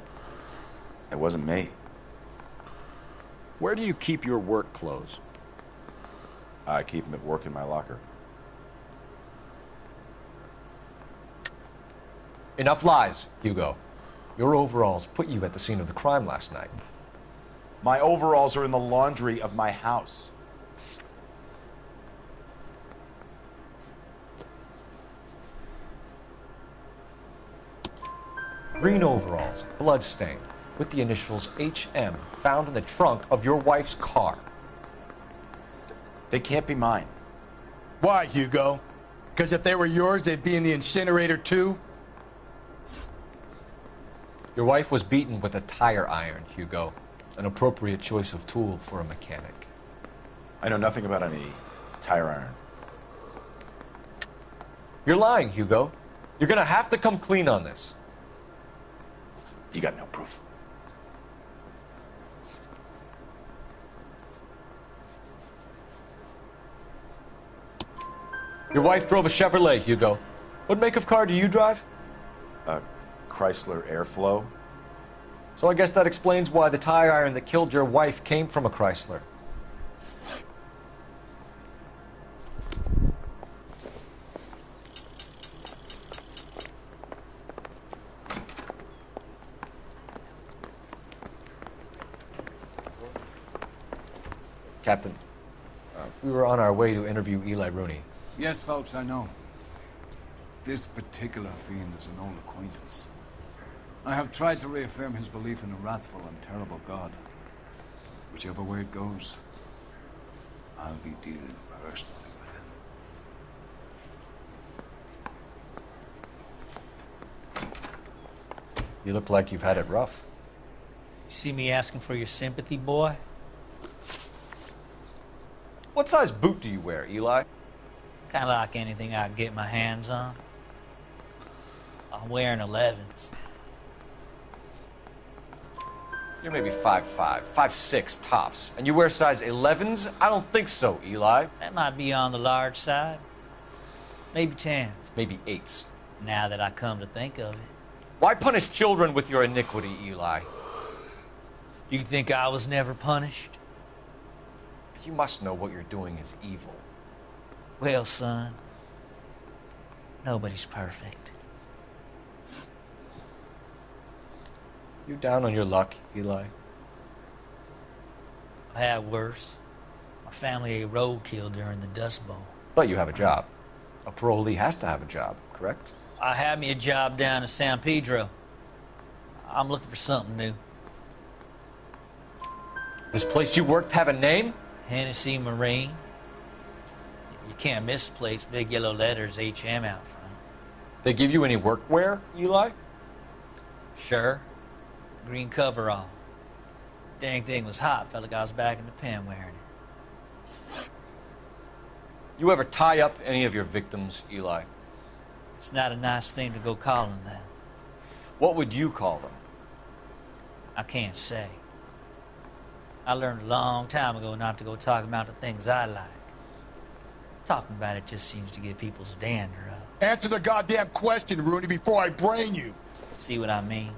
It wasn't me. Where do you keep your work clothes? I keep them at work in my locker. Enough lies, Hugo. Your overalls put you at the scene of the crime last night. My overalls are in the laundry of my house. Green overalls, bloodstained, with the initials HM found in the trunk of your wife's car. They can't be mine. Why, Hugo? Because if they were yours, they'd be in the incinerator too? Your wife was beaten with a tire iron, Hugo. An appropriate choice of tool for a mechanic. I know nothing about any tire iron. You're lying, Hugo. You're gonna have to come clean on this. You got no proof. Your wife drove a Chevrolet, Hugo. What make of car do you drive? A Chrysler Airflow. So I guess that explains why the tire iron that killed your wife came from a Chrysler. Captain, we were on our way to interview Eli Rooney. Yes, Phelps, I know. This particular fiend is an old acquaintance. I have tried to reaffirm his belief in a wrathful and terrible God. Whichever way it goes, I'll be dealing personally with him. You look like you've had it rough. You see me asking for your sympathy, boy? What size boot do you wear, Eli? Kind of like anything I can get my hands on. I'm wearing 11s. You're maybe 5'5", 5'6" tops, and you wear size 11s? I don't think so, Eli. That might be on the large side. Maybe 10s. Maybe 8s. Now that I come to think of it. Why punish children with your iniquity, Eli? You think I was never punished? You must know what you're doing is evil. Well, son, nobody's perfect. You down on your luck, Eli? I had worse. My family ate roadkill during the Dust Bowl. But you have a job. A parolee has to have a job, correct? I had me a job down in San Pedro. I'm looking for something new. This place you worked have a name? Hennessy Marine. You can't misplace big yellow letters HM out front. They give you any workwear, Eli? Sure. Green coverall. Dang thing was hot. Felt like I was back in the pen wearing it. You ever tie up any of your victims, Eli? It's not a nice thing to go calling them. What would you call them? I can't say. I learned a long time ago not to go talking about the things I like. Talking about it just seems to get people's dander up. Answer the goddamn question, Rooney, before I brain you. See what I mean?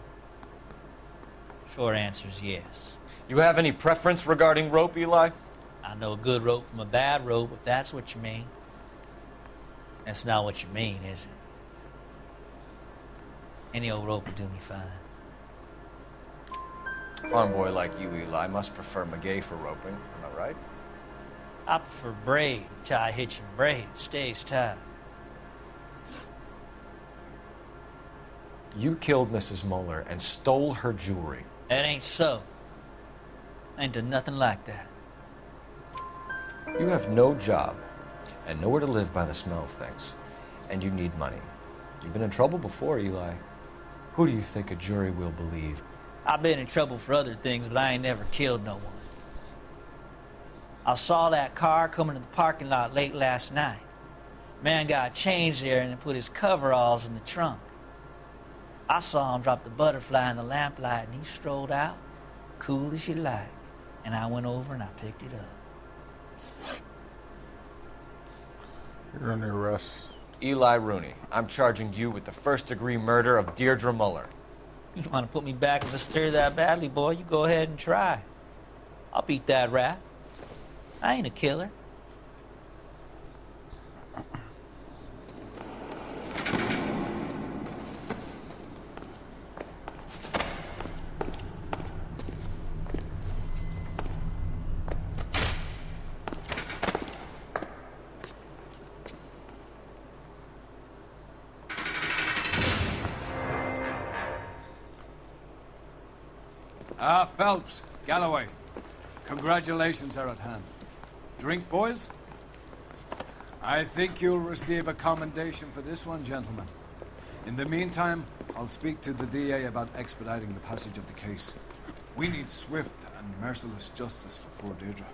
Short answer is yes. You have any preference regarding rope, Eli? I know a good rope from a bad rope, if that's what you mean. That's not what you mean, is it? Any old rope will do me fine. A farm boy like you, Eli, must prefer Magay for roping. Am I right? I prefer braid. Tie, hitch, and braid. It stays tied. You killed Mrs. Muller and stole her jewelry. That ain't so. I ain't done nothing like that. You have no job and nowhere to live by the smell of things. And you need money. You've been in trouble before, Eli. Who do you think a jury will believe? I've been in trouble for other things, but I ain't never killed no one. I saw that car coming to the parking lot late last night. Man got changed there and then put his coveralls in the trunk. I saw him drop the butterfly in the lamplight and he strolled out, cool as you like. And I went over and I picked it up. You're under arrest. Eli Rooney, I'm charging you with the first-degree murder of Deirdre Muller. You want to put me back in the stir that badly, boy? You go ahead and try. I'll beat that rap. I ain't a killer. Phelps, Galloway, congratulations are at hand. Drink, boys? I think you'll receive a commendation for this one, gentlemen. In the meantime, I'll speak to the DA about expediting the passage of the case. We need swift and merciless justice for poor Deirdre.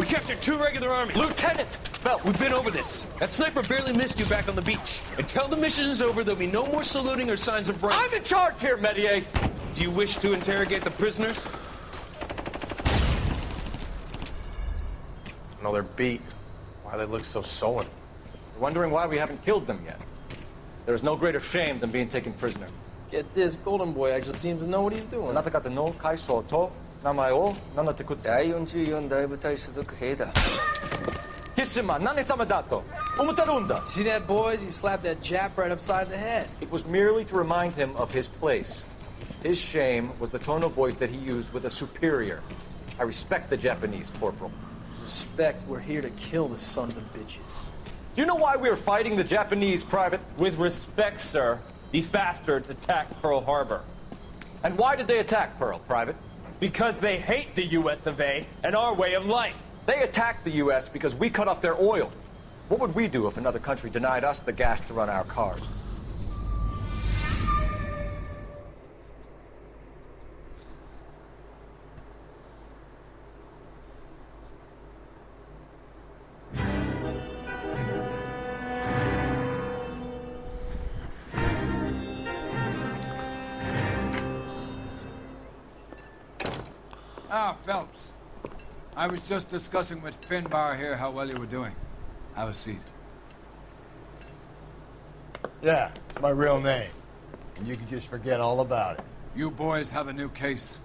We captured 2 regular army. Lieutenant! Phelps! We've been over this. That sniper barely missed you back on the beach. Until the mission is over, there'll be no more saluting or signs of rank. I'm in charge here, Medier! Do you wish to interrogate the prisoners? No, they're beat. Why they look so sullen? You're wondering why we haven't killed them yet. There's no greater shame than being taken prisoner. Get this, Golden Boy just seems to know what he's doing. See that, boys? He slapped that Jap right upside the head. It was merely to remind him of his place. His shame was the tone of voice that he used with a superior. I respect the Japanese, Corporal. Respect, we're here to kill the sons of bitches. Do you know why we are fighting the Japanese, Private? With respect, sir, these bastards attacked Pearl Harbor. And why did they attack Pearl, Private? Because they hate the US of A and our way of life. They attacked the US because we cut off their oil. What would we do if another country denied us the gas to run our cars? Ah, Phelps. I was just discussing with Finbar here how well you were doing. Have a seat. Yeah, it's my real name. And you can just forget all about it. You boys have a new case.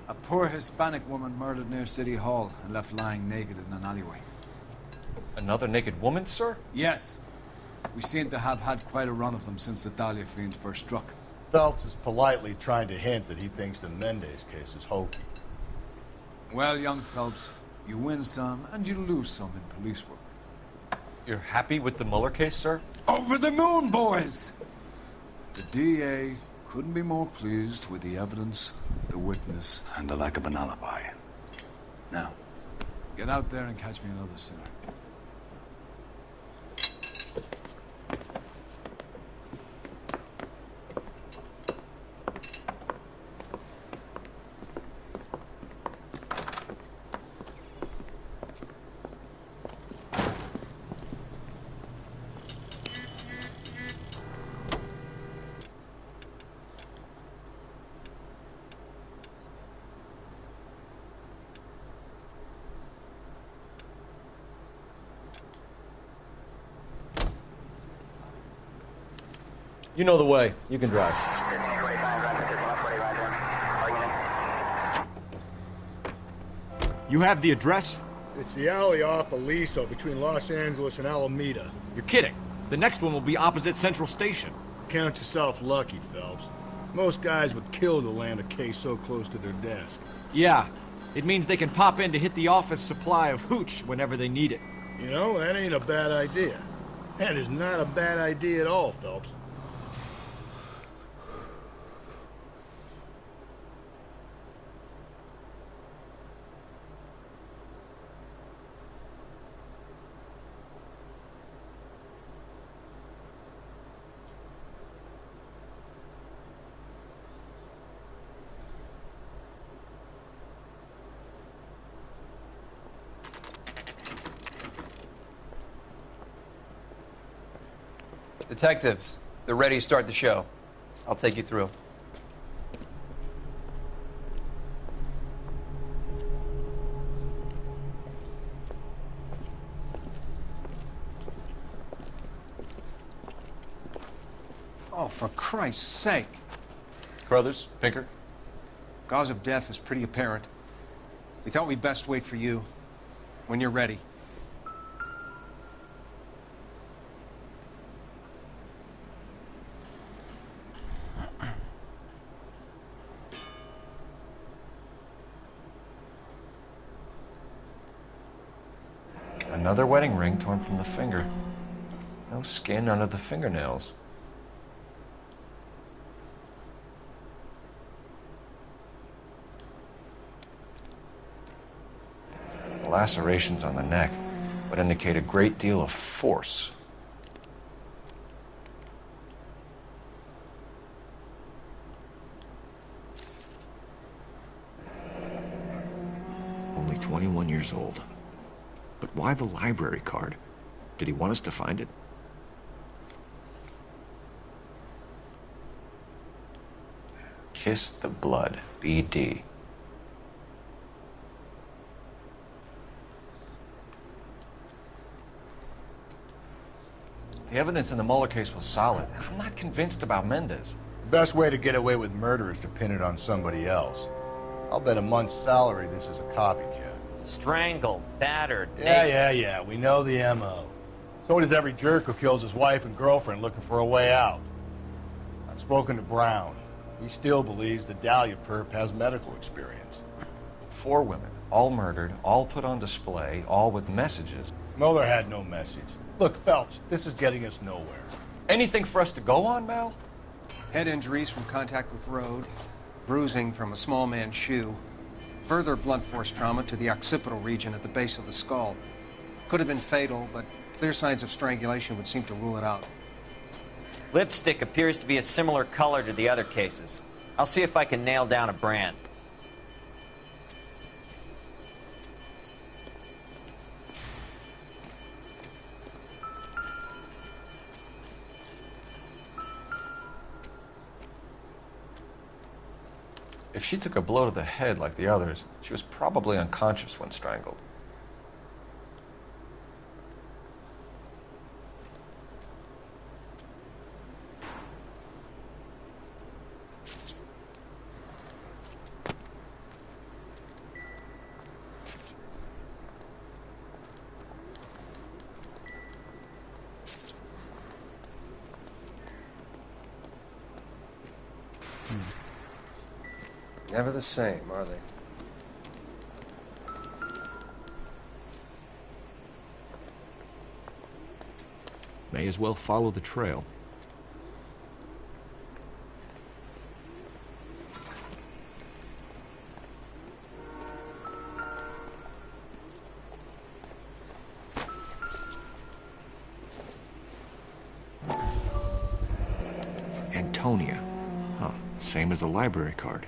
A poor Hispanic woman murdered near City Hall and left lying naked in an alleyway. Another naked woman, sir? Yes. We seem to have had quite a run of them since the Dahlia fiend first struck. Phelps is politely trying to hint that he thinks the Mendez case is hokey. Well, young Phelps, you win some and you lose some in police work. You're happy with the Mueller case, sir? Over the moon, boys! The DA couldn't be more pleased with the evidence, the witness, and the lack of an alibi. Now, get out there and catch me another sinner. You know the way. You can drive. You have the address? It's the alley off Aliso between Los Angeles and Alameda. You're kidding. The next one will be opposite Central Station. Count yourself lucky, Phelps. Most guys would kill to land a case so close to their desk. Yeah. It means they can pop in to hit the office supply of hooch whenever they need it. You know, that ain't a bad idea. That is not a bad idea at all, Phelps. Detectives, they're ready to start the show. I'll take you through. Oh, for Christ's sake. Carruthers, Pinker. Cause of death is pretty apparent. We thought we'd best wait for you. When you're ready. Another wedding ring torn from the finger. No skin under the fingernails. Lacerations on the neck would indicate a great deal of force. Only 21 years old. But why the library card? Did he want us to find it? Kiss the blood, BD. The evidence in the Mueller case was solid. I'm not convinced about Mendez. The best way to get away with murder is to pin it on somebody else. I'll bet a month's salary this is a copycat. Strangled, battered, Yeah, we know the M.O. So does every jerk who kills his wife and girlfriend looking for a way out. I've spoken to Brown. He still believes the Dahlia perp has medical experience. 4 women, all murdered, all put on display, all with messages. Mueller had no message. Look, Phelps, this is getting us nowhere. Anything for us to go on, Mal? Head injuries from contact with road, bruising from a small man's shoe, further blunt force trauma to the occipital region at the base of the skull. Could have been fatal, but clear signs of strangulation would seem to rule it out. Lipstick appears to be a similar color to the other cases. I'll see if I can nail down a brand. If she took a blow to the head like the others, she was probably unconscious when strangled. Never the same, are they? May as well follow the trail. Antonia. Huh. Same as the library card.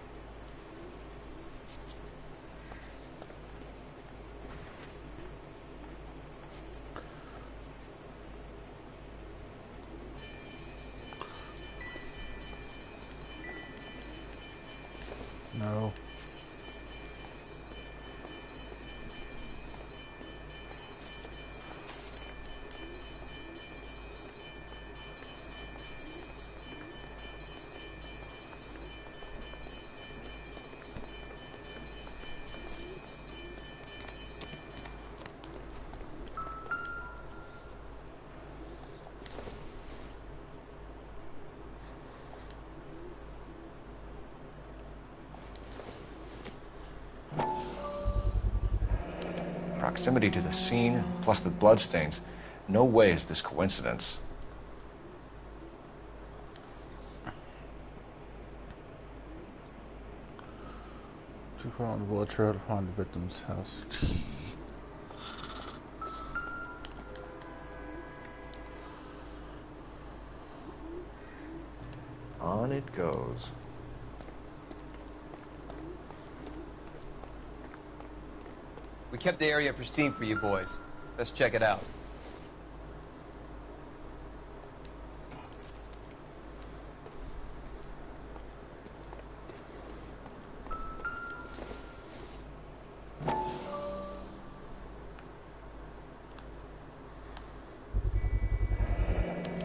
No. Proximity to the scene, plus the bloodstains. No way is this coincidence. Too far on the bullet trail to find the victim's house. On it goes. We kept the area pristine for you boys. Let's check it out.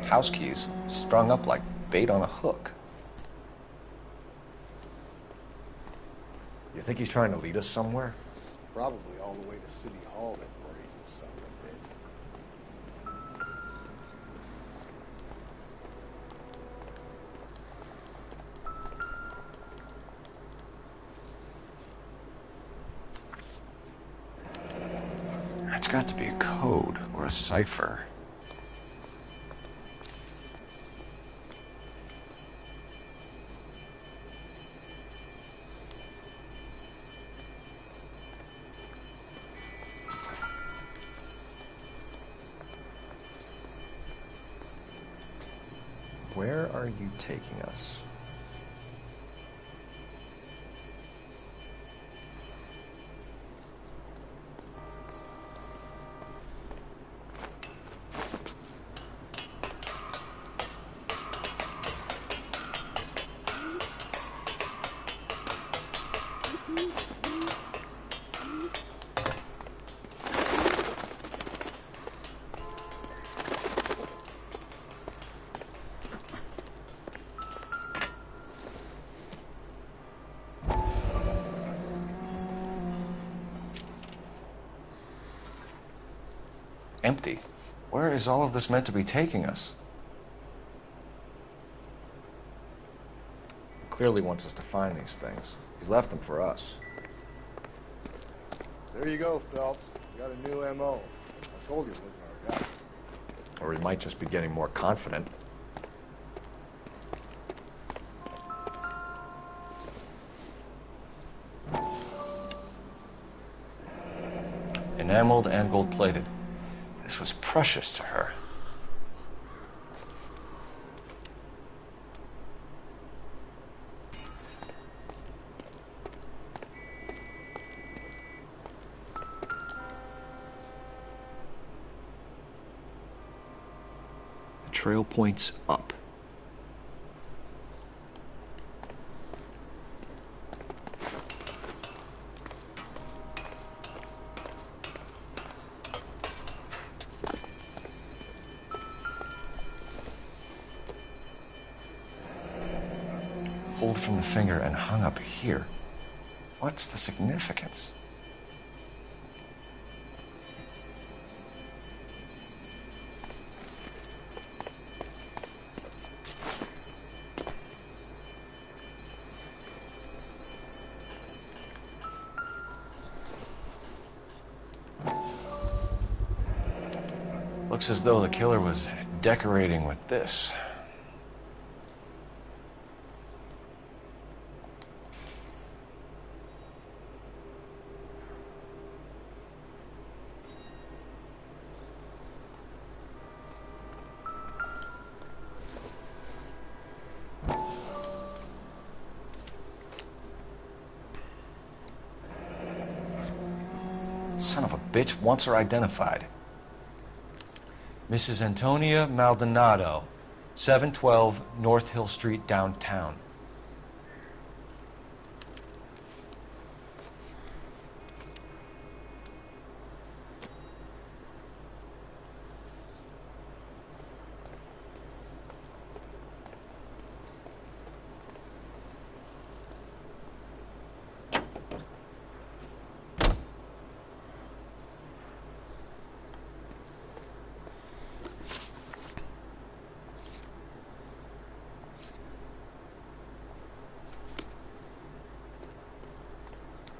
House keys strung up like bait on a hook. You think he's trying to lead us somewhere? Probably all the way to City Hall, that brazen son of a bitch. It's got to be a code or a cipher. Where are you taking us? empty. Where is all of this meant to be taking us? He clearly wants us to find these things. He's left them for us. There you go, Phelps. You got a new M.O. I told you it wasn't our guy. Or he might just be getting more confident. Enameled and gold-plated. This was precious to her. The trail points up. Pulled from the finger and hung up here. What's the significance? Looks as though the killer was decorating with this. Son of a bitch wants her identified. Mrs. Antonia Maldonado, 712 North Hill Street, downtown.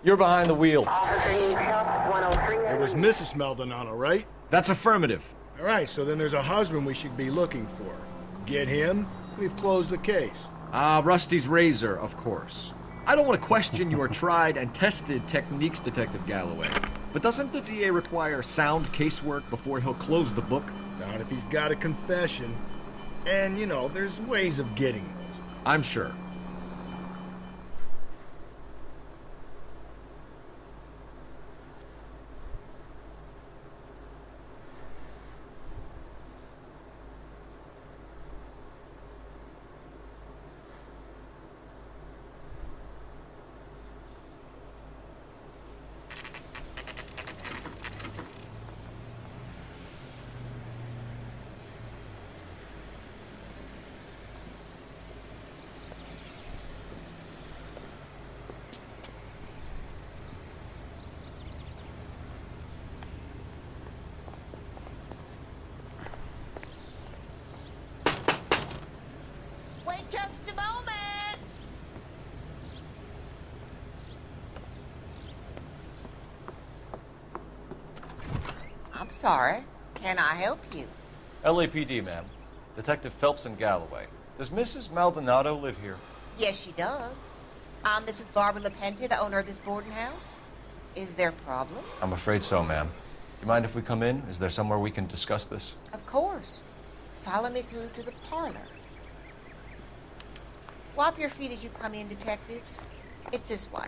You're behind the wheel. It was Mrs. Maldonado, right? That's affirmative. All right, so then there's a husband we should be looking for. Get him, we've closed the case. Rusty's razor, of course. I don't want to question your tried and tested techniques, Detective Galloway. But doesn't the DA require sound casework before he'll close the book? Not if he's got a confession. And, you know, there's ways of getting those. I'm sure. Just a moment. I'm sorry. Can I help you? LAPD, ma'am. Detective Phelps and Galloway. Does Mrs. Maldonado live here? Yes, she does. I'm Mrs. Barbara LaPenta, the owner of this boarding house. Is there a problem? I'm afraid so, ma'am. You mind if we come in? Is there somewhere we can discuss this? Of course. Follow me through to the parlor. Wipe your feet as you come in, detectives. It's this way.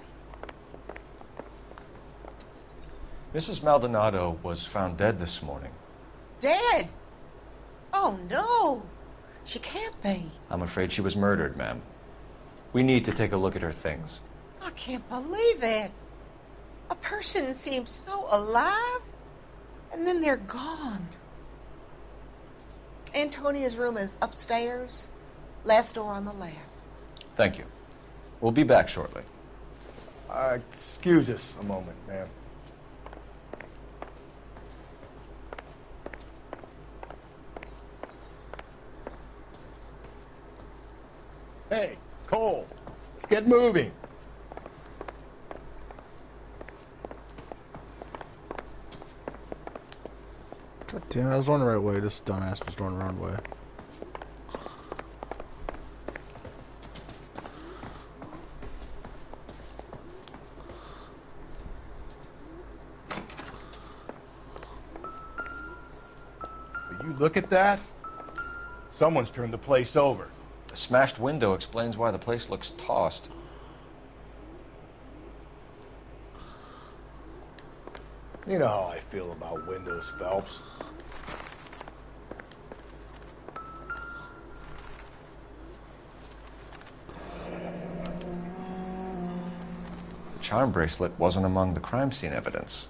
Mrs. Maldonado was found dead this morning. Dead? Oh, no. She can't be. I'm afraid she was murdered, ma'am. We need to take a look at her things. I can't believe it. A person seems so alive, and then they're gone. Antonia's room is upstairs, last door on the left. Thank you. We'll be back shortly. Excuse us a moment, ma'am. Hey, Cole, let's get moving. God damn it, I was going the right way. This dumbass was going the wrong way. Will you look at that? Someone's turned the place over. The smashed window explains why the place looks tossed. You know how I feel about windows, Phelps. The charm bracelet wasn't among the crime scene evidence.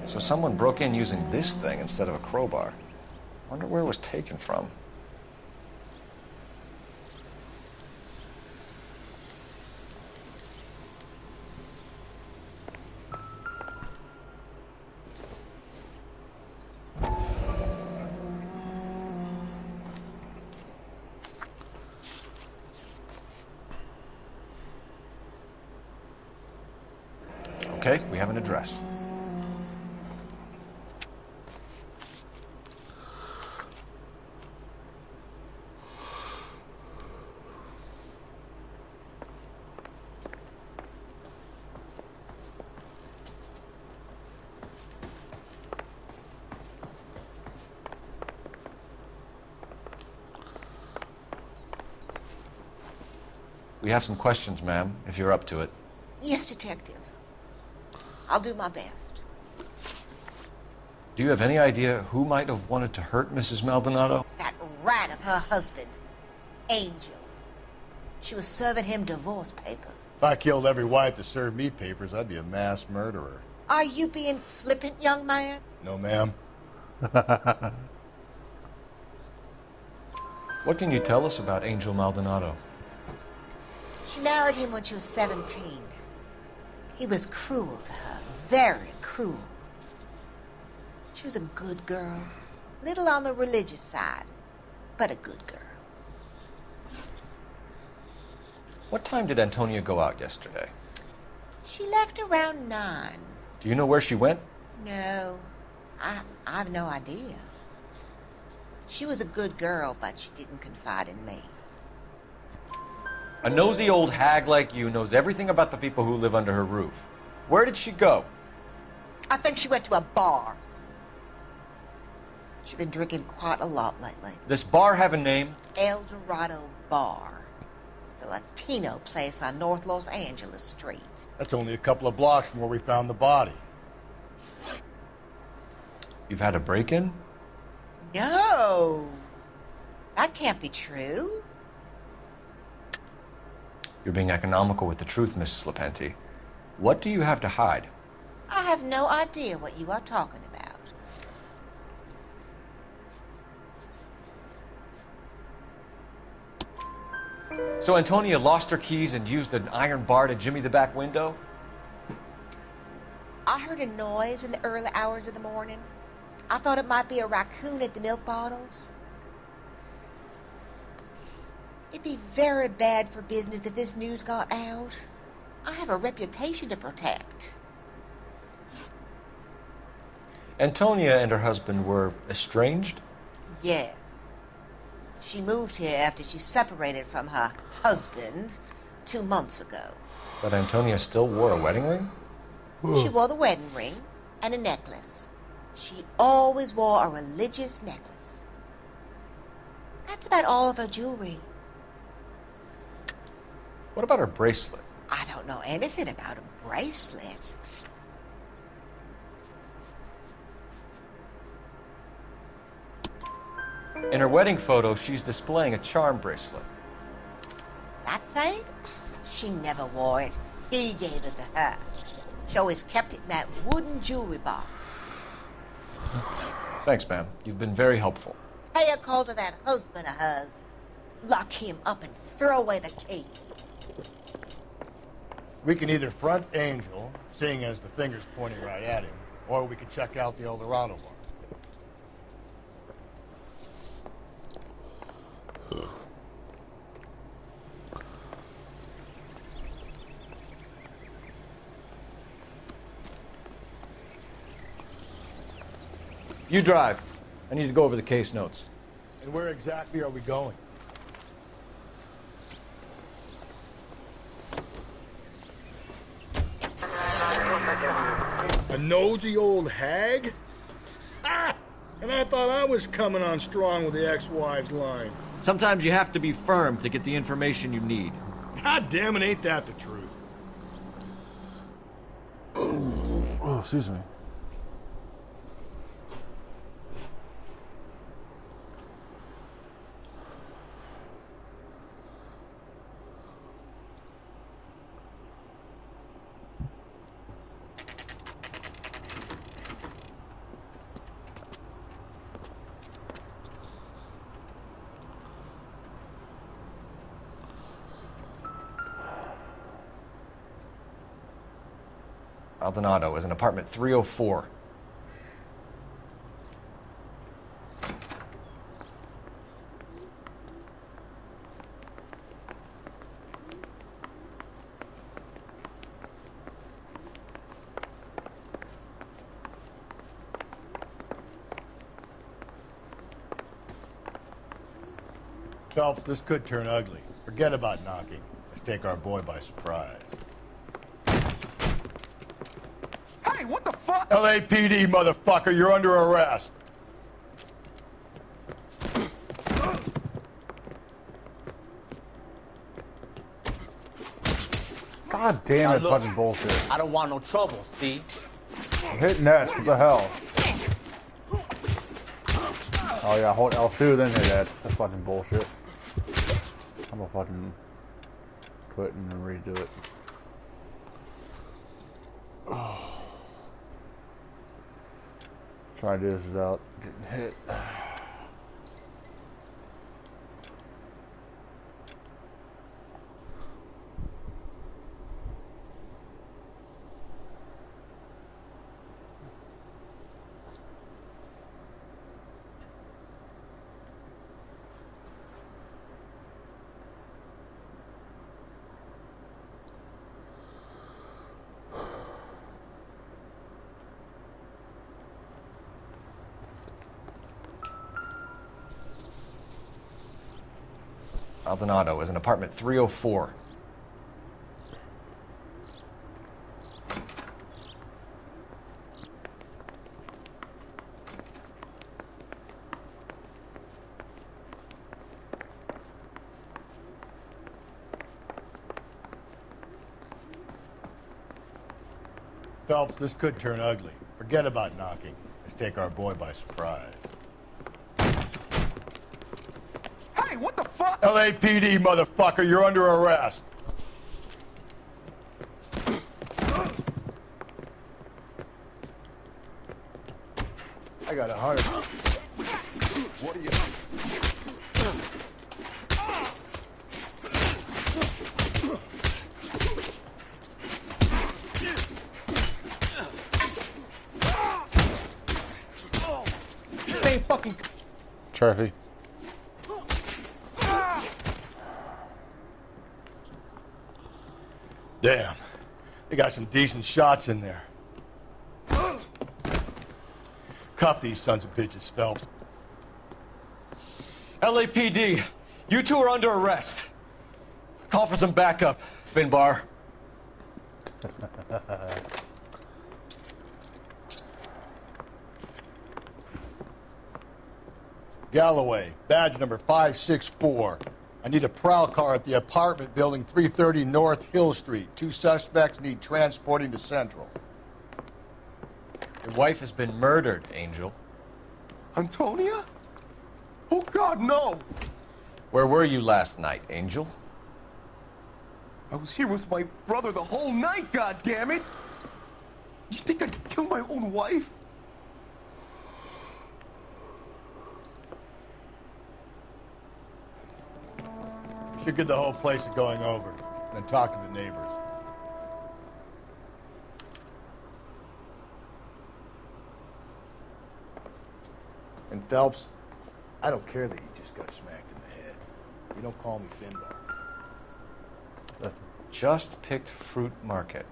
So someone broke in using this thing instead of a crowbar. Wonder where it was taken from. Okay, we have an address. We have some questions, ma'am, if you're up to it. Yes, Detective. I'll do my best. Do you have any idea who might have wanted to hurt Mrs. Maldonado? That rat of her husband, Angel. She was serving him divorce papers. If I killed every wife to serve me papers, I'd be a mass murderer. Are you being flippant, young man? No, ma'am. What can you tell us about Angel Maldonado? She married him when she was 17. He was cruel to her, very cruel. She was a good girl, little on the religious side, but a good girl. What time did Antonia go out yesterday? She left around 9. Do you know where she went? No, I've no idea. She was a good girl, but she didn't confide in me. A nosy old hag like you knows everything about the people who live under her roof. Where did she go? I think she went to a bar. She's been drinking quite a lot lately. This bar have a name? El Dorado Bar. It's a Latino place on North Los Angeles Street. That's only a couple of blocks from where we found the body. You've had a break-in? No! That can't be true. You're being economical with the truth, Mrs. Lepenti. What do you have to hide? I have no idea what you are talking about. So Antonia lost her keys and used an iron bar to jimmy the back window? I heard a noise in the early hours of the morning. I thought it might be a raccoon at the milk bottles. It'd be very bad for business if this news got out. I have a reputation to protect. Antonia and her husband were estranged? Yes. She moved here after she separated from her husband 2 months ago. But Antonia still wore a wedding ring? She wore the wedding ring and a necklace. She always wore a religious necklace. That's about all of her jewelry. What about her bracelet? I don't know anything about a bracelet. In her wedding photo, she's displaying a charm bracelet. That thing? She never wore it. He gave it to her. She always kept it in that wooden jewelry box. Thanks, ma'am. You've been very helpful. Pay a call to that husband of hers. Lock him up and throw away the key. We can either front Angel, seeing as the finger's pointing right at him, or we could check out the Eldorado bar. You drive. I need to go over the case notes. And where exactly are we going? A nosy old hag? Ah! And I thought I was coming on strong with the ex-wives line. Sometimes you have to be firm to get the information you need. God damn it, ain't that the truth? Oh, excuse me. Maldonado is in apartment 304. Phelps, this could turn ugly. Forget about knocking. Let's take our boy by surprise. Hey, what the fuck? LAPD, motherfucker, you're under arrest. God damn it, Now, look, fucking bullshit. I don't want no trouble, see? I'm hitting S, what the hell? Oh yeah, hold L2 then hit that. That's fucking bullshit. I'm gonna fucking quit and redo it. Try to do this without getting hit. Maldonado is in apartment 304. Phelps, this could turn ugly. Forget about knocking. Let's take our boy by surprise. Hey, what the fuck? LAPD, motherfucker, you're under arrest. I got 100. What are you... Ain't fucking... Trophy. Damn. They got some decent shots in there. Cuff these sons of bitches, Phelps. LAPD, you two are under arrest. Call for some backup, Finbar. Galloway, badge number 564. I need a prowl car at the apartment building 330 North Hill Street. 2 suspects need transporting to Central. Your wife has been murdered, Angel. Antonia? Oh, God, no! Where were you last night, Angel? I was here with my brother the whole night, goddammit! You think I'd kill my own wife? Should get the whole place going over, then talk to the neighbors. And Phelps, I don't care that you just got smacked in the head. You don't call me Finbar. The Just Picked Fruit Market.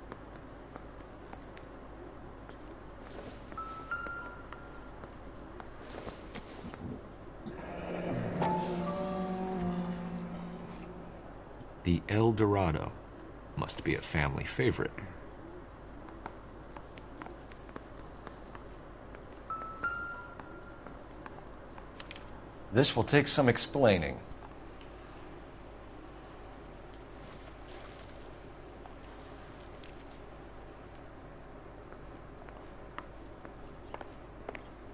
The El Dorado must be a family favorite. This will take some explaining.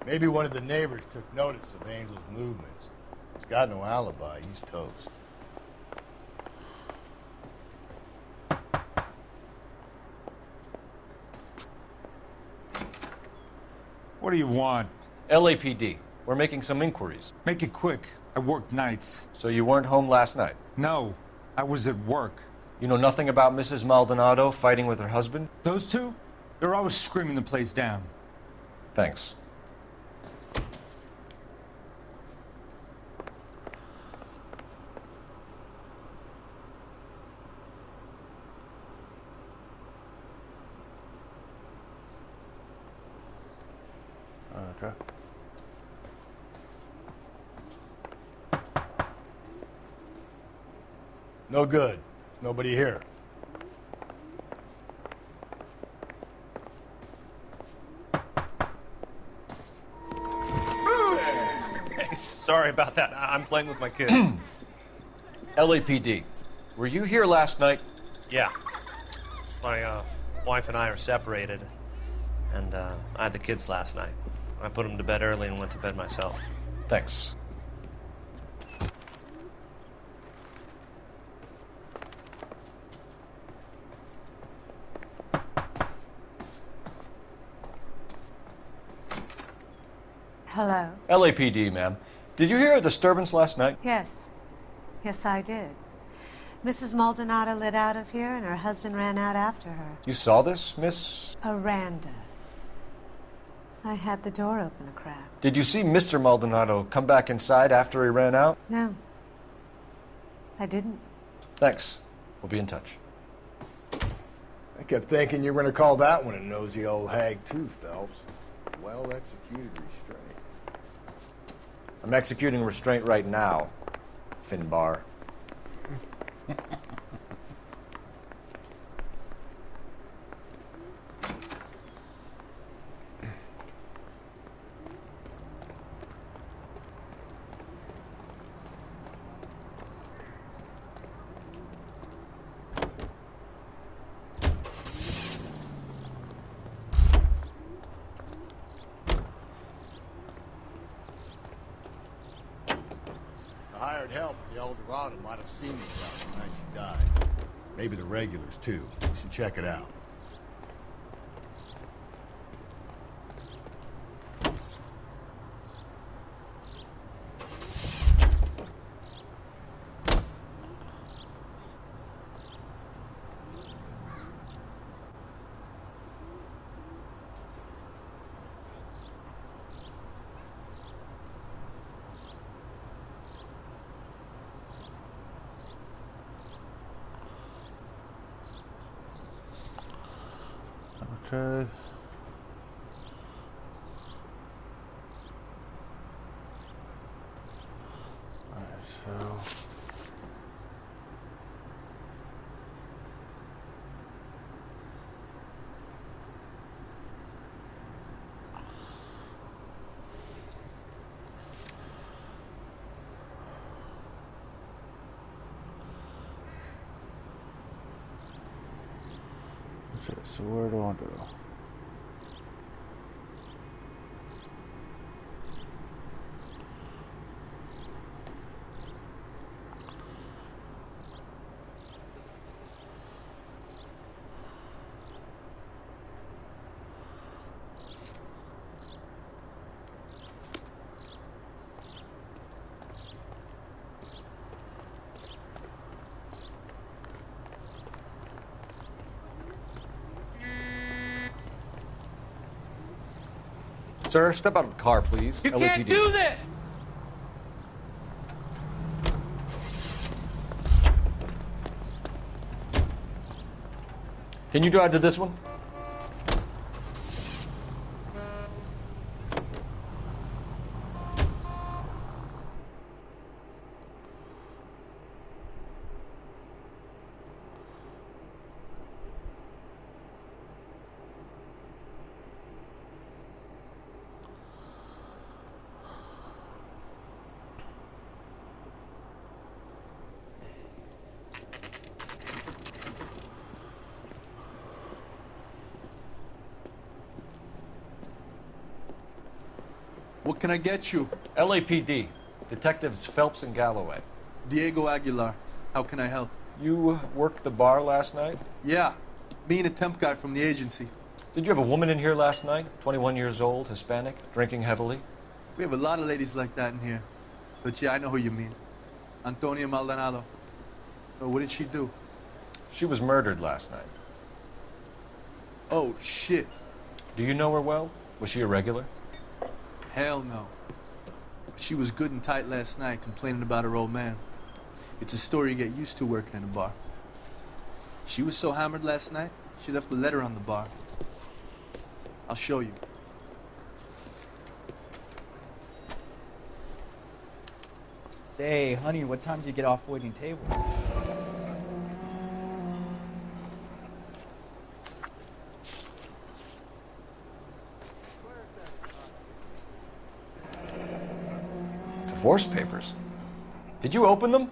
Maybe one of the neighbors took notice of Angel's movements. He's got no alibi. He's toast. What do you want? LAPD. We're making some inquiries. Make it quick. I work nights. So you weren't home last night? No, I was at work. You know nothing about Mrs. Maldonado fighting with her husband? Those two? They're always screaming the place down. Thanks. Okay. No good. There's nobody here. Hey, sorry about that. I'm playing with my kids. LAPD. Were you here last night? Yeah. My wife and I are separated, and I had the kids last night. I put them to bed early and went to bed myself. Thanks. Hello? LAPD, ma'am. Did you hear a disturbance last night? Yes. Yes, I did. Mrs. Maldonado lit out of here, and her husband ran out after her. You saw this, Miss? Aranda. I had the door open a crack. Did you see Mr. Maldonado come back inside after he ran out? No. I didn't. Thanks. We'll be in touch. I kept thinking you were going to call that one a nosy old hag too, Phelps. Well executed restraint. I'm executing restraint right now, Finbar. The hired help at the El Dorado might have seen me around the night she died. Maybe the regulars, too. We should check it out. Okay. Alright, so okay, so where do I want to go? Sir, step out of the car, please. You can't LAPD. do this! Can you drive to this one? What can I get you? LAPD. Detectives Phelps and Galloway. Diego Aguilar. How can I help? You worked the bar last night? Yeah. Me and a temp guy from the agency. Did you have a woman in here last night? 21 years old, Hispanic, drinking heavily? We have a lot of ladies like that in here. But yeah, I know who you mean. Antonia Maldonado. Oh, what did she do? She was murdered last night. Oh, shit. Do you know her well? Was she a regular? Hell no. She was good and tight last night, complaining about her old man. It's a story you get used to working in a bar. She was so hammered last night, she left a letter on the bar. I'll show you. Say, honey, what time do you get off waiting table? Divorce papers. Did you open them?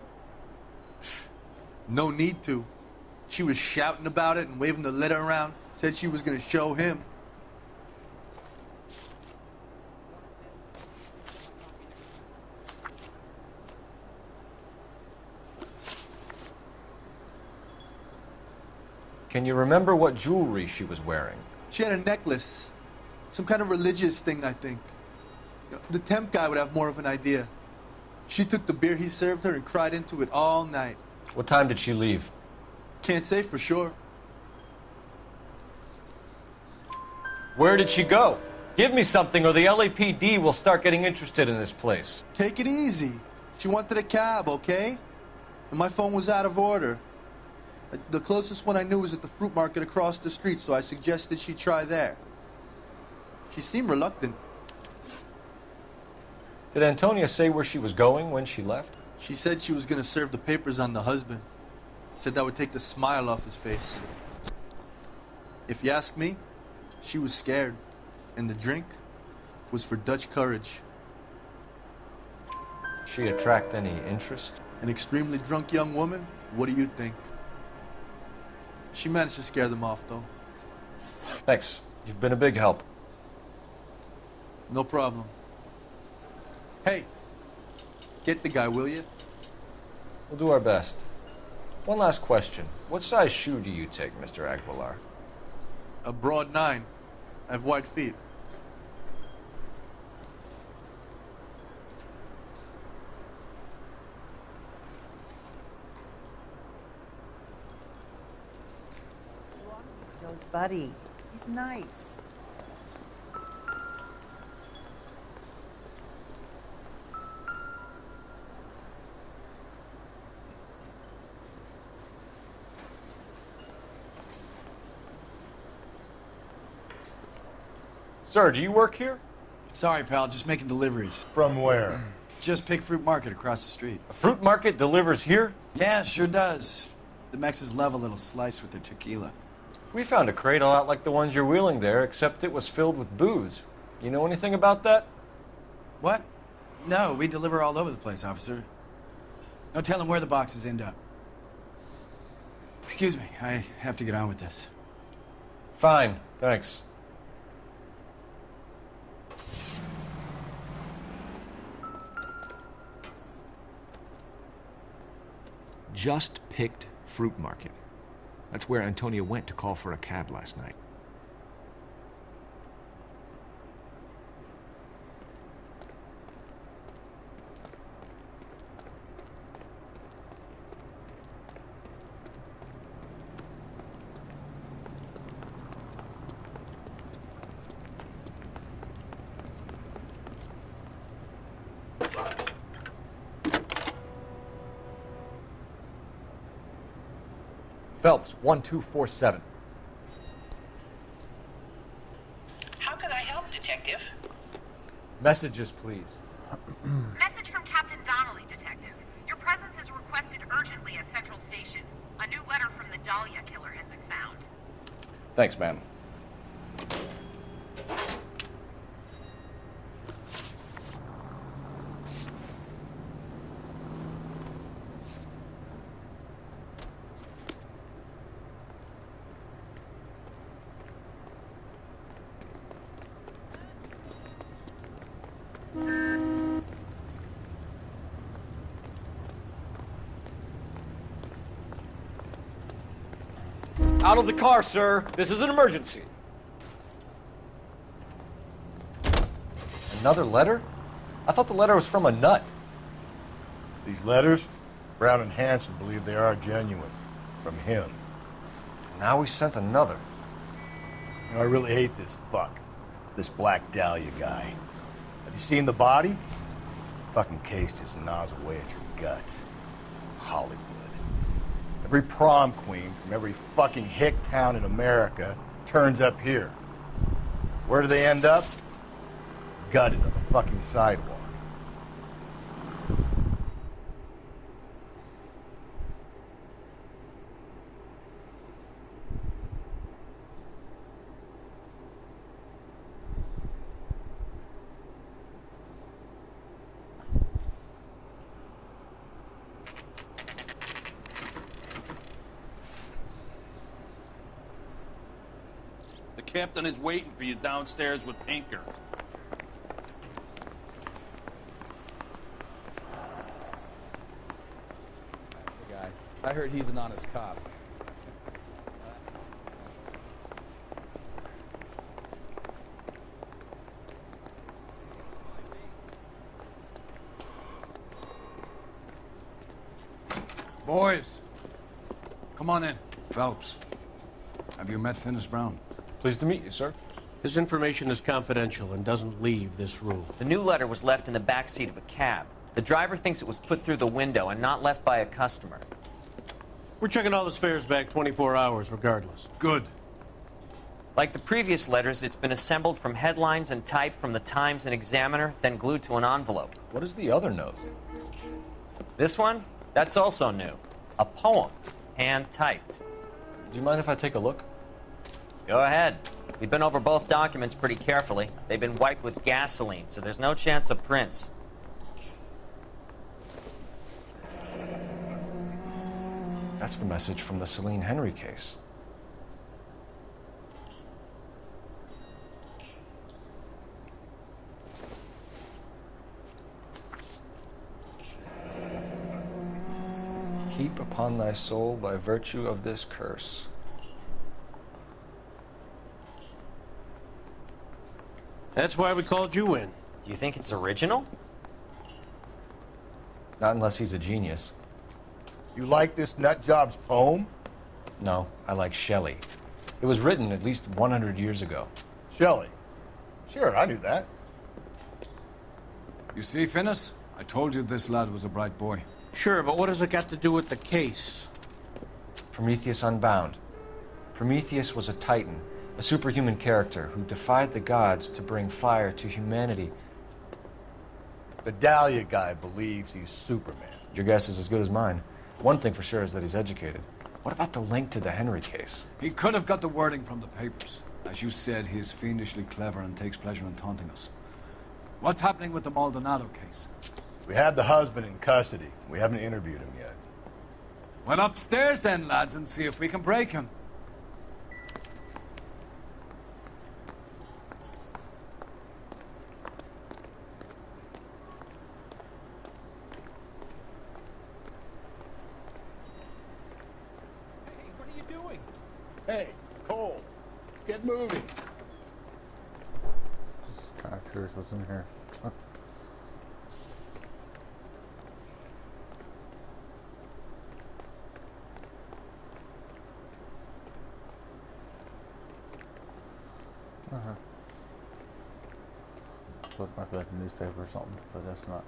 No need to. She was shouting about it and waving the letter around. Said she was gonna show him. Can you remember what jewelry she was wearing? She had a necklace. Some kind of religious thing, I think. The temp guy would have more of an idea. She took the beer he served her and cried into it all night. What time did she leave? Can't say for sure. Where did she go? Give me something or the LAPD will start getting interested in this place. Take it easy. She wanted a cab, okay? And my phone was out of order. The closest one I knew was at the fruit market across the street, so I suggested she try there. She seemed reluctant. Did Antonia say where she was going when she left? She said she was going to serve the papers on the husband. Said that would take the smile off his face. If you ask me, she was scared. And the drink was for Dutch courage. She attract any interest? An extremely drunk young woman? What do you think? She managed to scare them off, though. Thanks. You've been a big help. No problem. Hey, get the guy, will you? We'll do our best. One last question. What size shoe do you take, Mr. Aguilar? A broad 9. I have wide feet. Joe's buddy. He's nice. Sir, do you work here? Sorry, pal, just making deliveries. From where? Just Pick Fruit Market across the street. A fruit market delivers here? Yeah, sure does. The Mexes love a little slice with their tequila. We found a crate a lot like the ones you're wheeling there, except it was filled with booze. You know anything about that? What? No, we deliver all over the place, officer. No telling where the boxes end up. Excuse me, I have to get on with this. Fine, thanks. Just Picked Fruit Market. That's where Antonia went to call for a cab last night. Phelps, 1247. How can I help, Detective? Messages, please. Message from Captain Donnelly, Detective. Your presence is requested urgently at Central Station. A new letter from the Dahlia killer has been found. Thanks, man. Out of the car, sir. This is an emergency. Another letter? I thought the letter was from a nut. These letters, Brown and Hanson believe they are genuine. From him. Now he sent another. You know, I really hate this fuck. This Black Dahlia guy. Have you seen the body? The fucking case just gnaws away at your guts. Hollywood. Every prom queen from every fucking hick town in America turns up here. Where do they end up? Gutted on the fucking sidewalk. The captain is waiting for you downstairs with Pinker. Guy. I heard he's an honest cop. Boys, come on in. Phelps, have you met Finis Brown? Pleased to meet you, sir. His information is confidential and doesn't leave this room. The new letter was left in the back seat of a cab. The driver thinks it was put through the window and not left by a customer. We're checking all his fares back 24 hours regardless. Good. Like the previous letters, it's been assembled from headlines and typed from the Times and Examiner, then glued to an envelope. What is the other note? This one? That's also new. A poem, hand-typed. Do you mind if I take a look? Go ahead. We've been over both documents pretty carefully. They've been wiped with gasoline, so there's no chance of prints. That's the message from the Celine Henry case. Keep upon thy soul by virtue of this curse. That's why we called you in. Do you think it's original? Not unless he's a genius. You like this nutjob's poem? No, I like Shelley. It was written at least 100 years ago. Shelley? Sure, I knew that. You see, Finis? I told you this lad was a bright boy. Sure, but what has it got to do with the case? Prometheus Unbound. Prometheus was a titan, a superhuman character who defied the gods to bring fire to humanity. The Dahlia guy believes he's Superman. Your guess is as good as mine. One thing for sure is that he's educated. What about the link to the Henry case? He could have got the wording from the papers. As you said, he is fiendishly clever and takes pleasure in taunting us. What's happening with the Maldonado case? We have the husband in custody. We haven't interviewed him yet. Well, upstairs then, lads, and see if we can break him. Hey, Cole, let's get moving. Just kind of curious what's in here. Look, might be like a newspaper or something, but that's not.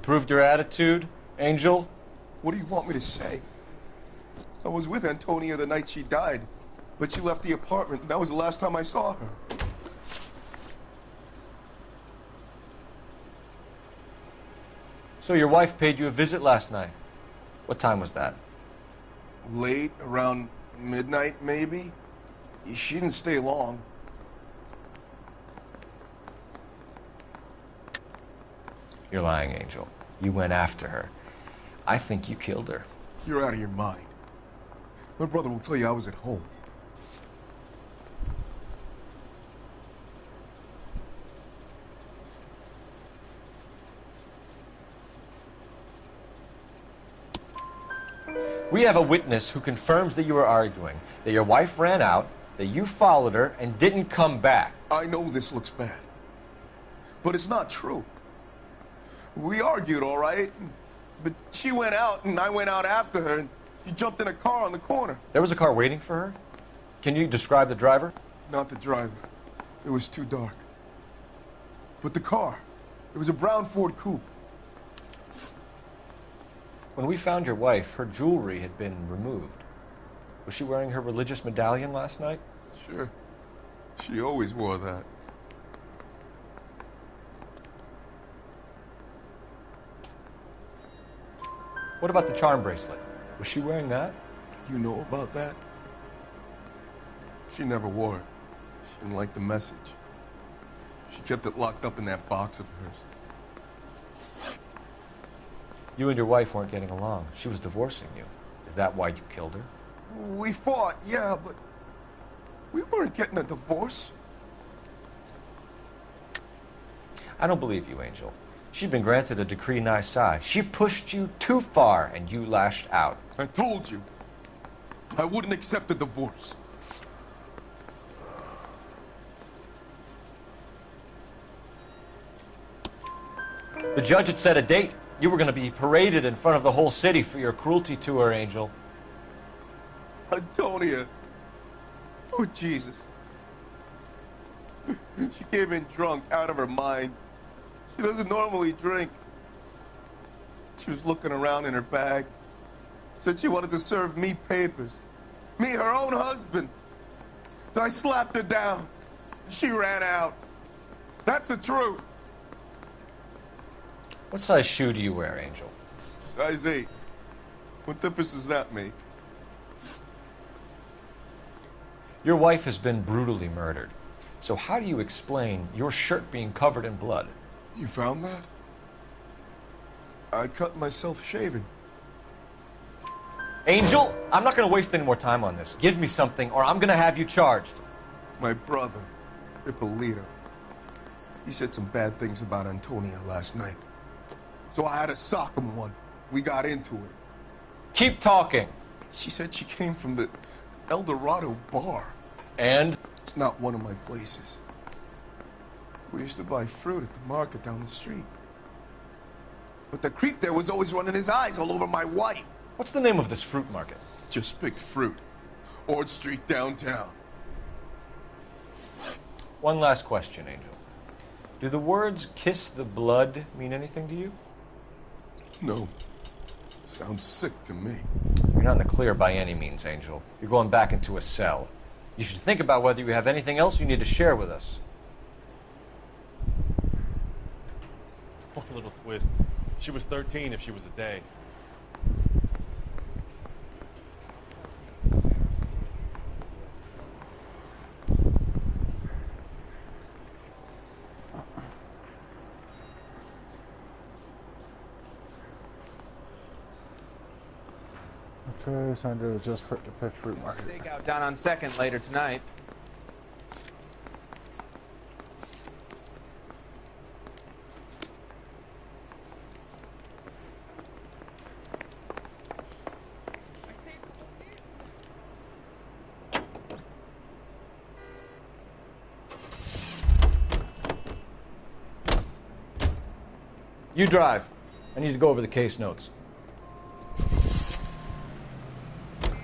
improved your attitude, Angel? What do you want me to say? I was with Antonia the night she died, but she left the apartment, and that was the last time I saw her. So your wife paid you a visit last night. What time was that? Late, around midnight, maybe? She didn't stay long. You're lying, Angel. You went after her. I think you killed her. You're out of your mind. My brother will tell you I was at home. We have a witness who confirms that you were arguing, that your wife ran out, that you followed her, and didn't come back. I know this looks bad, but it's not true. We argued, all right, but she went out, and I went out after her, and she jumped in a car on the corner. There was a car waiting for her? Can you describe the driver? Not the driver. It was too dark. But the car, it was a brown Ford Coupe. When we found your wife, her jewelry had been removed. Was she wearing her religious medallion last night? Sure. She always wore that. What about the charm bracelet? Was she wearing that? You know about that? She never wore it. She didn't like the message. She kept it locked up in that box of hers. You and your wife weren't getting along. She was divorcing you. Is that why you killed her? We fought, yeah, but we weren't getting a divorce. I don't believe you, Angel. She'd been granted a decree nisi. She pushed you too far, and you lashed out. I told you, I wouldn't accept a divorce. The judge had set a date. You were going to be paraded in front of the whole city for your cruelty to her, Angel. Antonia. Oh, Jesus. She came in drunk, out of her mind. She doesn't normally drink. She was looking around in her bag. Said she wanted to serve me papers. Me, her own husband. So I slapped her down. She ran out. That's the truth. What size shoe do you wear, Angel? Size 8. What difference does that make? Your wife has been brutally murdered. So how do you explain your shirt being covered in blood? You found that? I cut myself shaving. Angel, I'm not going to waste any more time on this. Give me something or I'm going to have you charged. My brother, Ippolito, he said some bad things about Antonia last night. So I had to sock him one. We got into it. Keep talking. She said she came from the El Dorado bar. And? It's not one of my places. We used to buy fruit at the market down the street. But the creep there was always running his eyes all over my wife. What's the name of this fruit market? Just picked fruit. Ord Street downtown. One last question, Angel. Do the words kiss the blood mean anything to you? No. Sounds sick to me. You're not in the clear by any means, Angel. You're going back into a cell. You should think about whether you have anything else you need to share with us. One little twist. She was 13 if she was a day. Okay, Sandra was just pick fruit market. Stakeout down on 2nd later tonight. You drive. I need to go over the case notes.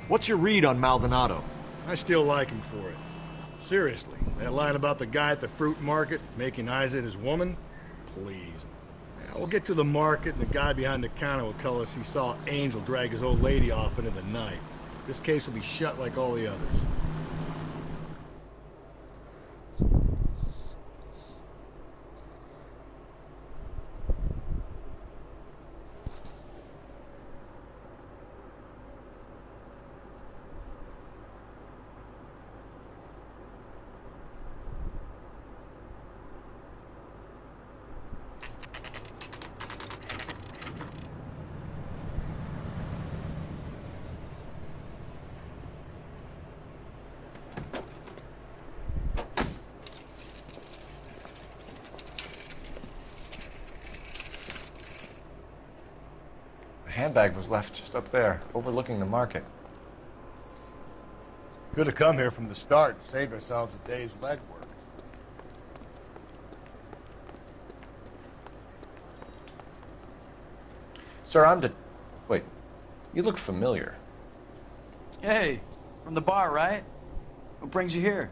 What's your read on Maldonado? I still like him for it. Seriously, that line about the guy at the fruit market making eyes at his woman? Please. We'll get to the market, and the guy behind the counter will tell us he saw Angel drag his old lady off into the night. This case will be shut like all the others. Handbag was left just up there, overlooking the market. Could have come here from the start and saved ourselves a day's legwork. Sir, Wait, you look familiar. Hey, from the bar, right? What brings you here?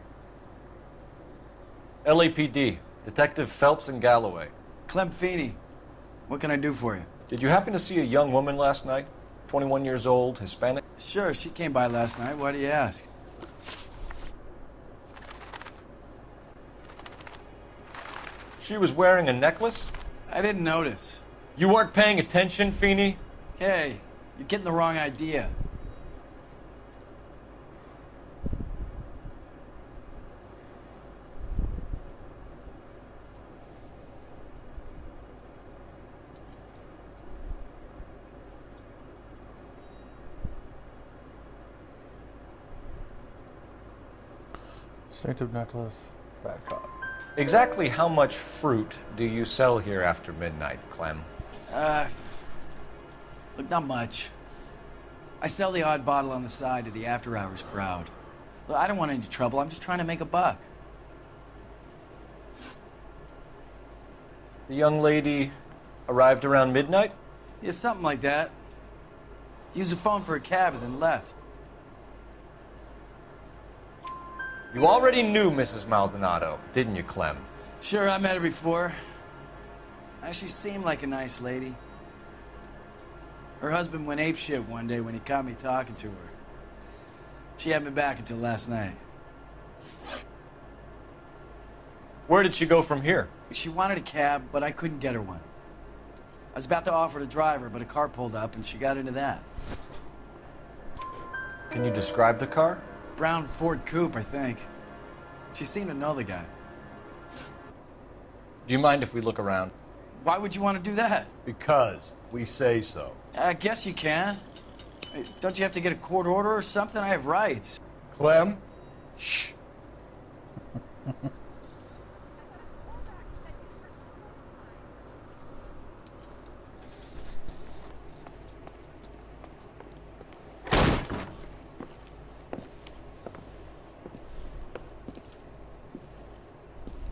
LAPD, Detective Phelps and Galloway. Clem Feeney. What can I do for you? Did you happen to see a young woman last night? 21 years old, Hispanic? Sure, she came by last night. Why do you ask? She was wearing a necklace? I didn't notice. You weren't paying attention, Feeney? Hey, you're getting the wrong idea. Distinctive necklace, bad cop. Exactly how much fruit do you sell here after midnight, Clem? Look, not much. I sell the odd bottle on the side to the after-hours crowd. Look, I don't want any trouble. I'm just trying to make a buck. The young lady arrived around midnight? Yeah, something like that. Used the phone for a cab and then left. You already knew Mrs. Maldonado, didn't you, Clem? Sure, I met her before. She seemed like a nice lady. Her husband went apeshit one day when he caught me talking to her. She had me back until last night. Where did she go from here? She wanted a cab, but I couldn't get her one. I was about to offer to drive her, but a car pulled up and she got into that. Can you describe the car? Brown Ford Coupe, I think. She seemed to know the guy. Do you mind if we look around? Why would you want to do that? Because we say so. I guess you can. Hey, don't you have to get a court order or something? I have rights. Clem? Shh.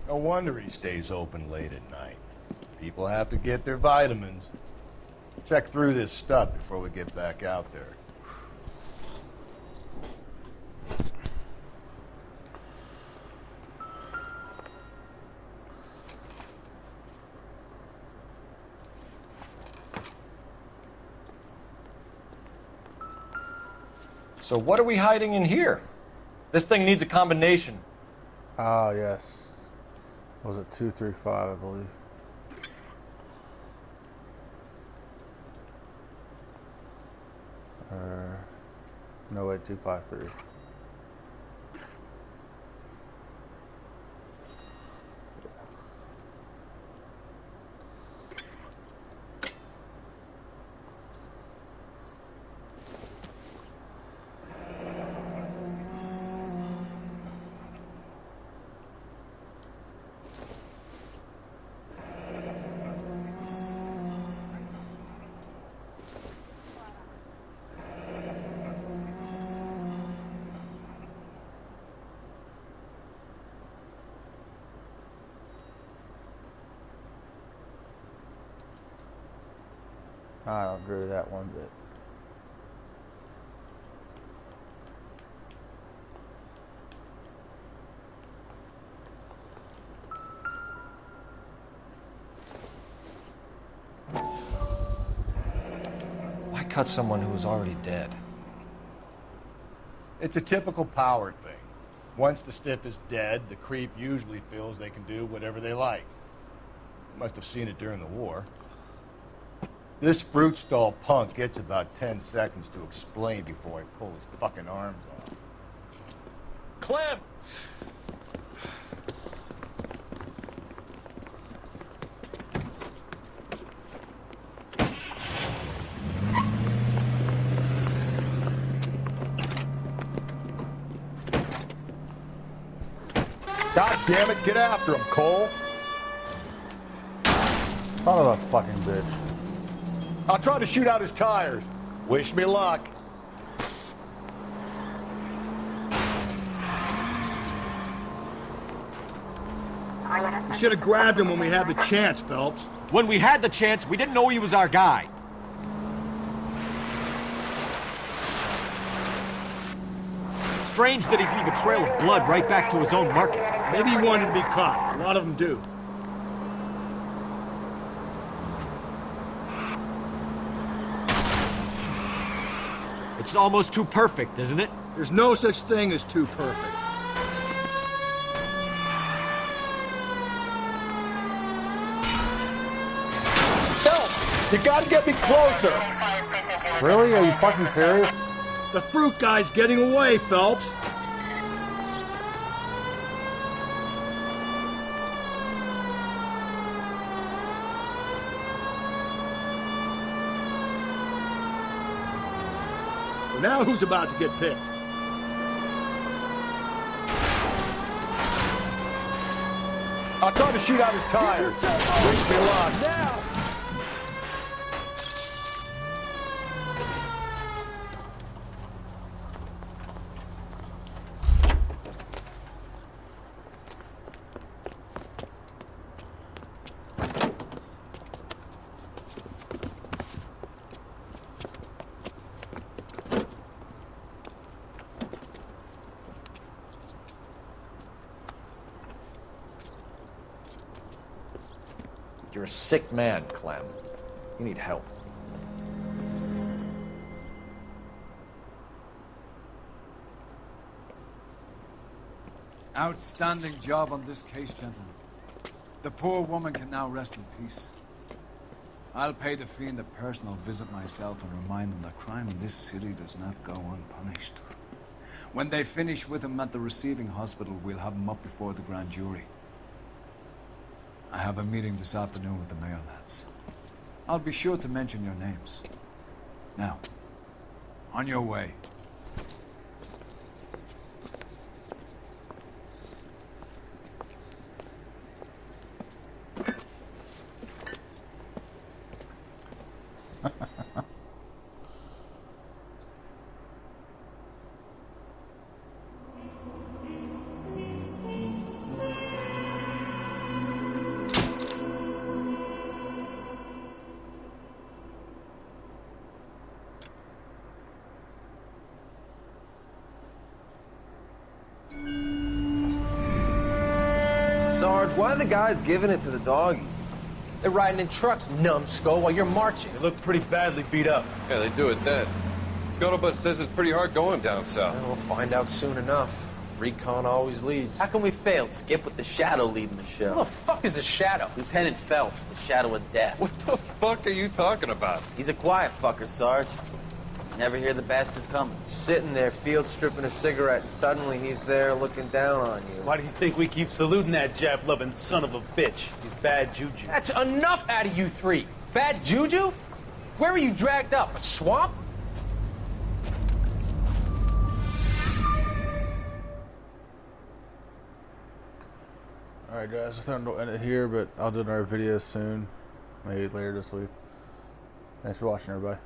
No wonder he stays open late at night. People have to get their vitamins. Check through this stuff before we get back out there. So what are we hiding in here? This thing needs a combination. Ah, yes. Was it 235, I believe? No, wait, 253. I don't agree with that one bit. cut someone who was already dead? It's a typical power thing. Once the stiff is dead, the creep usually feels they can do whatever they like. Must have seen it during the war. This fruit stall punk gets about 10 seconds to explain before I pull his fucking arms off. Clem! God damn it, get after him, Cole! Son of a fucking bitch. I'll try to shoot out his tires. Wish me luck. We should have grabbed him when we had the chance, Phelps. When we had the chance, we didn't know he was our guy. Strange that he'd leave a trail of blood right back to his own market. Maybe he wanted to be caught. A lot of them do. It's almost too perfect, isn't it? There's no such thing as too perfect. Phelps, you gotta get me closer. Really? Are you fucking serious? The fruit guy's getting away, Phelps. Now who's about to get picked? I'll try to shoot out his tires. Wish me luck. Now! You're a sick man, Clem. You need help. Outstanding job on this case, gentlemen. The poor woman can now rest in peace. I'll pay the fiend a personal visit myself and remind him that crime in this city does not go unpunished. When they finish with him at the receiving hospital, we'll have him up before the grand jury. I have a meeting this afternoon with the mayor lads. I'll be sure to mention your names. Now, on your way. Sarge, why are the guys giving it to the doggies? They're riding in trucks, numbskull, while you're marching. They look pretty badly beat up. Yeah, they do at that. Scuttlebutt says it's pretty hard going down south. Well, we'll find out soon enough. Recon always leads. How can we fail, Skip, with the Shadow leading the show? Who the fuck is the Shadow? Lieutenant Phelps, the Shadow of Death. What the fuck are you talking about? He's a quiet fucker, Sarge. Never hear the bastard coming. Sitting there, field stripping a cigarette, and suddenly he's there looking down on you. Why do you think we keep saluting that Jap-loving son of a bitch? He's bad juju. That's enough out of you three. Bad juju? Where were you dragged up? A swamp? Alright guys, I think I'm going to end it here, but I'll do another video soon. Maybe later this week. Thanks for watching, everybody.